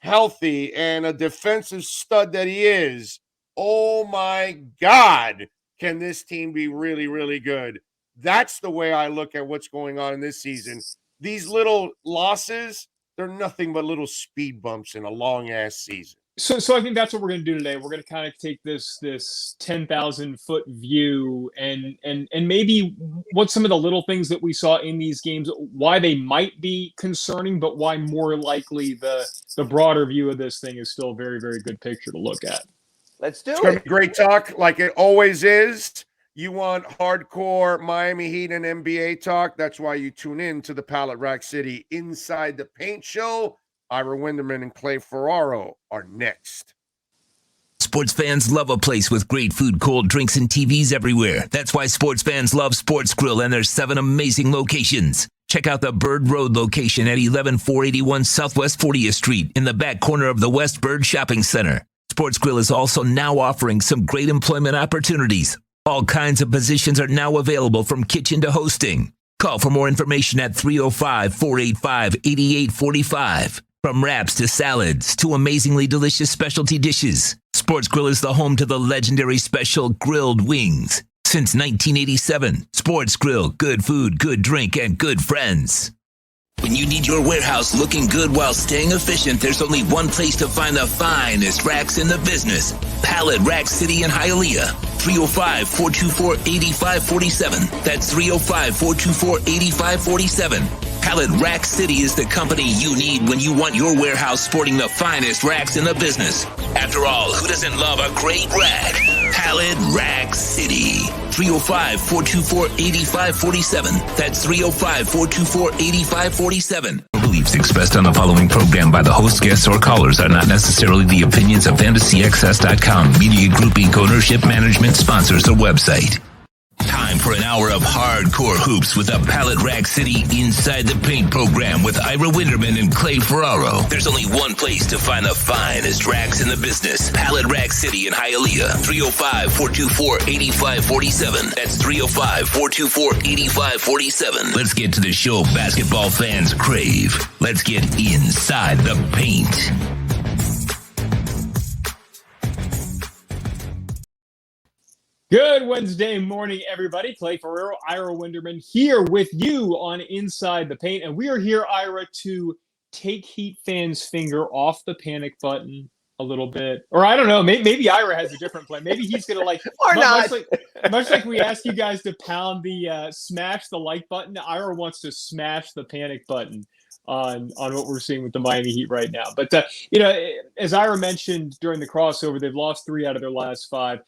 healthy and a defensive stud that he is, oh my God, can this team be really, really good? That's the way I look at what's going on in this season. These little losses, they're nothing but little speed bumps in a long-ass season. So I think that's what we're going to do today. We're going to kind of take this 10,000-foot view and maybe what some of the little things that we saw in these games, why they might be concerning, but why more likely the broader view of this thing is still a very, very good picture to look at. Let's do It's it. going to be great talk like it always is. You want hardcore Miami Heat and NBA talk? That's why you tune in to the Pallet Rack City Inside the Paint show. Ira Winderman and Clay Ferraro are next. Sports fans love a place with great food, cold drinks, and TVs everywhere. That's why sports fans love Sports Grill and their 7 amazing locations. Check out the Bird Road location at 11481 Southwest 40th Street in the back corner of the West Bird Shopping Center. Sports Grill is also now offering some great employment opportunities. All kinds of positions are now available from kitchen to hosting. Call for more information at 305-485-8845. From wraps to salads to amazingly delicious specialty dishes, Sports Grill is the home to the legendary special grilled wings. Since 1987, Sports Grill, good food, good drink, and good friends. When you need your warehouse looking good while staying efficient, there's only one place to find the finest racks in the business. Pallet Rack City in Hialeah. 305-424-8547. That's 305-424-8547. Pallet Rack City is the company you need when you want your warehouse sporting the finest racks in the business. After all, who doesn't love a great rack? Pallet Rack City. 305-424-8547. That's 305-424-8547. Beliefs expressed on the following program by the host, guests, or callers are not necessarily the opinions of FantasyXS.com, Media Group Inc. ownership, management, sponsors, or website. Time for an hour of hardcore hoops with the Pallet Rack City Inside the Paint program with Ira Winderman and Clay Ferraro. There's only one place to find the finest racks in the business. Pallet Rack City in Hialeah. 305-424-8547. That's 305-424-8547. Let's get to the show basketball fans crave. Let's get inside the paint. Good Wednesday morning, everybody. Clay Ferraro, Ira Winderman here with you on Inside the Paint. And we are here, Ira, to take Heat fans' finger off the panic button a little bit. Or I don't know, maybe Ira has a different plan. Maybe he's going to much like we asked you guys to pound the smash the like button, Ira wants to smash the panic button on what we're seeing with the Miami Heat right now. But, as Ira mentioned during the crossover, they've lost 3 out of their last 5.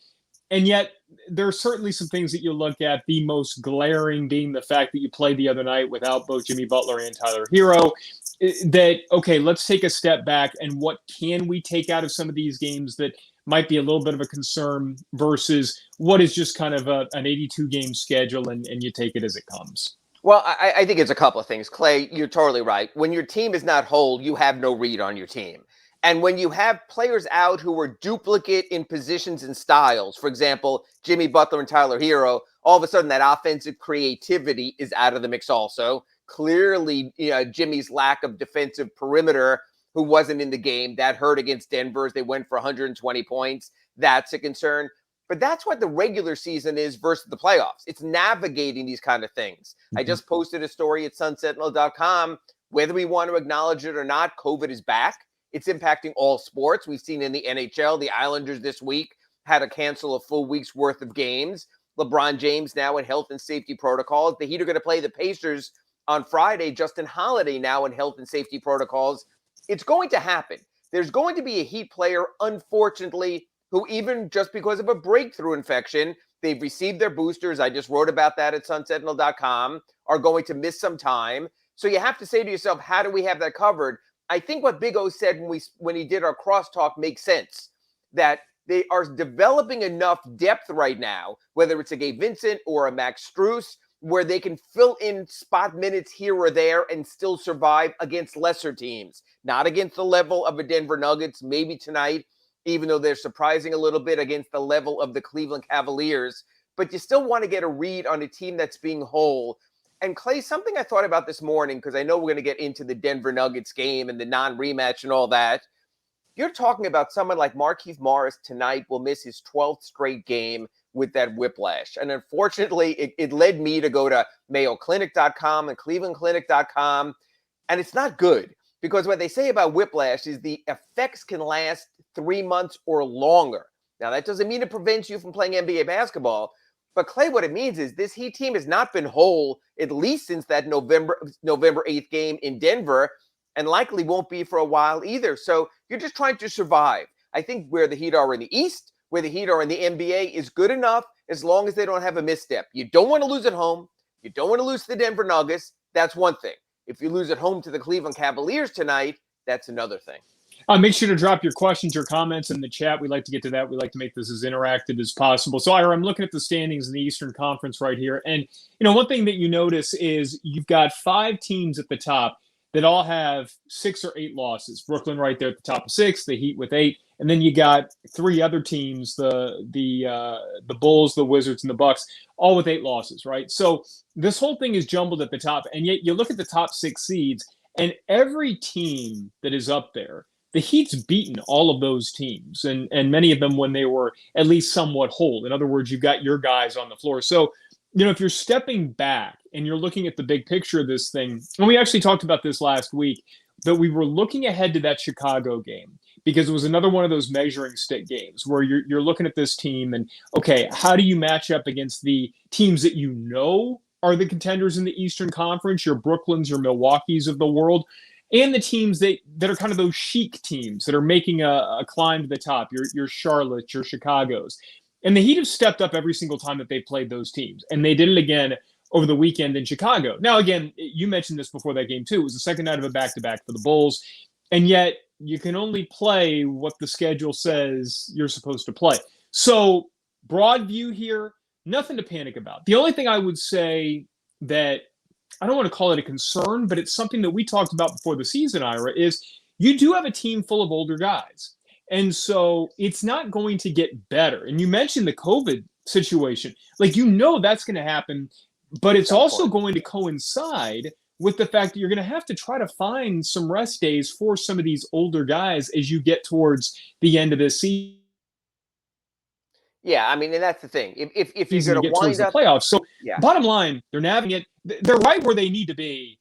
And yet, there are certainly some things that you look at, the most glaring being the fact that you played the other night without both Jimmy Butler and Tyler Hero. That, okay, let's take a step back, and what can we take out of some of these games that might be a little bit of a concern versus what is just kind of an 82-game schedule, and you take it as it comes? Well, I think it's a couple of things. Clay, you're totally right. When your team is not whole, you have no read on your team. And when you have players out who are duplicate in positions and styles, for example, Jimmy Butler and Tyler Hero, all of a sudden that offensive creativity is out of the mix also. Clearly, Jimmy's lack of defensive perimeter, who wasn't in the game, that hurt against Denver as they went for 120 points. That's a concern. But that's what the regular season is versus the playoffs. It's navigating these kind of things. Mm-hmm. I just posted a story at sunsentinel.com. Whether we want to acknowledge it or not, COVID is back. It's impacting all sports. We've seen in the NHL, the Islanders this week had to cancel a full week's worth of games. LeBron James now in health and safety protocols. The Heat are going to play the Pacers on Friday. Justin Holiday now in health and safety protocols. It's going to happen. There's going to be a Heat player, unfortunately, who even just because of a breakthrough infection, they've received their boosters. I just wrote about that at sunsentinel.com, are going to miss some time. So you have to say to yourself, how do we have that covered? I think what Big O said when he did our crosstalk makes sense, that they are developing enough depth right now, whether it's a Gabe Vincent or a Max Strus, where they can fill in spot minutes here or there and still survive against lesser teams. Not against the level of the Denver Nuggets, maybe tonight, even though they're surprising a little bit against the level of the Cleveland Cavaliers. But you still want to get a read on a team that's being whole. And Clay, something I thought about this morning, because I know we're going to get into the Denver Nuggets game and the non-rematch and all that. You're talking about someone like Markieff Morris tonight will miss his 12th straight game with that whiplash. And unfortunately, it led me to go to MayoClinic.com and ClevelandClinic.com. And it's not good, because what they say about whiplash is the effects can last 3 months or longer. Now, that doesn't mean it prevents you from playing NBA basketball. But Clay, what it means is this Heat team has not been whole, at least since that November 8th game in Denver, and likely won't be for a while either. So you're just trying to survive. I think where the Heat are in the East, where the Heat are in the NBA is good enough as long as they don't have a misstep. You don't want to lose at home. You don't want to lose to the Denver Nuggets. That's one thing. If you lose at home to the Cleveland Cavaliers tonight, that's another thing. Make sure to drop your questions or comments in the chat. We like to get to that. We like to make this as interactive as possible. So, Ira, I'm looking at the standings in the Eastern Conference right here. And, one thing that you notice is you've got 5 teams at the top that all have 6 or 8 losses. Brooklyn right there at the top of 6, the Heat with 8. And then you got 3 other teams, the Bulls, the Wizards, and the Bucks, all with 8 losses, right? So this whole thing is jumbled at the top. And yet you look at the top 6 seeds, and every team that is up there, the Heat's beaten all of those teams, and many of them when they were at least somewhat whole. In other words, you've got your guys on the floor. So, if you're stepping back and you're looking at the big picture of this thing, and we actually talked about this last week, that we were looking ahead to that Chicago game because it was another one of those measuring stick games where you're looking at this team and, okay, how do you match up against the teams that are the contenders in the Eastern Conference, your Brooklyns, your Milwaukees of the world, and the teams that are kind of those chic teams that are making a climb to the top, your Charlotte, your Chicago's. And the Heat have stepped up every single time that they played those teams. And they did it again over the weekend in Chicago. Now, again, you mentioned this before that game, too. It was the second night of a back-to-back for the Bulls. And yet you can only play what the schedule says you're supposed to play. So broad view here, nothing to panic about. The only thing I would say that I don't want to call it a concern, but it's something that we talked about before the season, Ira, is you do have a team full of older guys. And so it's not going to get better. And you mentioned the COVID situation. Like, that's going to happen, but it's also going to coincide with the fact that you're going to have to try to find some rest days for some of these older guys as you get towards the end of this season. Yeah, I mean, and that's the thing. If you're going to get towards the playoffs. So bottom line, they're navigating it. They're right where they need to be.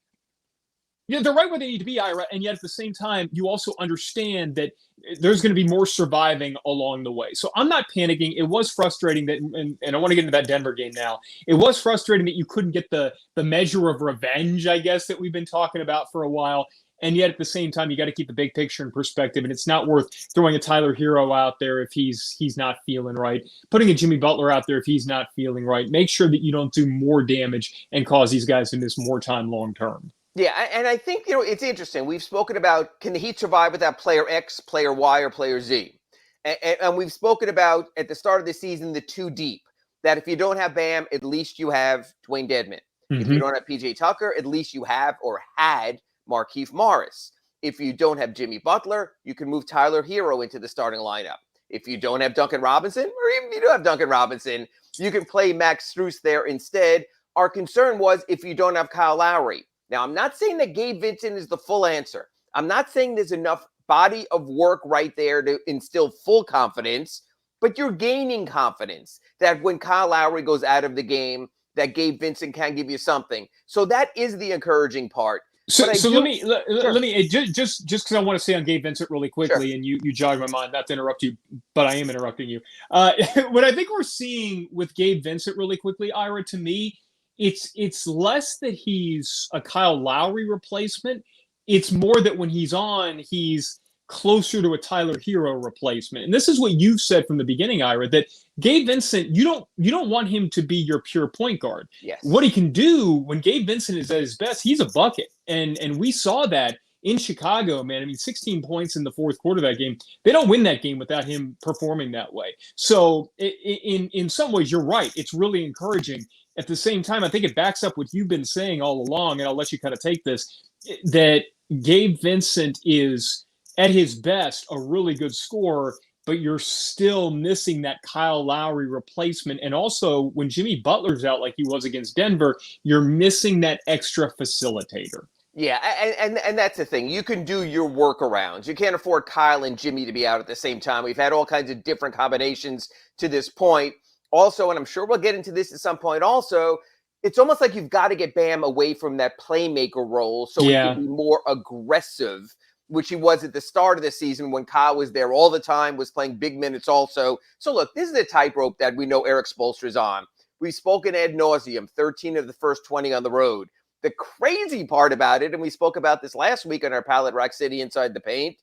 They're right where they need to be, Ira. And yet at the same time, you also understand that there's going to be more surviving along the way. So I'm not panicking. It was frustrating that, and I want to get into that Denver game now. It was frustrating that you couldn't get the measure of revenge, I guess, that we've been talking about for a while. And yet at the same time, you got to keep the big picture in perspective. And it's not worth throwing a Tyler Hero out there if he's not feeling right, putting a Jimmy Butler out there if he's not feeling right. Make sure that you don't do more damage and cause these guys to miss more time long term. Yeah, and I think, it's interesting. We've spoken about, can the Heat survive without player X, player Y, or player Z? And we've spoken about, at the start of the season, the 2 deep, that if you don't have Bam, at least you have Dwayne Dedmon. Mm-hmm. If you don't have PJ Tucker, at least you have or had Markieff Morris. If you don't have Jimmy Butler, you can move Tyler Hero into the starting lineup. If you don't have Duncan Robinson, or even if you do have Duncan Robinson, you can play Max Strus there instead. Our concern was if you don't have Kyle Lowry. Now, I'm not saying that Gabe Vincent is the full answer. I'm not saying there's enough body of work right there to instill full confidence, but you're gaining confidence that when Kyle Lowry goes out of the game, that Gabe Vincent can give you something. So that is the encouraging part. So let me just because I want to say on Gabe Vincent really quickly, and you jogged my mind, not to interrupt you, but I am interrupting you. What I think we're seeing with Gabe Vincent really quickly, Ira, to me, it's less that he's a Kyle Lowry replacement. It's more that when he's on, he's closer to a Tyler Hero replacement. And this is what you've said from the beginning, Ira, that Gabe Vincent, you don't want him to be your pure point guard. Yes. What he can do when Gabe Vincent is at his best, he's a bucket. And we saw that in Chicago, man. I mean, 16 points in the fourth quarter of that game. They don't win that game without him performing that way. So in some ways, you're right. It's really encouraging. At the same time, I think it backs up what you've been saying all along, and I'll let you kind of take this, that Gabe Vincent is, at his best, a really good scorer, but you're still missing that Kyle Lowry replacement. And also, when Jimmy Butler's out like he was against Denver, you're missing that extra facilitator. Yeah, and that's the thing. You can do your workarounds. You can't afford Kyle and Jimmy to be out at the same time. We've had all kinds of different combinations to this point. Also, and I'm sure we'll get into this at some point also, it's almost like you've got to get Bam away from that playmaker role so he can be more aggressive, which he was at the start of the season when Kyle was there all the time, was playing big minutes also. So look, this is a tightrope that we know Eric Spoelstra's on. We've spoken ad nauseum, 13 of the first 20 on the road. The crazy part about it, and we spoke about this last week on our Pallet Rock City Inside the Paint,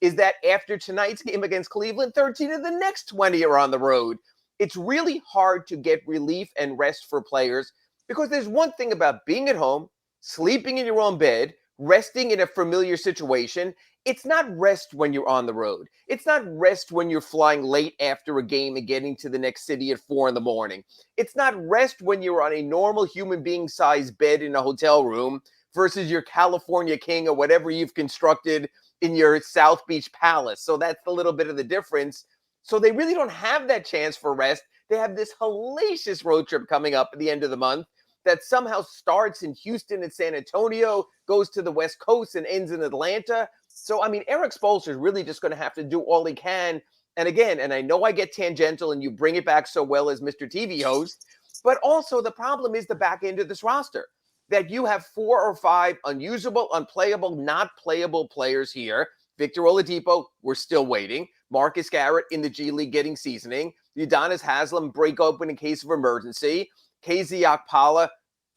is that after tonight's game against Cleveland, 13 of the next 20 are on the road. It's really hard to get relief and rest for players because there's one thing about being at home, sleeping in your own bed, resting in a familiar situation. It's not rest when you're on the road. It's not rest when you're flying late after a game and getting to the next city at 4 a.m. It's not rest when you're on a normal human being-sized bed in a hotel room versus your California King or whatever you've constructed in your South Beach Palace. So that's a little bit of the difference. So they really don't have that chance for rest. They have this hellacious road trip coming up at the end of the month that somehow starts in Houston and San Antonio, goes to the West Coast and ends in Atlanta. So, I mean, Eric Spoelstra is really just going to have to do all he can. And again, and I know I get tangential and you bring it back so well as Mr. TV host, but also the problem is the back end of this roster, that you have 4 or 5 unusable, unplayable, not playable players here. Victor Oladipo, we're still waiting. Marcus Garrett in the G League getting seasoning. Udonis Haslem break open in case of emergency. KZ Okpala,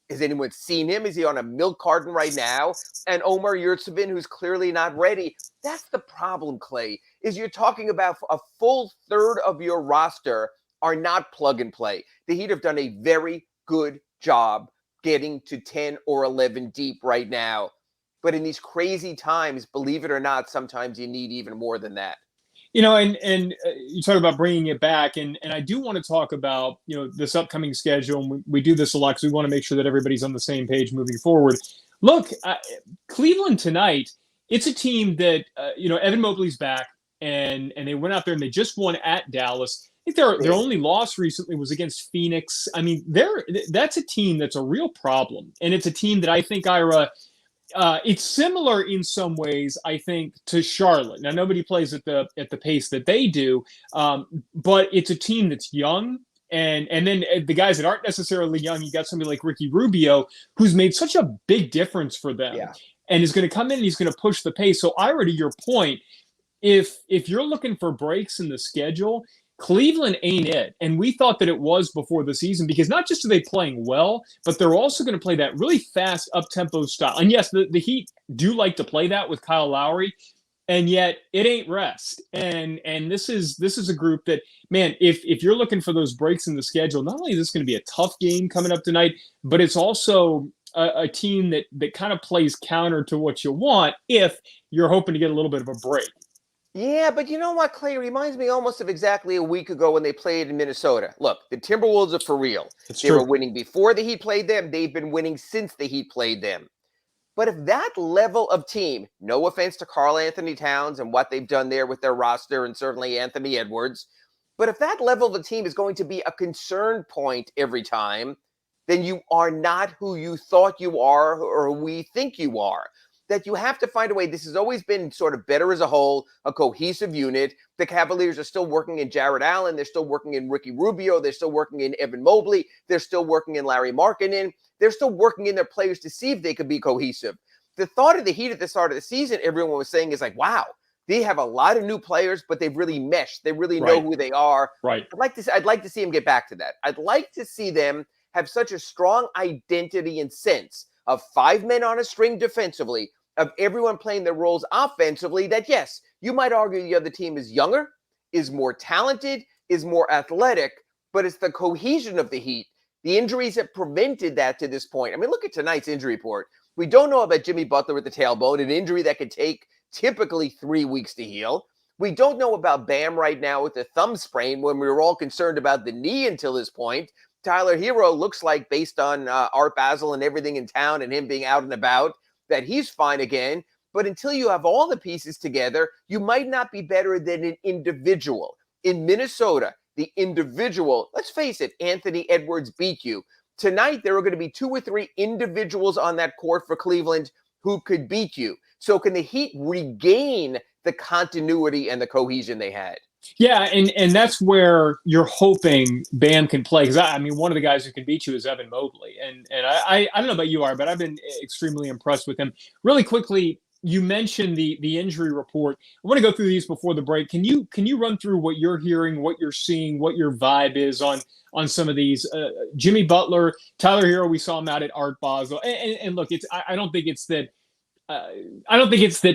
has anyone seen him? Is he on a milk carton right now? And Omar Yurtseven, who's clearly not ready. That's the problem, Clay, is you're talking about a full third of your roster are not plug and play. The Heat have done a very good job getting to 10 or 11 deep right now. But in these crazy times, believe it or not, sometimes you need even more than that. You know, and you talk about bringing it back, and I do want to talk about, you know, this upcoming schedule. And we do this a lot because we want to make sure that everybody's on the same page moving forward. Look, Cleveland tonight, it's a team that, you know, Evan Mobley's back, and they went out there and they just won at Dallas. I think their only loss recently was against Phoenix. I mean, that's a team that's a real problem, and it's a team that I think, Ira, it's similar in some ways, I think, to Charlotte. Now, nobody plays at the pace that they do, but it's a team that's young. And then the guys that aren't necessarily young, you got somebody like Ricky Rubio, who's made such a big difference for them, and is going to come in and he's going to push the pace. So, Ira, to your point, if you're looking for breaks in the schedule, Cleveland ain't it. And we thought that it was before the season, because not just are they playing well, but they're also going to play that really fast up-tempo style. And yes, the Heat do like to play that with Kyle Lowry, and yet it ain't rest. And this is a group that, man, if you're looking for those breaks in the schedule, not only is this going to be a tough game coming up tonight, but it's also a team that kind of plays counter to what you want if you're hoping to get a little bit of a break. Yeah, but you know what, Clay? It reminds me almost of exactly a week ago when they played in Minnesota. Look, the Timberwolves are for real. They were winning before the Heat played them. They've been winning since the Heat played them. But if that level of team, no offense to Karl Anthony Towns and what they've done there with their roster, and certainly Anthony Edwards, but if that level of a team is going to be a concern point every time, then you are not who you thought you are or who we think you are. That you have to find a way. This has always been sort of better as a whole, a cohesive unit. The Cavaliers are still working in Jarrett Allen. They're still working in Ricky Rubio. They're still working in Evan Mobley. They're still working in Larry Markkinen. They're still working in their players to see if they could be cohesive. The thought of the Heat at the start of the season, everyone was saying, is like, wow, they have a lot of new players, but they've really meshed. They really know who they are. Right. I'd like to see them get back to that. I'd like to see them have such a strong identity and sense of 5 men on a string defensively, of everyone playing their roles offensively, that yes, you might argue the other team is younger, is more talented, is more athletic, but it's the cohesion of the Heat. The injuries have prevented that to this point. I mean, look at tonight's injury report. We don't know about Jimmy Butler with the tailbone, an injury that could take typically 3 weeks to heal. We don't know about Bam right now with the thumb sprain when we were all concerned about the knee until this point. Tyler Hero looks like, based on Art Basel and everything in town and him being out and about, that he's fine again. But until you have all the pieces together, you might not be better than an individual. In Minnesota, the individual, let's face it, Anthony Edwards beat you. Tonight, there are going to be 2 or 3 individuals on that court for Cleveland who could beat you. So can the Heat regain the continuity and the cohesion they had? Yeah, and that's where you're hoping Bam can play. Because, I mean, one of the guys who can beat you is Evan Mobley. And I don't know about you, but I've been extremely impressed with him. Really quickly, you mentioned the injury report. I want to go through these before the break. Can you run through what you're hearing, what you're seeing, what your vibe is on some of these? Jimmy Butler, Tyler Hero, we saw him out at Art Basel. And look, I don't think it's that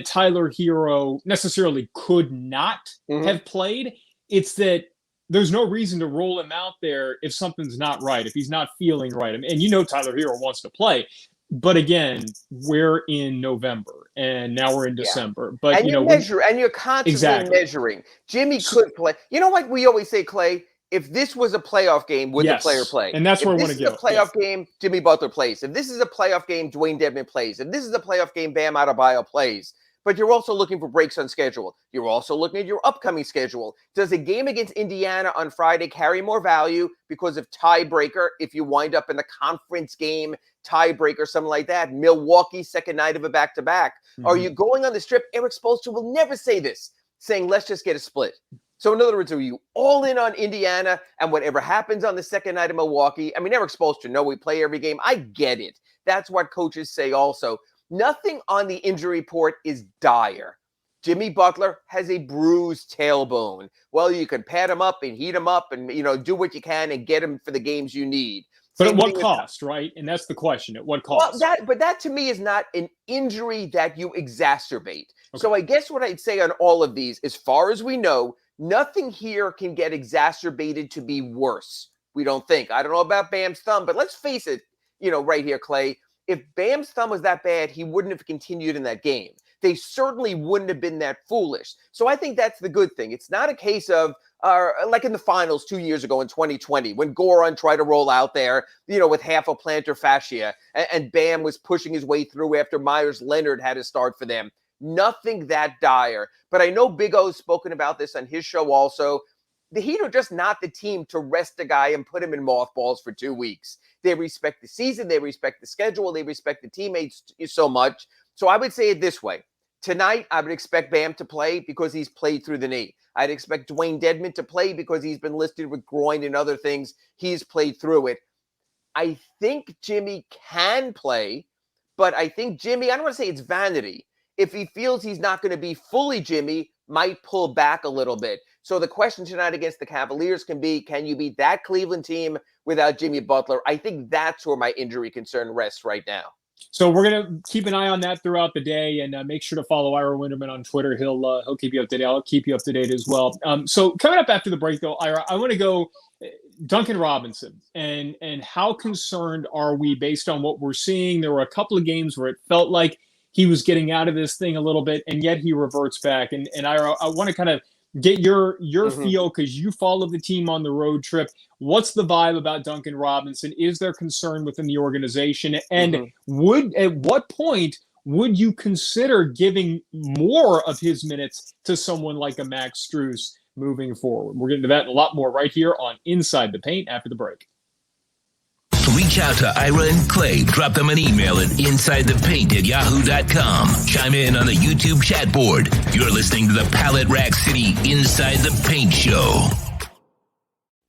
Tyler Hero necessarily could not have played. It's that there's no reason to roll him out there if something's not right, if he's not feeling right. And Tyler Hero wants to play. But again, we're in November, and now we're in December. But and you're constantly measuring. Jimmy could play. You know what we always say, Clay? If this was a playoff game, would the player play? And that's where I want to go. If this is a playoff game, Jimmy Butler plays. If this is a playoff game, Dwayne Dedmon plays. If this is a playoff game, Bam Adebayo plays. But you're also looking for breaks on schedule. You're also looking at your upcoming schedule. Does a game against Indiana on Friday carry more value because of tiebreaker? If you wind up in the conference game, tiebreaker, something like that. Milwaukee, second night of a back-to-back. Are you going on the Strip? Eric Spoelstra will never say this, saying, let's just get a split. So in other words, are you all in on Indiana and whatever happens on the second night of Milwaukee? I mean, Eric Spoelstra, no, we play every game. I get it. That's what coaches say also. Nothing on the injury report is dire. Jimmy Butler has a bruised tailbone. Well, you can pad him up and heat him up and, do what you can and get him for the games you need. But at what cost, right? And that's the question. At what cost? Well, that to me is not an injury that you exacerbate. Okay. So I guess what I'd say on all of these, as far as we know, nothing here can get exacerbated to be worse. We don't think. I don't know about Bam's thumb, but let's face it, right here, Clay. If Bam's thumb was that bad, he wouldn't have continued in that game. They certainly wouldn't have been that foolish. So I think that's the good thing. It's not a case of, like in the finals 2 years ago in 2020, when Goran tried to roll out there, with half a plantar fascia, and Bam was pushing his way through after Myers Leonard had to start for them. Nothing that dire. But I know Big O's spoken about this on his show also. The Heat are just not the team to rest a guy and put him in mothballs for 2 weeks. They respect the season. They respect the schedule. They respect the teammates so much. So I would say it this way. Tonight, I would expect Bam to play because he's played through the knee. I'd expect Dwayne Dedmon to play because he's been listed with groin and other things. He's played through it. I think Jimmy can play, but I think Jimmy, I don't want to say it's vanity. If he feels he's not going to be fully Jimmy, might pull back a little bit. So the question tonight against the Cavaliers can be, can you beat that Cleveland team without Jimmy Butler? I think that's where my injury concern rests right now. So we're going to keep an eye on that throughout the day, and make sure to follow Ira Winderman on Twitter. He'll keep you up to date. I'll keep you up to date as well. So coming up after the break, though, Ira, I want to go Duncan Robinson, and how concerned are we based on what we're seeing? There were a couple of games where it felt like he was getting out of this thing a little bit, and yet he reverts back. And Ira, I want to kind of get your feel, because you followed the team on the road trip. What's the vibe about Duncan Robinson? Is there concern within the organization? And at what point would you consider giving more of his minutes to someone like a Max Strus moving forward? We're getting to that and a lot more right here on Inside the Paint after the break. Reach out to Ira and Clay. Drop them an email at insidethepaint@yahoo.com. Chime in on the YouTube chat board. You're listening to the Pallet Rack City Inside the Paint Show.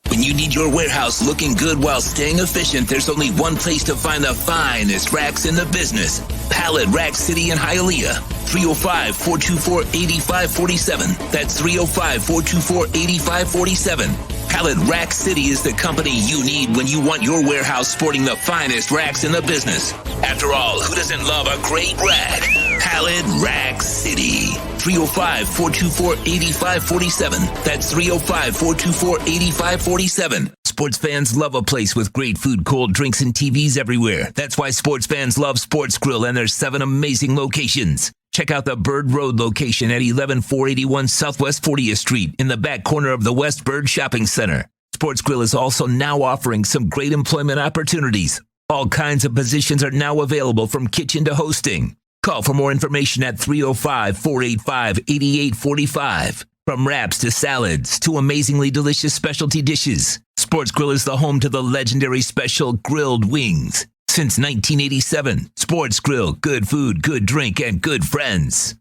When you need your warehouse looking good while staying efficient, there's only one place to find the finest racks in the business. Pallet Rack City in Hialeah. 305-424-8547. That's 305-424-8547. Pallet Rack City is the company you need when you want your warehouse sporting the finest racks in the business. After all, who doesn't love a great rack? Pallet Rack City. 305-424-8547. That's 305-424-8547. Sports fans love a place with great food, cold drinks, and TVs everywhere. That's why sports fans love Sports Grill and their 7 amazing locations. Check out the Bird Road location at 11481 Southwest 40th Street in the back corner of the West Bird Shopping Center. Sports Grill is also now offering some great employment opportunities. All kinds of positions are now available from kitchen to hosting. Call for more information at 305-485-8845. From wraps to salads to amazingly delicious specialty dishes, Sports Grill is the home to the legendary special grilled wings. Since 1987, Sports Grill, good food, good drink, and good friends.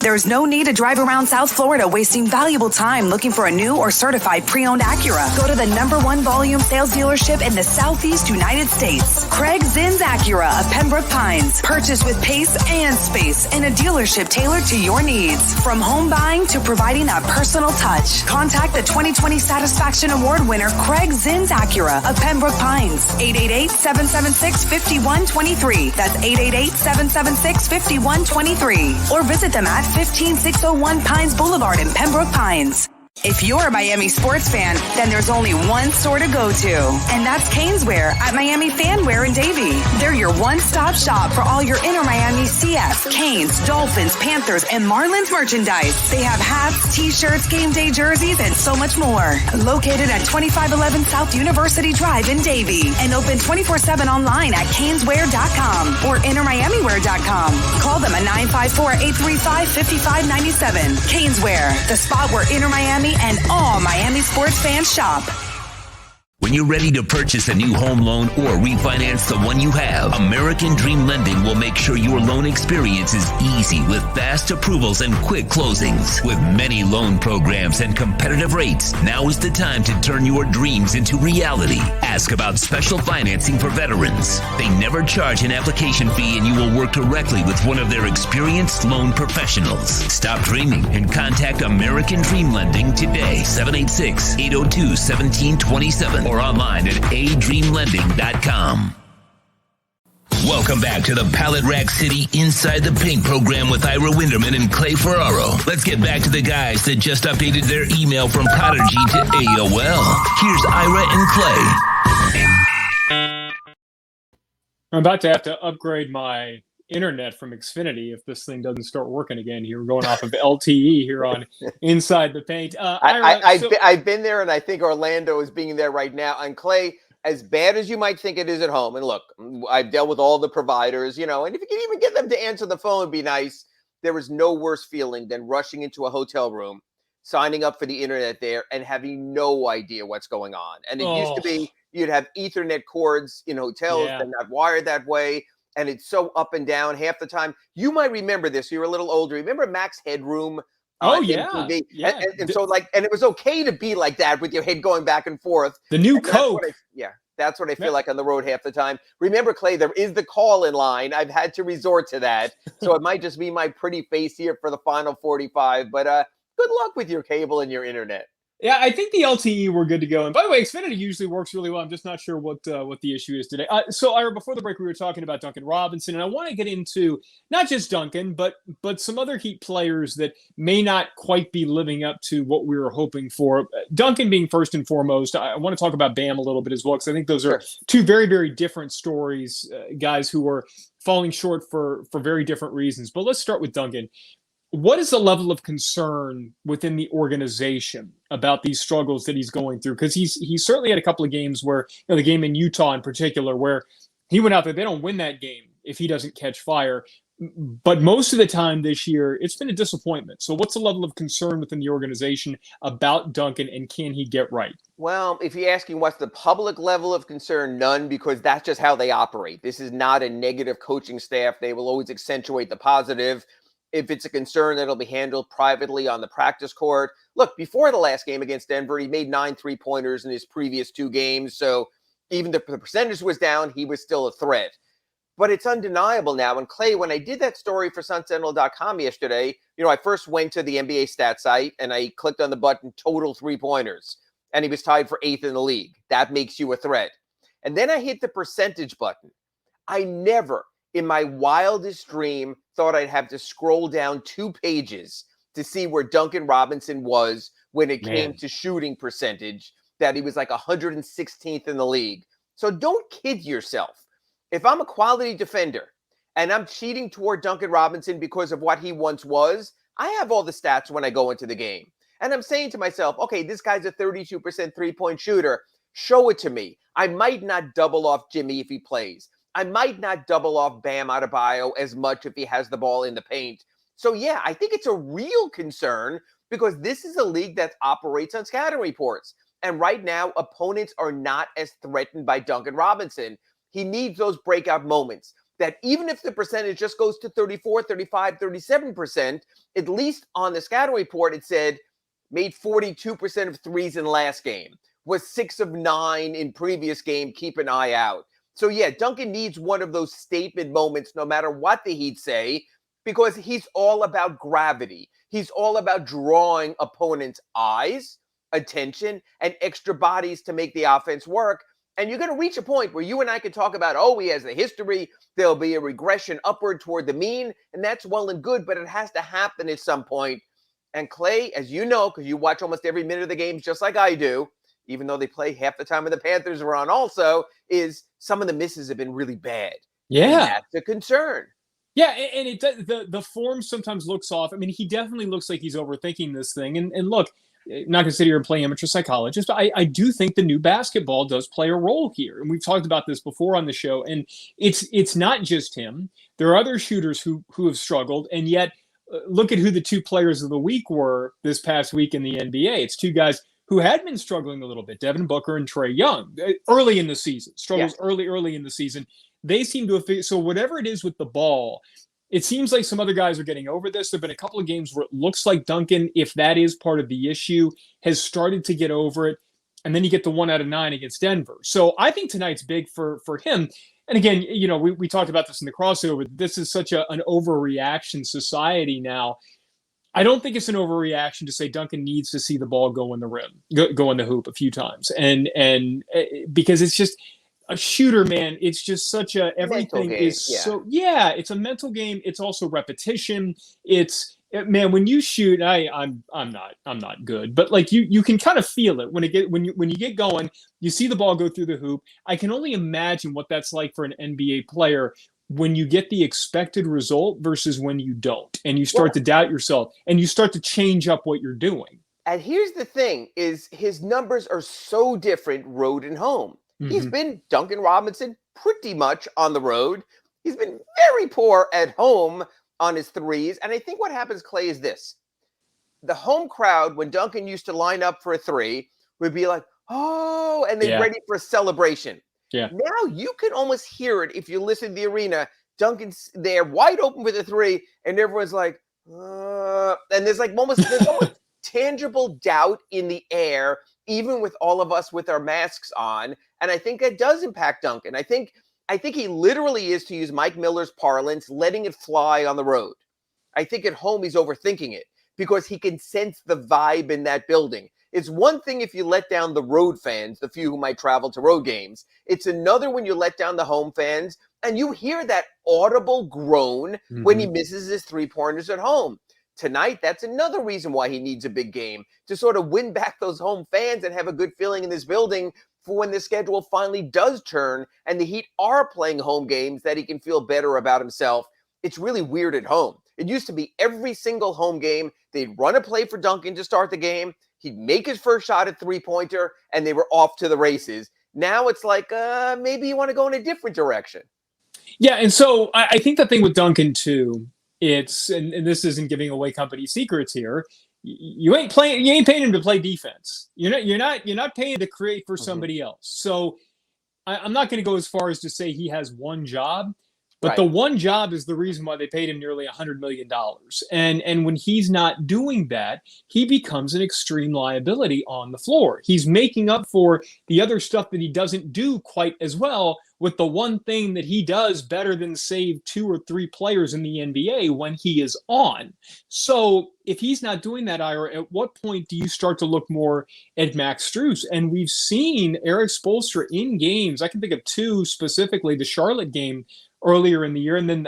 There's no need to drive around South Florida wasting valuable time looking for a new or certified pre-owned Acura. Go to the #1 volume sales dealership in the Southeast United States. Craig Zinn's Acura of Pembroke Pines. Purchase with pace and space in a dealership tailored to your needs. From home buying to providing a personal touch. Contact the 2020 Satisfaction Award winner Craig Zinn's Acura of Pembroke Pines. 888-776-5123. That's 888-776-5123. Or visit them at 15601 Pines Boulevard in Pembroke Pines. If you're a Miami sports fan, then there's only one store to go to, and that's Caneswear at Miami Fanwear in Davie. They're your one-stop shop for all your inner Miami CF, Canes, Dolphins, Panthers, and Marlins merchandise. They have hats, t-shirts, game day jerseys, and so much more. Located at 2511 South University Drive in Davie, and open 24/7 online at caneswear.com or innermiamiwear.com. Call them at 954-835-5597. Caneswear, the spot where inner Miami and all Miami sports fans shop. When you're ready to purchase a new home loan or refinance the one you have, American Dream Lending will make sure your loan experience is easy with fast approvals and quick closings. With many loan programs and competitive rates, now is the time to turn your dreams into reality. Ask about special financing for veterans. They never charge an application fee and you will work directly with one of their experienced loan professionals. Stop dreaming and contact American Dream Lending today, 786-802-1727. Or online at adreamlending.com. Welcome back to the Pallet Rack City Inside the Paint program with Ira Winderman and Clay Ferraro. Let's get back to the guys that just updated their email from Prodigy to AOL. Here's Ira and Clay. I'm about to have to upgrade my internet from Xfinity if this thing doesn't start working again here. We're going off of LTE here on Inside the Paint. I've been there, and I think Orlando is being there right now. And Clay, as bad as you might think it is at home, and look, I've dealt with all the providers, and if you can even get them to answer the phone, it'd be nice. There is no worse feeling than rushing into a hotel room, signing up for the internet there, and having no idea what's going on. And it used to be you'd have Ethernet cords in hotels that are not wired that way. And it's so up and down half the time. You might remember this. You're a little older. Remember Max Headroom? MTV? Yeah. And so and it was okay to be like that with your head going back and forth. The new Coke. That's what I feel like on the road half the time. Remember, Clay, there is the call-in line. I've had to resort to that. So it might just be my pretty face here for the final 45. But good luck with your cable and your internet. Yeah, I think the LTE we're good to go. And by the way, Xfinity usually works really well. I'm just not sure what the issue is today. So, Ira, before the break, we were talking about Duncan Robinson, and I want to get into not just Duncan, but some other Heat players that may not quite be living up to what we were hoping for. Duncan being first and foremost. I want to talk about Bam a little bit as well, because I think those are two very, very different stories, guys who are falling short for very different reasons. But let's start with Duncan. What is the level of concern within the organization about these struggles that he's going through? Because he's certainly had a couple of games where, the game in Utah in particular, where he went out there, they don't win that game if he doesn't catch fire. But most of the time this year, it's been a disappointment. So what's the level of concern within the organization about Duncan, and can he get right? Well, if you're asking what's the public level of concern, none, because that's just how they operate. This is not a negative coaching staff. They will always accentuate the positive. If it's a concern, that'll be handled privately on the practice court. Look, before the last game against Denver, he made 9 3-pointers in his previous 2 games. So even if the percentage was down, he was still a threat. But it's undeniable now. And Clay, when I did that story for SunSentinel.com yesterday, I first went to the NBA stat site and I clicked on the button total 3-pointers. And he was tied for 8th in the league. That makes you a threat. And then I hit the percentage button. I never, in my wildest dream, thought I'd have to scroll down 2 pages to see where Duncan Robinson was when it came to shooting percentage. that he was like 116th in the league. So don't kid yourself. If I'm a quality defender and I'm cheating toward Duncan Robinson because of what he once was, I have all the stats when I go into the game. And I'm saying to myself, okay, this guy's a 32% three-point shooter. Show it to me. I might not double off Jimmy if he plays. I might not double off Bam Adebayo as much if he has the ball in the paint. So, yeah, I think it's a real concern because this is a league that operates on scouting reports. And right now, opponents are not as threatened by Duncan Robinson. He needs those breakout moments that even if the percentage just goes to 34, 35, 37%, at least on the scouting report, it said made 42% of threes in last game, was 6 of 9 in previous game. Keep an eye out. So, yeah, Duncan needs one of those statement moments, no matter what the Heat say, because he's all about gravity. He's all about drawing opponents' eyes, attention, and extra bodies to make the offense work. And you're going to reach a point where you and I can talk about, oh, he has the history. There'll be a regression upward toward the mean, and that's well and good, but it has to happen at some point. And Clay, as you know, because you watch almost every minute of the games just like I do, even though they play half the time when the Panthers are on also, is some of the misses have been really bad. Yeah. And that's a concern. Yeah, and it the form sometimes looks off. I mean, he definitely looks like he's overthinking this thing. And look, I'm not going to sit here and play amateur psychologist, but I do think the new basketball does play a role here. And we've talked about this before on the show. And it's not just him. There are other shooters who have struggled. And yet, look at who the 2 players of the week were this past week in the NBA. It's 2 guys who had been struggling a little bit, Devin Booker and Trae Young, early in the season. Struggles early in the season. They seem to have figured, so whatever it is with the ball, it seems like some other guys are getting over this. There have been a couple of games where it looks like Duncan, if that is part of the issue, has started to get over it. And then you get the 1 out of 9 against Denver. So I think tonight's big for him. And again, you know, we talked about this in the crossover. This is such an overreaction society now. I don't think it's an overreaction to say Duncan needs to see the ball go in the rim, go in the hoop a few times. And because it's just a shooter, man, it's just such a, everything is so, it's a mental game. It's also repetition. It's, man, when you shoot, I'm not good, but like you can kind of feel it when you get going, you see the ball go through the hoop. I can only imagine what that's like for an NBA player when you get the expected result versus when you don't, and you start to doubt yourself and you start to change up what you're doing. And here's the thing is his numbers are so different road and home. Mm-hmm. He's been Duncan Robinson pretty much on the road. He's been very poor at home on his threes. And I think what happens, Clay, is this. The home crowd, when Duncan used to line up for a three, would be like, oh, and they're ready for a celebration. Yeah. Now you can almost hear it if you listen to the arena. Duncan's there wide open with a three, and everyone's like, and there's almost tangible doubt in the air, even with all of us with our masks on. And I think that does impact Duncan. I think he literally is, to use Mike Miller's parlance, letting it fly on the road. I think at home he's overthinking it because he can sense the vibe in that building. It's one thing if you let down the road fans, the few who might travel to road games. It's another when you let down the home fans and you hear that audible groan when he misses his three-pointers at home. Tonight, that's another reason why he needs a big game, to sort of win back those home fans and have a good feeling in this building for when the schedule finally does turn and the Heat are playing home games that he can feel better about himself. It's really weird at home. It used to be every single home game, they'd run a play for Duncan to start the game, he'd make his first shot at three-pointer, and they were off to the races. Now it's like, maybe you want to go in a different direction. Yeah, and so I think the thing with Duncan, too, it's, and this isn't giving away company secrets here, you ain't paying him to play defense. You're not paying to create for somebody else. So I'm not going to go as far as to say he has one job, but the one job is the reason why they paid him nearly $100 million. And when he's not doing that, he becomes an extreme liability on the floor. He's making up for the other stuff that he doesn't do quite as well with the one thing that he does better than save 2 or 3 players in the NBA when he is on. So if he's not doing that, Ira, at what point do you start to look more at Max Strus? And we've seen Eric Spoelstra in games. I can think of 2 specifically, the Charlotte game earlier in the year, and then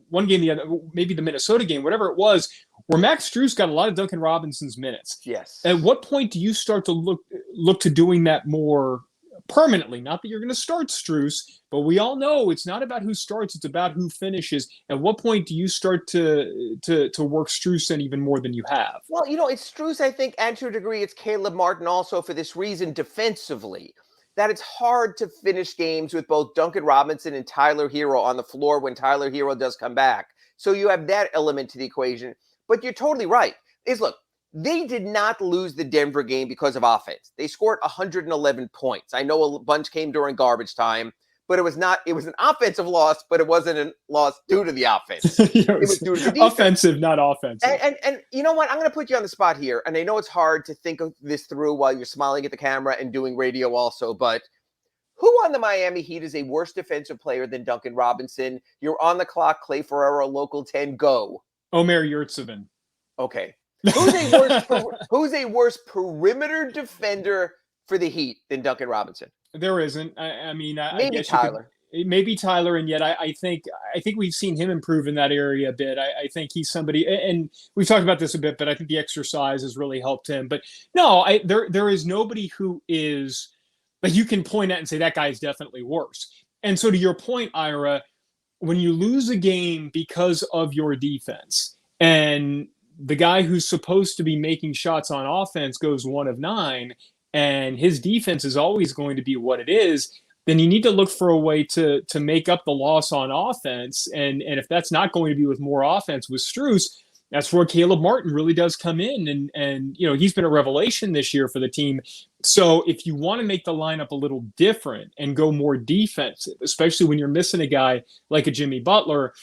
one game, the other, maybe the Minnesota game, whatever it was, where Max Strus got a lot of Duncan Robinson's minutes. Yes. At what point do you start to look to doing that more permanently? Not that you're going to start Strus, but we all know it's not about who starts, it's about who finishes. At what point do you start to work Strus in even more than you have? Well, it's Strus, I think, and to a degree, it's Caleb Martin also for this reason defensively, that it's hard to finish games with both Duncan Robinson and Tyler Hero on the floor when Tyler Hero does come back. So you have that element to the equation. But you're totally right. Look, they did not lose the Denver game because of offense. They scored 111 points. I know a bunch came during garbage time, but it was an offensive loss, but it wasn't a loss due to the offense. It was due to the defense. Offensive, not offensive. And you know what? I'm going to put you on the spot here. And I know it's hard to think of this through while you're smiling at the camera and doing radio also, but who on the Miami Heat is a worse defensive player than Duncan Robinson? You're on the clock, Clay Ferrero, Local 10, go. Omer Yurtseven. Okay. Who's a worse perimeter defender for the Heat than Duncan Robinson? There isn't. I mean, maybe Tyler. Maybe Tyler, and yet I think we've seen him improve in that area a bit. I think he's somebody, and we've talked about this a bit, but I think the exercise has really helped him. But no, there is nobody who is like you can point at and say that guy is definitely worse. And so to your point, Ira, when you lose a game because of your defense, and the guy who's supposed to be making shots on offense goes 1 of 9, and his defense is always going to be what it is, then you need to look for a way to make up the loss on offense. And if that's not going to be with more offense with Strus, that's where Caleb Martin really does come in. And he's been a revelation this year for the team. So if you want to make the lineup a little different and go more defensive, especially when you're missing a guy like a Jimmy Butler,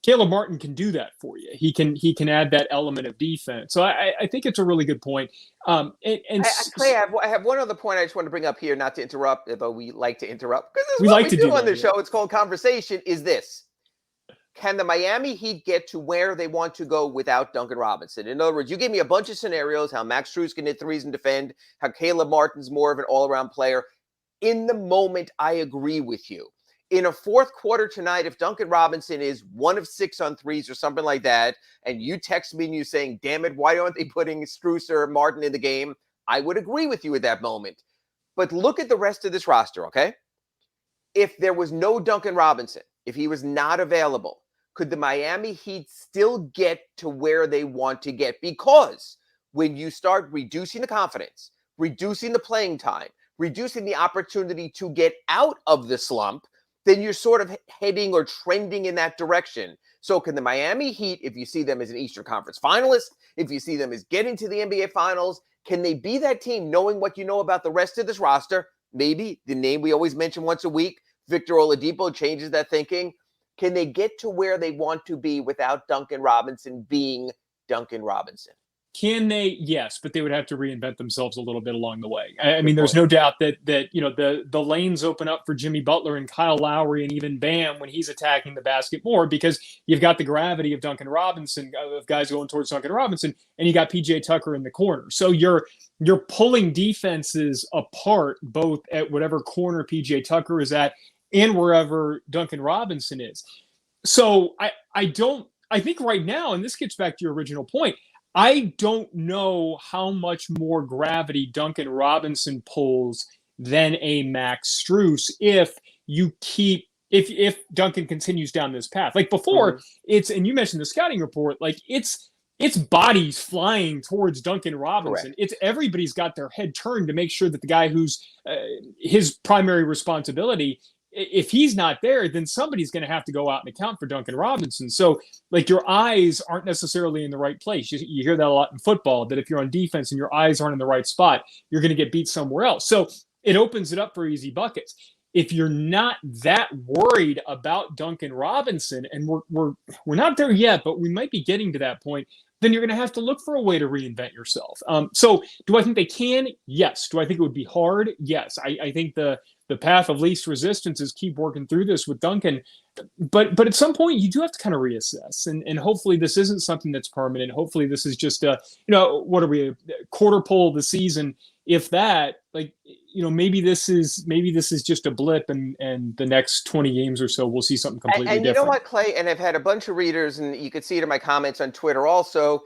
Caleb Martin can do that for you. He can add that element of defense. So I think it's a really good point. Clay, I have one other point I just want to bring up here, not to interrupt, but we like to interrupt because this is we what like we to do do on that, the show. It's called Conversation. Is this: can the Miami Heat get to where they want to go without Duncan Robinson? In other words, you gave me a bunch of scenarios: how Max Strus can hit threes and defend, how Caleb Martin's more of an all-around player. In the moment, I agree with you. In a fourth quarter tonight, if Duncan Robinson is 1 of 6 on threes or something like that, and you text me and you saying, damn it, why aren't they putting Strus or Martin in the game? I would agree with you at that moment. But look at the rest of this roster, okay? If there was no Duncan Robinson, if he was not available, could the Miami Heat still get to where they want to get? Because when you start reducing the confidence, reducing the playing time, reducing the opportunity to get out of the slump, then you're sort of heading or trending in that direction. So can the Miami Heat, if you see them as an Eastern Conference finalist, if you see them as getting to the NBA Finals, can they be that team knowing what you know about the rest of this roster? Maybe the name we always mention once a week, Victor Oladipo, changes that thinking. Can they get to where they want to be without Duncan Robinson being Duncan Robinson? Can they? Yes, but they would have to reinvent themselves a little bit along the way. I mean, there's no doubt that the lanes open up for Jimmy Butler and Kyle Lowry and even Bam when he's attacking the basket more because you've got the gravity of Duncan Robinson, of guys going towards Duncan Robinson, and you got PJ Tucker in the corner. So you're pulling defenses apart both at whatever corner PJ Tucker is at and wherever Duncan Robinson is. So I think right now, and this gets back to your original point, I don't know how much more gravity Duncan Robinson pulls than a Max Strus if Duncan continues down this path. Like before, and you mentioned the scouting report, like it's bodies flying towards Duncan Robinson. Correct. It's everybody's got their head turned to make sure that the guy who's his primary responsibility, if he's not there, then somebody's going to have to go out and account for Duncan Robinson. So, like, your eyes aren't necessarily in the right place. You hear that a lot in football, that if you're on defense and your eyes aren't in the right spot, you're going to get beat somewhere else. So it opens it up for easy buckets. If you're not that worried about Duncan Robinson, and we're not there yet, but we might be getting to that point, then you're going to have to look for a way to reinvent yourself. So do I think they can? Yes. Do I think it would be hard? Yes. I think the path of least resistance is keep working through this with Duncan. But at some point, you do have to kind of reassess. And hopefully this isn't something that's permanent. Hopefully this is just a quarter pole of the season. If that, maybe this is just a blip, and the next 20 games or so, we'll see something completely different. And you know what, Clay? And I've had a bunch of readers, and you could see it in my comments on Twitter also.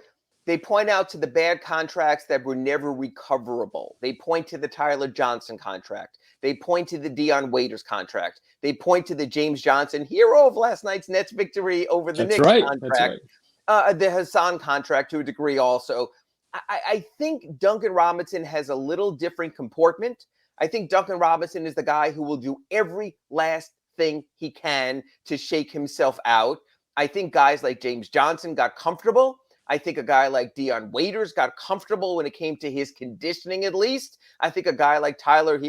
They point out to the bad contracts that were never recoverable. They point to the Tyler Johnson contract. They point to the Dion Waiters contract. They point to the James Johnson, hero of last night's Nets victory over the Knicks contract. That's right. The Hassan contract to a degree also. I think Duncan Robinson has a little different comportment. I think Duncan Robinson is the guy who will do every last thing he can to shake himself out. I think guys like James Johnson got comfortable. I think a guy like Dion Waiters got comfortable when it came to his conditioning, at least. I think a guy like Tyler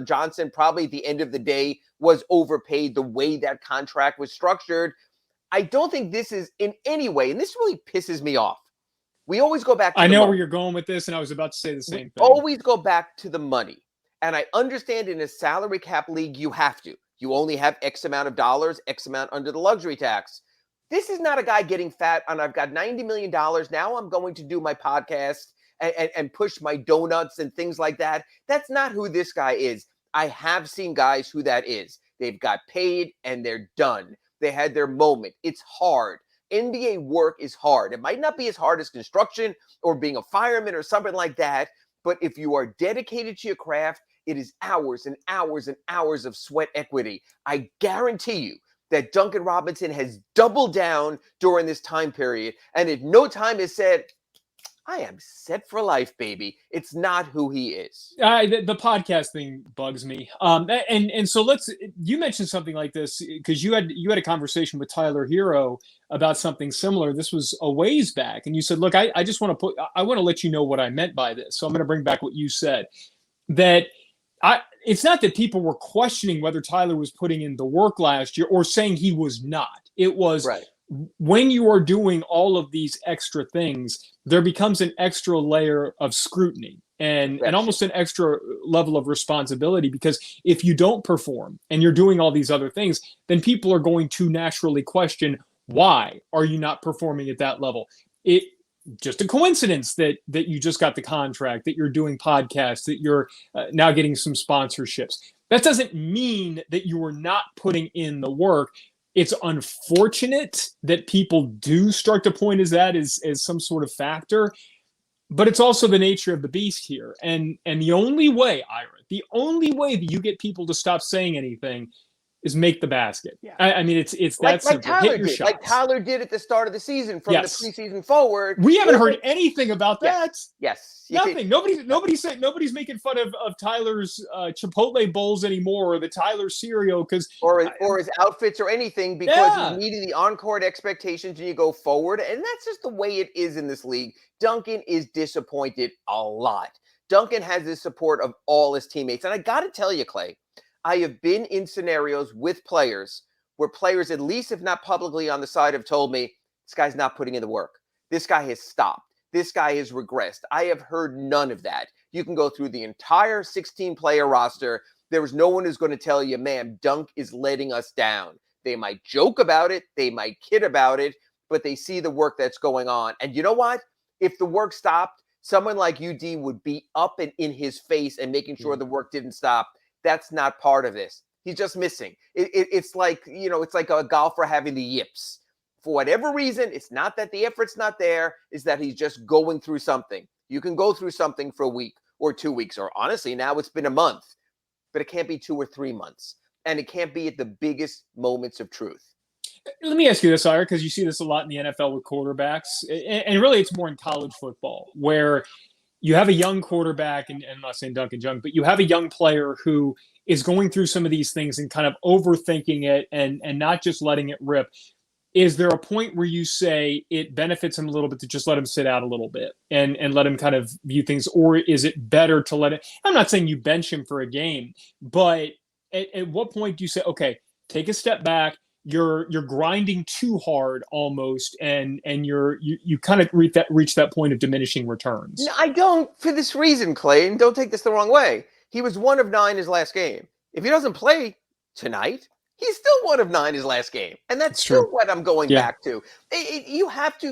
Johnson, probably at the end of the day, was overpaid the way that contract was structured. I don't think this is in any way, and this really pisses me off. We always go back to I the know money. where you're going with this, and I was about to say the same thing. Always go back to the money. And I understand in a salary cap league, you have to. You only have X amount of dollars, X amount under the luxury tax. This is not a guy getting fat on I've got $90 million. Now I'm going to do my podcast and push my donuts and things like that. That's not who this guy is. I have seen guys who that is. They've got paid and they're done. They had their moment. It's hard. NBA work is hard. It might not be as hard as construction or being a fireman or something like that. But if you are dedicated to your craft, it is hours and hours and hours of sweat equity. I guarantee you that Duncan Robinson has doubled down during this time period. And at no time has said, I am set for life, baby. It's not who he is. The podcast thing bugs me. And so you mentioned something like this because you had a conversation with Tyler Hero about something similar. This was a ways back. And you said, look, I want to let you know what I meant by this. So I'm going to bring back what you said, that it's not that people were questioning whether Tyler was putting in the work last year or saying he was not. It was right. When you are doing all of these extra things, there becomes an extra layer of scrutiny and almost an extra level of responsibility, because if you don't perform and you're doing all these other things, then people are going to naturally question, why are you not performing at that level? It just a coincidence that you just got the contract, that you're doing podcasts, that you're now getting some sponsorships. That doesn't mean that you are not putting in the work. It's unfortunate that people do start to point as some sort of factor, but it's also the nature of the beast here. And the only way, Ira, that you get people to stop saying anything is make the basket. Yeah. I mean, it's that simple. Hit your shots. Like Tyler did at the start of the season from the preseason forward. We haven't heard anything about that. Yes. Nothing. Nobody's making fun of Tyler's Chipotle bowls anymore, or the Tyler cereal or his outfits or anything, because he's meeting the on-court expectations and you go forward. And that's just the way it is in this league. Duncan is disappointed a lot. Duncan has the support of all his teammates. And I got to tell you, Clay, I have been in scenarios with players where players, at least if not publicly on the side, have told me, this guy's not putting in the work. This guy has stopped. This guy has regressed. I have heard none of that. You can go through the entire 16-player roster. There is no one who's going to tell you, man, Dunk is letting us down. They might joke about it. They might kid about it, but they see the work that's going on. And you know what? If the work stopped, someone like UD would be up and in his face and making sure the work didn't stop. That's not part of this. He's just missing. It's like, it's like a golfer having the yips. For whatever reason, it's not that the effort's not there, it's that he's just going through something. You can go through something for a week or 2 weeks, or honestly, now it's been a month, but it can't be 2 or 3 months. And it can't be at the biggest moments of truth. Let me ask you this, Ira, because you see this a lot in the NFL with quarterbacks, and really it's more in college football, where you have a young quarterback, and I'm not saying Duncan Jung, but you have a young player who is going through some of these things and kind of overthinking it and not just letting it rip. Is there a point where you say it benefits him a little bit to just let him sit out a little bit and let him kind of view things? Or is it better to let it? I'm not saying you bench him for a game, but at what point do you say, okay, take a step back? You're grinding too hard almost, and you kind of reach that point of diminishing returns. No, I don't, for this reason, Clay, and don't take this the wrong way. He was 1 of 9 his last game. If he doesn't play tonight, he's still 1 of 9 his last game. And that's still what I'm going back to.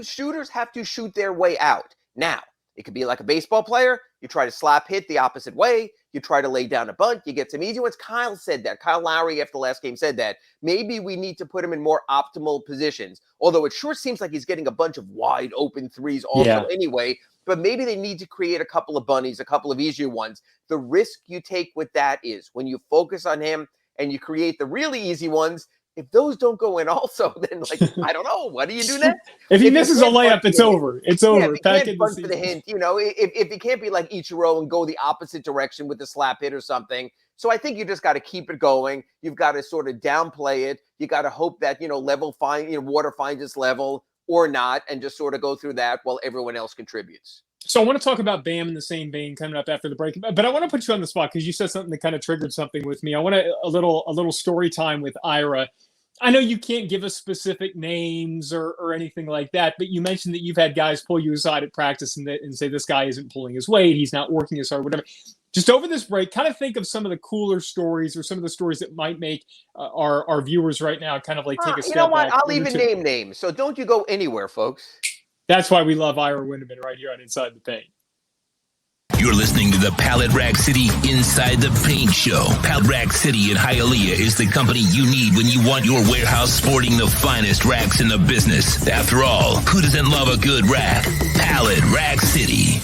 Shooters have to shoot their way out. Now, it could be like a baseball player. You try to slap hit the opposite way. You try to lay down a bunt, you get some easy ones. Kyle said that. Kyle Lowry after the last game said that. Maybe we need to put him in more optimal positions. Although it sure seems like he's getting a bunch of wide open threes also anyway. But maybe they need to create a couple of bunnies, a couple of easier ones. The risk you take with that is when you focus on him and you create the really easy ones, if those don't go in also, then I don't know. What do you do next? If he misses a layup, it's over. It's over. If you can't bunt for the hint, if you can't be like Ichiro and go the opposite direction with the slap hit or something. So I think you just got to keep it going. You've got to sort of downplay it. You got to hope that, water finds its level or not, and just sort of go through that while everyone else contributes. So I want to talk about Bam in the same vein coming up after the break, but I want to put you on the spot because you said something that kind of triggered something with me. I want a little story time with Ira. I know you can't give us specific names or anything like that, but you mentioned that you've had guys pull you aside at practice and say this guy isn't pulling his weight, he's not working as hard, whatever. Just over this break, kind of think of some of the cooler stories or some of the stories that might make our viewers right now kind of like take a step back. You know what? I'll even name names, so don't you go anywhere, folks. That's why we love Ira Winderman right here on Inside the Paint. You're listening to the Pallet Rack City Inside the Paint Show. Pallet Rack City in Hialeah is the company you need when you want your warehouse sporting the finest racks in the business. After all, who doesn't love a good rack? Pallet Rack City.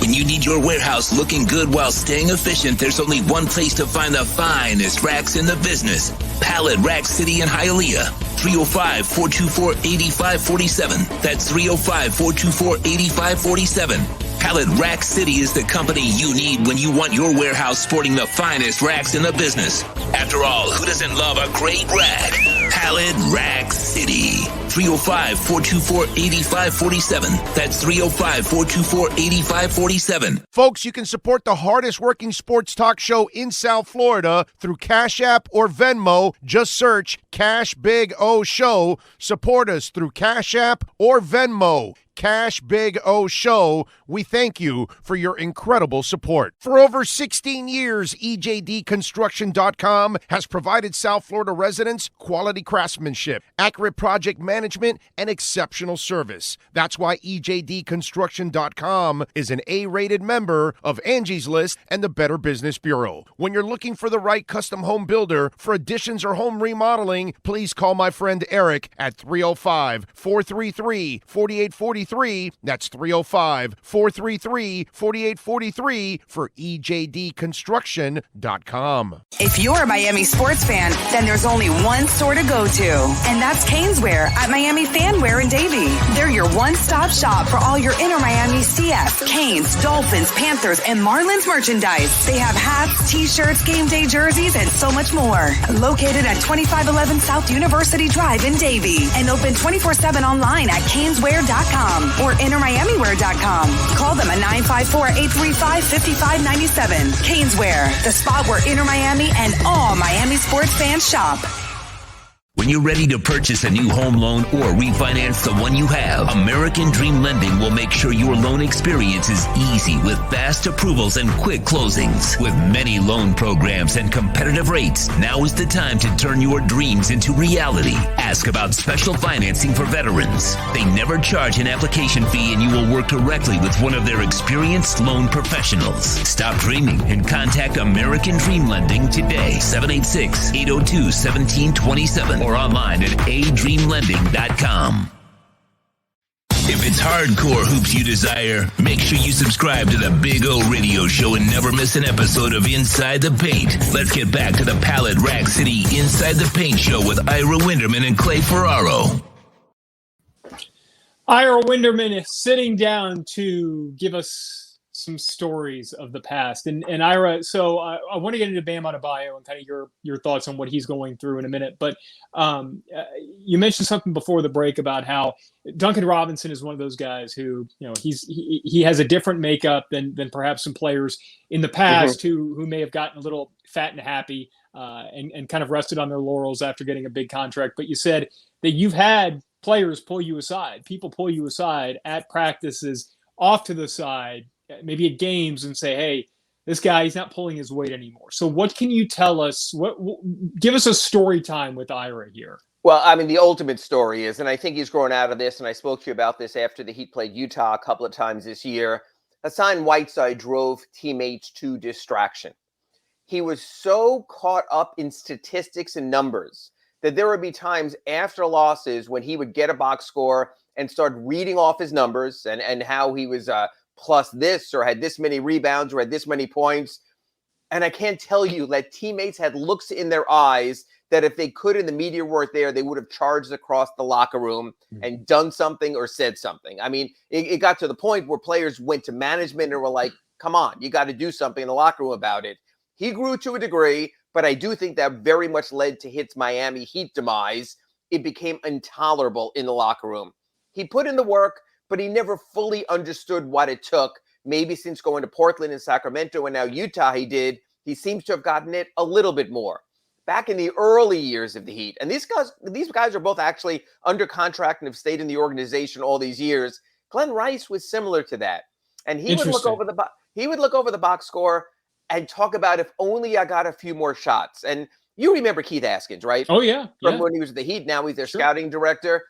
When you need your warehouse looking good while staying efficient, there's only one place to find the finest racks in the business. Pallet Rack City in Hialeah. 305-424-8547. That's 305-424-8547. Pallet Rack City is the company you need when you want your warehouse sporting the finest racks in the business. After all, who doesn't love a great rack? Pallet Rack City. 305-424-8547. That's 305-424-8547. Folks, you can support the hardest working sports talk show in South Florida through Cash App or Venmo. Just search Cash Big O Show. Support us through Cash App or Venmo. Cash Big O Show. We thank you for your incredible support. For over 16 years, EJDconstruction.com has provided South Florida residents quality craftsmanship, accurate project management, and exceptional service. That's why EJDconstruction.com is an A-rated member of Angie's List and the Better Business Bureau. When you're looking for the right custom home builder for additions or home remodeling, please call my friend Eric at 305-433-4843. That's 305-433-4843 for EJDconstruction.com. If you're a Miami sports fan, then there's only one store to go to, and that's Caneswear at Miami Fanwear in Davie. They're your one-stop shop for all your inner Miami CF, Canes, Dolphins, Panthers, and Marlins merchandise. They have hats, t-shirts, game day jerseys, and so much more. Located at 2511 South University Drive in Davie and open 24/7 online at caneswear.com or innermiamiwear.com. Call them at 954-835-5597. Caneswear, the spot where Inner Miami and all Miami sports fans shop. When you're ready to purchase a new home loan or refinance the one you have, American Dream Lending will make sure your loan experience is easy with fast approvals and quick closings. With many loan programs and competitive rates, now is the time to turn your dreams into reality. Ask about special financing for veterans. They never charge an application fee and you will work directly with one of their experienced loan professionals. Stop dreaming and contact American Dream Lending today. 786-802-1727 or online at adreamlending.com. If it's hardcore hoops you desire, make sure you subscribe to the Big O Radio Show and never miss an episode of Inside the Paint. Let's get back to the Pallet Rack City Inside the Paint Show with Ira Winderman and Clay Ferraro. Ira Winderman is sitting down to give us some stories of the past. And Ira, so I want to get into Bam Adebayo and kind of your thoughts on what he's going through in a minute. But you mentioned something before the break about how Duncan Robinson is one of those guys who, he has a different makeup than perhaps some players in the past who may have gotten a little fat and happy and kind of rested on their laurels after getting a big contract. But you said that you've had players pull you aside, people pull you aside at practices, off to the side, maybe at games, and say, hey, this guy, he's not pulling his weight anymore. So what can you tell us? Give us a story time with Ira here. Well, I mean, the ultimate story is, and I think he's grown out of this, and I spoke to you about this after the Heat played Utah a couple of times this year, Hassan Whiteside drove teammates to distraction. He was so caught up in statistics and numbers that there would be times after losses when he would get a box score and start reading off his numbers and how he was plus this or had this many rebounds or had this many points. And I can't tell you that teammates had looks in their eyes that if they could and the media weren't there, they would have charged across the locker room and done something or said something. I mean, it got to the point where players went to management and were like, come on, you got to do something in the locker room about it. He grew to a degree, but I do think that very much led to his Miami Heat demise. It became intolerable in the locker room. He put in the work, but he never fully understood what it took. Maybe since going to Portland and Sacramento and now Utah, he seems to have gotten it a little bit more. Back in the early years of the Heat, and these guys are both actually under contract and have stayed in the organization all these years. Glenn Rice was similar to that, and he would look over the box score and talk about if only I got a few more shots. And you remember Keith Askins, right? Oh yeah, from when he was at the Heat. Now he's their scouting director.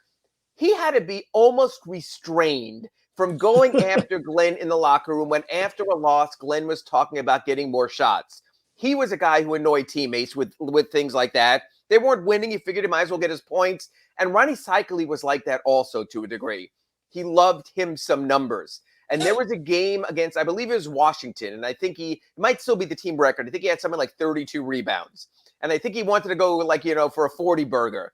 He had to be almost restrained from going after Glenn in the locker room when after a loss, Glenn was talking about getting more shots. He was a guy who annoyed teammates with things like that. They weren't winning. He figured he might as well get his points. And Ronnie Cycli was like that also to a degree. He loved him some numbers. And there was a game against, I believe it was Washington, and I think it might still be the team record. I think he had something like 32 rebounds. And I think he wanted to go for a 40 burger.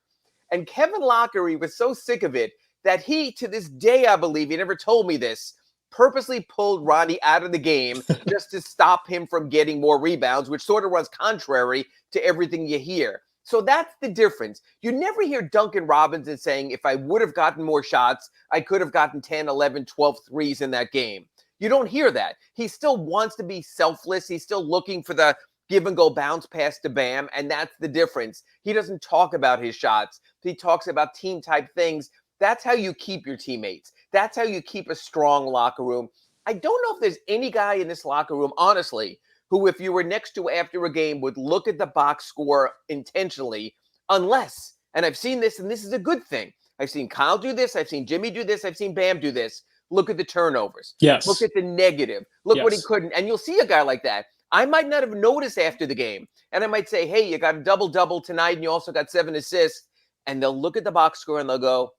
And Kevin Lockery was so sick of it that he, to this day, I believe, he never told me this, purposely pulled Ronnie out of the game just to stop him from getting more rebounds, which sort of runs contrary to everything you hear. So that's the difference. You never hear Duncan Robinson saying, if I would have gotten more shots, I could have gotten 10, 11, 12 threes in that game. You don't hear that. He still wants to be selfless. He's still looking for the give and go bounce pass to Bam, and that's the difference. He doesn't talk about his shots. He talks about team type things. That's how you keep your teammates. That's how you keep a strong locker room. I don't know if there's any guy in this locker room, honestly, who, if you were next to after a game, would look at the box score intentionally, unless, and I've seen this, and this is a good thing. I've seen Kyle do this. I've seen Jimmy do this. I've seen Bam do this. Look at the turnovers. Yes. Look at the negative. Look what he couldn't. And you'll see a guy like that. I might not have noticed after the game. And I might say, hey, you got a double-double tonight, and you also got 7 assists. And they'll look at the box score, and they'll go,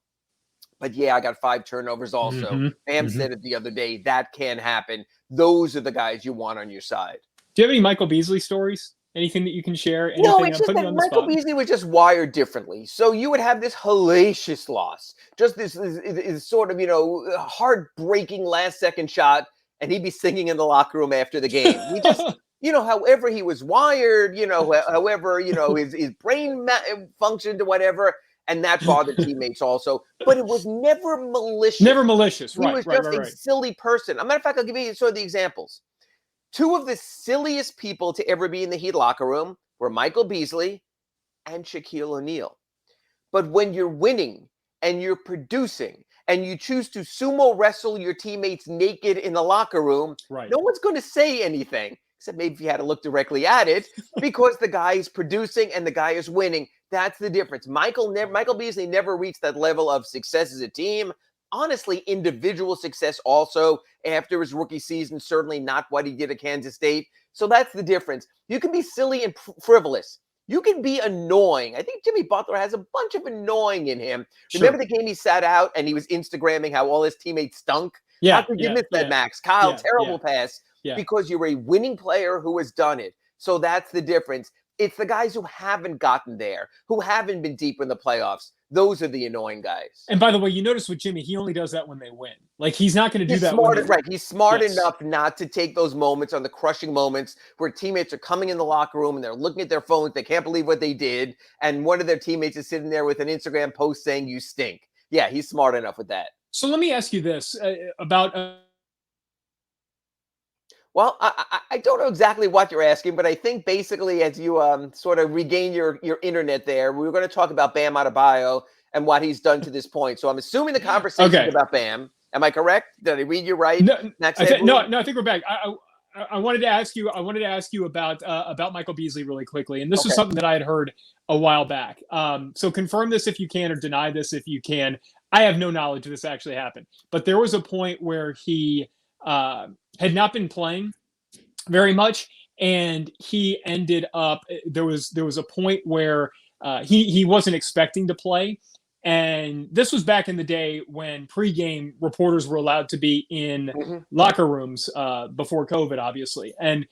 but yeah, I got 5 turnovers also. Bam said it the other day. That can happen. Those are the guys you want on your side. Do you have any Michael Beasley stories? Anything that you can share? Anything? No, it's just that Michael Beasley was just wired differently. So you would have this hellacious loss, just this sort of, heartbreaking last-second shot, and he'd be singing in the locker room after the game. He just, however he was wired, however, his brain functioned or whatever, and that bothered teammates also. But it was never malicious. Never malicious, right. He was just a silly person. As a matter of fact, I'll give you sort of the examples. 2 of the silliest people to ever be in the Heat locker room were Michael Beasley and Shaquille O'Neal. But when you're winning and you're producing and you choose to sumo wrestle your teammates naked in the locker room, no one's going to say anything, except maybe if you had to look directly at it, because the guy is producing and the guy is winning. That's the difference. Michael Beasley never reached that level of success as a team. Honestly, individual success also after his rookie season, certainly not what he did at Kansas State. So that's the difference. You can be silly and frivolous. You can be annoying. I think Jimmy Butler has a bunch of annoying in him. Sure. Remember the game he sat out and he was Instagramming how all his teammates stunk? Yeah. How could you miss that, Max? Kyle, terrible pass. Yeah. Because you're a winning player who has done it. So that's the difference. It's the guys who haven't gotten there, who haven't been deep in the playoffs. Those are the annoying guys. And by the way, you notice with Jimmy, he only does that when they win. Like, he's not going to do that. He's smart enough not to take those moments on the crushing moments where teammates are coming in the locker room and they're looking at their phones. They can't believe what they did. And one of their teammates is sitting there with an Instagram post saying, you stink. Yeah, he's smart enough with that. So let me ask you this about... Well, I don't know exactly what you're asking, but I think basically as you sort of regain your internet there, we were going to talk about Bam Adebayo and what he's done to this point. So I'm assuming the conversation is about Bam. Am I correct? Did I read you right? No, I think we're back. I wanted to ask you. I wanted to ask you about Michael Beasley really quickly, and this was something that I had heard a while back. So confirm this if you can, or deny this if you can. I have no knowledge of this actually happened, but there was a point where he had not been playing very much, and he ended up. There was a point where he wasn't expecting to play, and this was back in the day when pregame reporters were allowed to be in locker rooms before COVID, obviously, and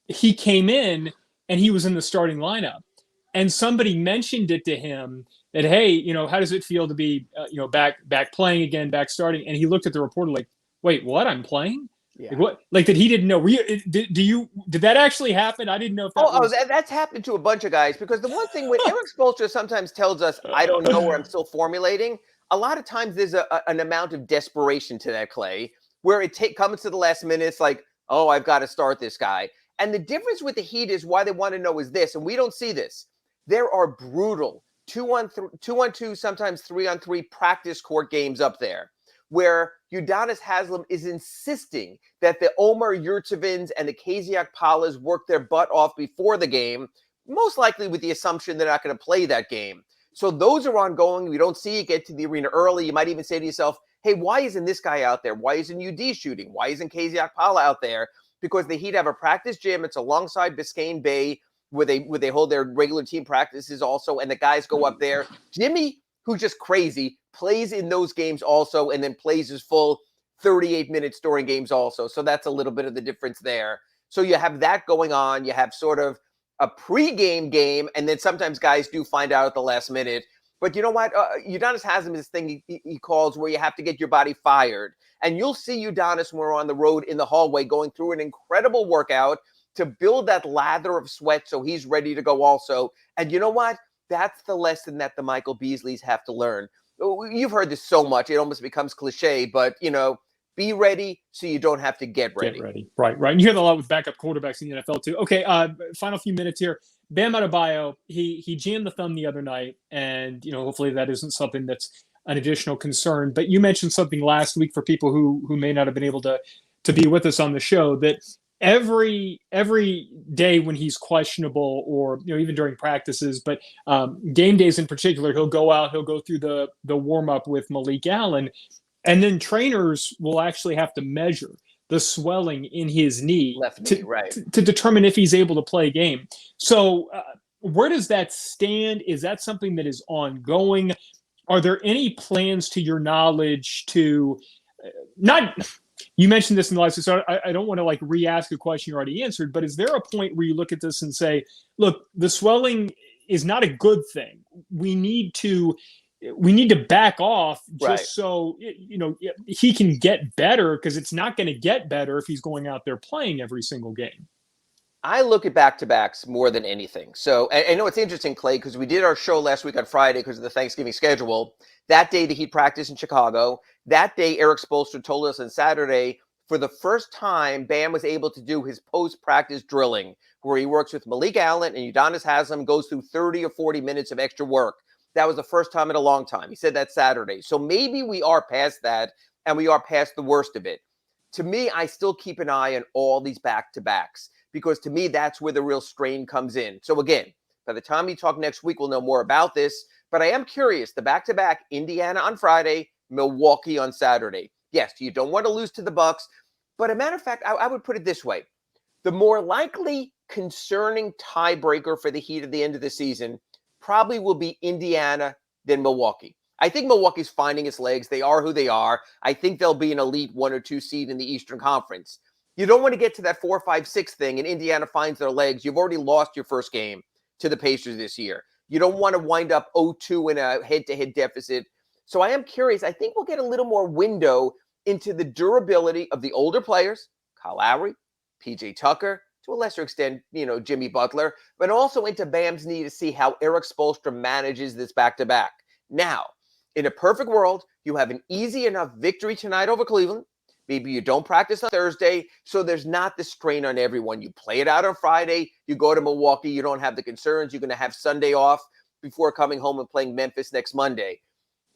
he came in and he was in the starting lineup, and somebody mentioned it to him that, hey, how does it feel to be back playing again, back starting? And he looked at the reporter like, wait, what? I'm playing? Yeah. Like, what? Like, that he didn't know. Did that actually happen? I didn't know if that that's happened to a bunch of guys, because the one thing when Eric Spoelstra sometimes tells us, I don't know, or I'm still formulating, a lot of times there's an amount of desperation to that, Clay, where it comes to the last minute. It's like, oh, I've got to start this guy. And the difference with the Heat is why they want to know is this, and we don't see this. There are brutal 2-on-2, sometimes 3-on-3 practice court games up there, where Udonis Haslem is insisting that the Omer Yurtsevins and the Kaziak Palas work their butt off before the game, most likely with the assumption they're not going to play that game. So those are ongoing. We don't see it get to the arena early. You might even say to yourself, hey, why isn't this guy out there? Why isn't UD shooting? Why isn't Kaziak Pala out there? Because the Heat have a practice gym. It's alongside Biscayne Bay, where they hold their regular team practices also, and the guys go up there. Jimmy, who's just crazy, plays in those games also, and then plays his full 38 minutes during games also. So that's a little bit of the difference there. So you have that going on. You have sort of a pregame game, and then sometimes guys do find out at the last minute. But you know what? Udonis Haslem is this thing he calls where you have to get your body fired. And you'll see Udonis when we're on the road in the hallway going through an incredible workout to build that lather of sweat so he's ready to go also. And you know what? That's the lesson that the Michael Beasleys have to learn. You've heard this so much, it almost becomes cliche, but, be ready so you don't have to get ready. Get ready. Right. And you hear that a lot with backup quarterbacks in the NFL too. Okay, final few minutes here. Bam Adebayo, he jammed the thumb the other night, and, hopefully that isn't something that's an additional concern. But you mentioned something last week for people who may not have been able to be with us on the show, that every day when he's questionable, or even during practices, but game days in particular, he'll go through the warm-up with Malik Allen, and then trainers will actually have to measure the swelling in his knee, to determine if he's able to play a game. So where does that stand? Is that something that is ongoing? Are there any plans, to your knowledge, to not? You mentioned this in the last, so I don't want to re-ask a question you already answered, but is there a point where you look at this and say, look, the swelling is not a good thing. We need to back off just so he can get better, because it's not going to get better if he's going out there playing every single game. I look at back-to-backs more than anything. So I know it's interesting, Clay, because we did our show last week on Friday because of the Thanksgiving schedule. That day, the Heat practiced in Chicago. That day, Eric Spoelstra told us on Saturday, for the first time, Bam was able to do his post-practice drilling, where he works with Malik Allen and Udonis Haslem, goes through 30 or 40 minutes of extra work. That was the first time in a long time. He said that Saturday. So maybe we are past that, and we are past the worst of it. To me, I still keep an eye on all these back-to-backs, because to me, that's where the real strain comes in. So again, by the time we talk next week, we'll know more about this. But I am curious, the back-to-back, Indiana on Friday, Milwaukee on Saturday. Yes, you don't want to lose to the Bucks. But a matter of fact, I would put it this way. The more likely concerning tiebreaker for the Heat at the end of the season probably will be Indiana than Milwaukee. I think Milwaukee's finding its legs. They are who they are. I think they'll be an elite 1 or 2 seed in the Eastern Conference. You don't want to get to that 4, 5, 6 thing and Indiana finds their legs. You've already lost your first game to the Pacers this year. You don't want to wind up 0-2 in a head-to-head deficit. So I am curious. I think we'll get a little more window into the durability of the older players, Kyle Lowry, PJ Tucker, to a lesser extent, Jimmy Butler, but also into Bam's knee to see how Eric Spoelstra manages this back-to-back. Now, in a perfect world, you have an easy enough victory tonight over Cleveland. Maybe you don't practice on Thursday, so there's not the strain on everyone. You play it out on Friday, you go to Milwaukee, you don't have the concerns. You're going to have Sunday off before coming home and playing Memphis next Monday.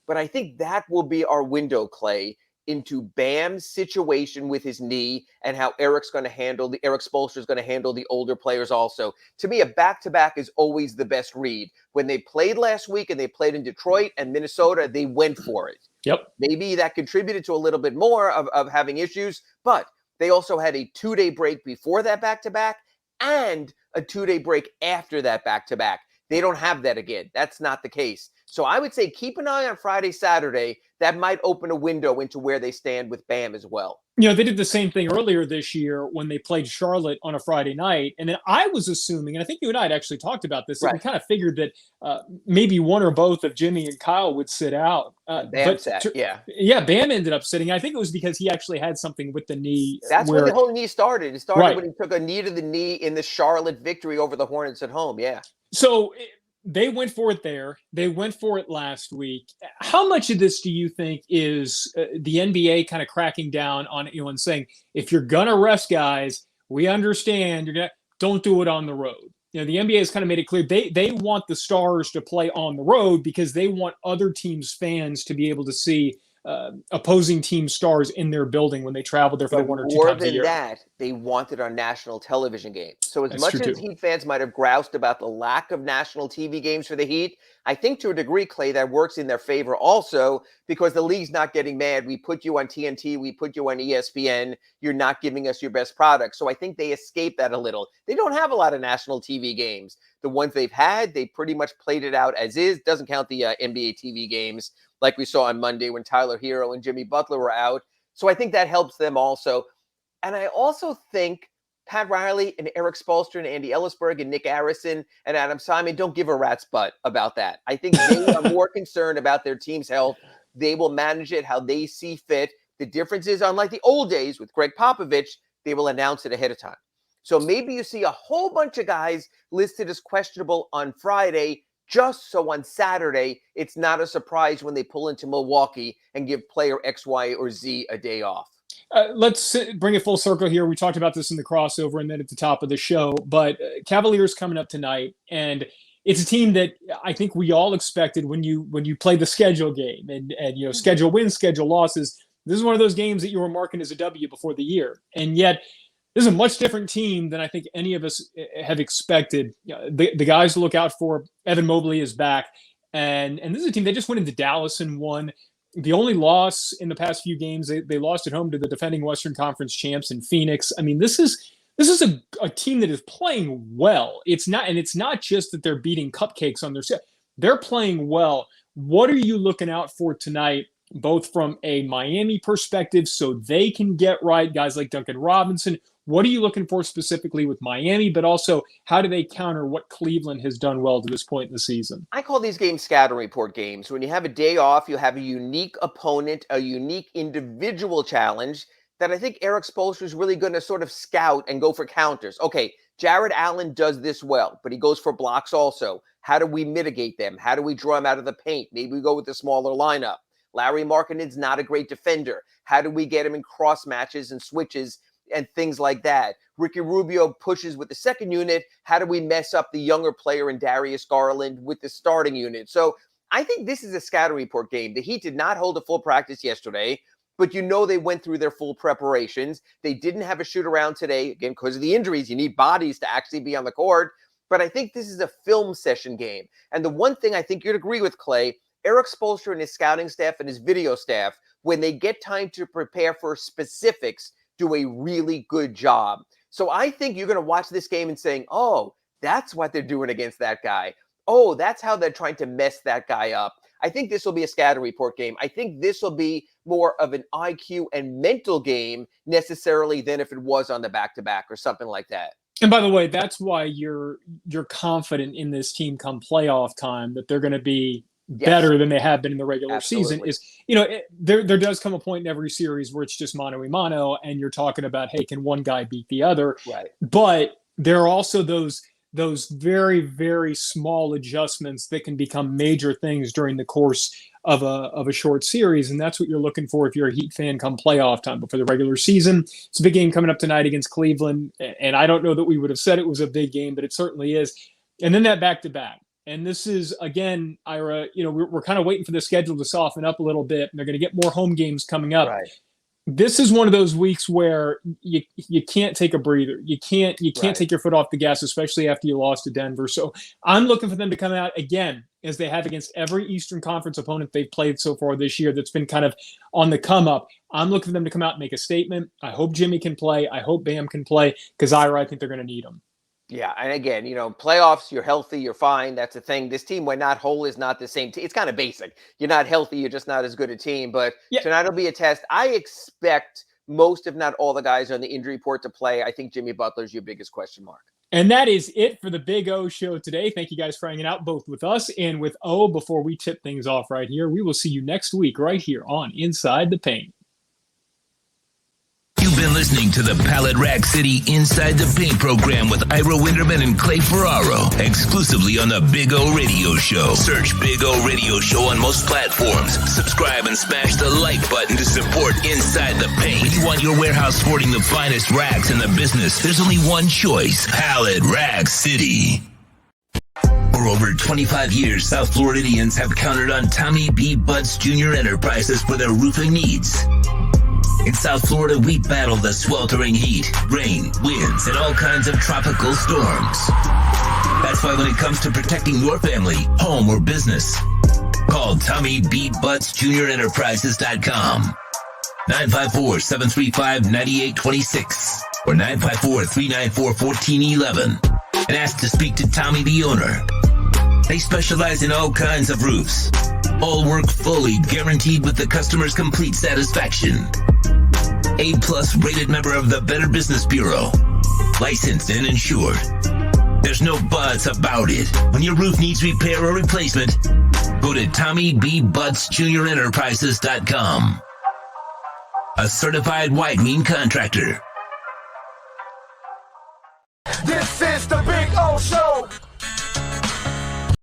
But I think that will be our window, Clay, into Bam's situation with his knee and how Eric Spoelstra is going to handle the older players also. To me, a back-to-back is always the best read. When they played last week and they played in Detroit and Minnesota, they went for it. Yep. Maybe that contributed to a little bit more of having issues, but They also had a 2-day break before that back-to-back and a 2-day break after that back-to-back. They don't have that again. That's not the case. So I would say keep an eye on Friday, Saturday. That might open a window into where they stand with Bam as well. You know, they did the same thing earlier this year when they played Charlotte on a Friday night. And then I was assuming, and I think you and I had actually talked about this, that we kind of figured that maybe one or both of Jimmy and Kyle would sit out. Bam sat, yeah. Yeah, Bam ended up sitting. I think it was because he actually had something with the knee. That's when the whole knee started. It started when he took a knee to the knee in the Charlotte victory over the Hornets at home, yeah. So they went for it there. They went for it last week. How much of this do you think is the NBA kind of cracking down on it, and saying, if you're going to rest guys, we understand don't do it on the road. You know, the NBA has kind of made it clear they want the stars to play on the road because they want other teams' fans to be able to see opposing team stars in their building when they travel there for the 1 or 2 times a year. More than that, they wanted our national television games. So as much as Heat fans might have groused about the lack of national TV games for the Heat, I think to a degree, Clay, that works in their favor also because the league's not getting mad. We put you on TNT, we put you on ESPN, you're not giving us your best product. So I think they escape that a little. They don't have a lot of national TV games. The ones they've had, they pretty much played it out as is. Doesn't count the NBA TV games like we saw on Monday when Tyler Hero and Jimmy Butler were out. So I think that helps them also. And I also think Pat Riley and Eric Spoelstra and Andy Ellisberg and Nick Harrison and Adam Simon don't give a rat's butt about that. I think they are more concerned about their team's health. They will manage it how they see fit. The difference is, unlike the old days with Greg Popovich, they will announce it ahead of time. So maybe you see a whole bunch of guys listed as questionable on Friday, just so on Saturday, it's not a surprise when they pull into Milwaukee and give player X, Y, or Z a day off. Let's bring it full circle here. We talked about this in the crossover and then at the top of the show, but Cavaliers coming up tonight, and it's a team that I think we all expected when you play the schedule game and schedule wins, schedule losses. This is one of those games that you were marking as a W before the year, and yet this is a much different team than I think any of us have expected. The guys to look out for, Evan Mobley is back, and this is a team that just went into Dallas and won. The only loss in the past few games, they lost at home to the defending Western Conference champs in Phoenix. I mean, this is a team that is playing well. It's not just that they're beating cupcakes on their set. They're playing well. What are you looking out for tonight, both from a Miami perspective so they can get right, guys like Duncan Robinson? What are you looking for specifically with Miami, but also how do they counter what Cleveland has done well to this point in the season? I call these games scatter report games. When you have a day off, you have a unique opponent, a unique individual challenge that I think Eric Spoelstra is really going to sort of scout and go for counters. Okay, Jared Allen does this well, but he goes for blocks also. How do we mitigate them? How do we draw him out of the paint? Maybe we go with a smaller lineup. Larry Markkanen's not a great defender. How do we get him in cross matches and switches and things like that? Ricky Rubio pushes with the second unit. How do we mess up the younger player in Darius Garland with the starting unit? So I think this is a scatter report game. The Heat did not hold a full practice yesterday, but they went through their full preparations. They didn't have a shoot around today, again, because of the injuries. You need bodies to actually be on the court. But I think this is a film session game. And the one thing I think you'd agree with, Clay, Eric Spoelstra and his scouting staff and his video staff, when they get time to prepare for specifics, do a really good job. So I think you're going to watch this game and saying, oh, that's what they're doing against that guy. Oh, that's how they're trying to mess that guy up. I think this will be a scatter report game. I think this will be more of an IQ and mental game necessarily than if it was on the back-to-back or something like that. And by the way, that's why you're confident in this team come playoff time that they're going to be better than they have been in the regular season. Is there does come a point in every series where it's just mano a mano and you're talking about, hey, can one guy beat the other? Right. But there are also those very, very small adjustments that can become major things during the course of a short series, and that's what you're looking for if you're a Heat fan come playoff time. But for the regular season, it's a big game coming up tonight against Cleveland, and I don't know that we would have said it was a big game, but it certainly is. And then that back-to-back. And this is, again, Ira, we're kind of waiting for the schedule to soften up a little bit, and they're going to get more home games coming up. Right. This is one of those weeks where you can't take a breather. You can't take your foot off the gas, especially after you lost to Denver. So I'm looking for them to come out again, as they have against every Eastern Conference opponent they've played so far this year that's been kind of on the come up. I'm looking for them to come out and make a statement. I hope Jimmy can play. I hope Bam can play, because I think they're going to need him. Yeah, and again, playoffs, you're healthy, you're fine. That's the thing. This team, when not whole, is not the same team. It's kind of basic. You're not healthy, you're just not as good a team. But tonight will be a test. I expect most, if not all, the guys on the injury report to play. I think Jimmy Butler's your biggest question mark. And that is it for the Big O show today. Thank you guys for hanging out, both with us and with O. Before we tip things off right here, we will see you next week right here on Inside the Paint. You've been listening to the Pallet Rack City Inside the Paint program with Ira Winterman and Clay Ferraro, exclusively on the Big O Radio Show. Search Big O Radio Show on most platforms. Subscribe and smash the like button to support Inside the Paint. If you want your warehouse sporting the finest racks in the business, there's only one choice: Pallet Rack City. For over 25 years, South Floridians have counted on Tommy B. Butts Jr. Enterprises for their roofing needs. In South Florida, we battle the sweltering heat, rain, winds, and all kinds of tropical storms. That's why when it comes to protecting your family, home, or business, call Tommy B. Butts Jr. Enterprises.com. 954-735-9826 or 954-394-1411 and ask to speak to Tommy, the owner. They specialize in all kinds of roofs. All work fully guaranteed with the customer's complete satisfaction. A+ rated member of the Better Business Bureau. Licensed and insured. There's no buts about it. When your roof needs repair or replacement, go to TommyB.ButtsJrEnterprises.com. A certified white mean contractor. This is the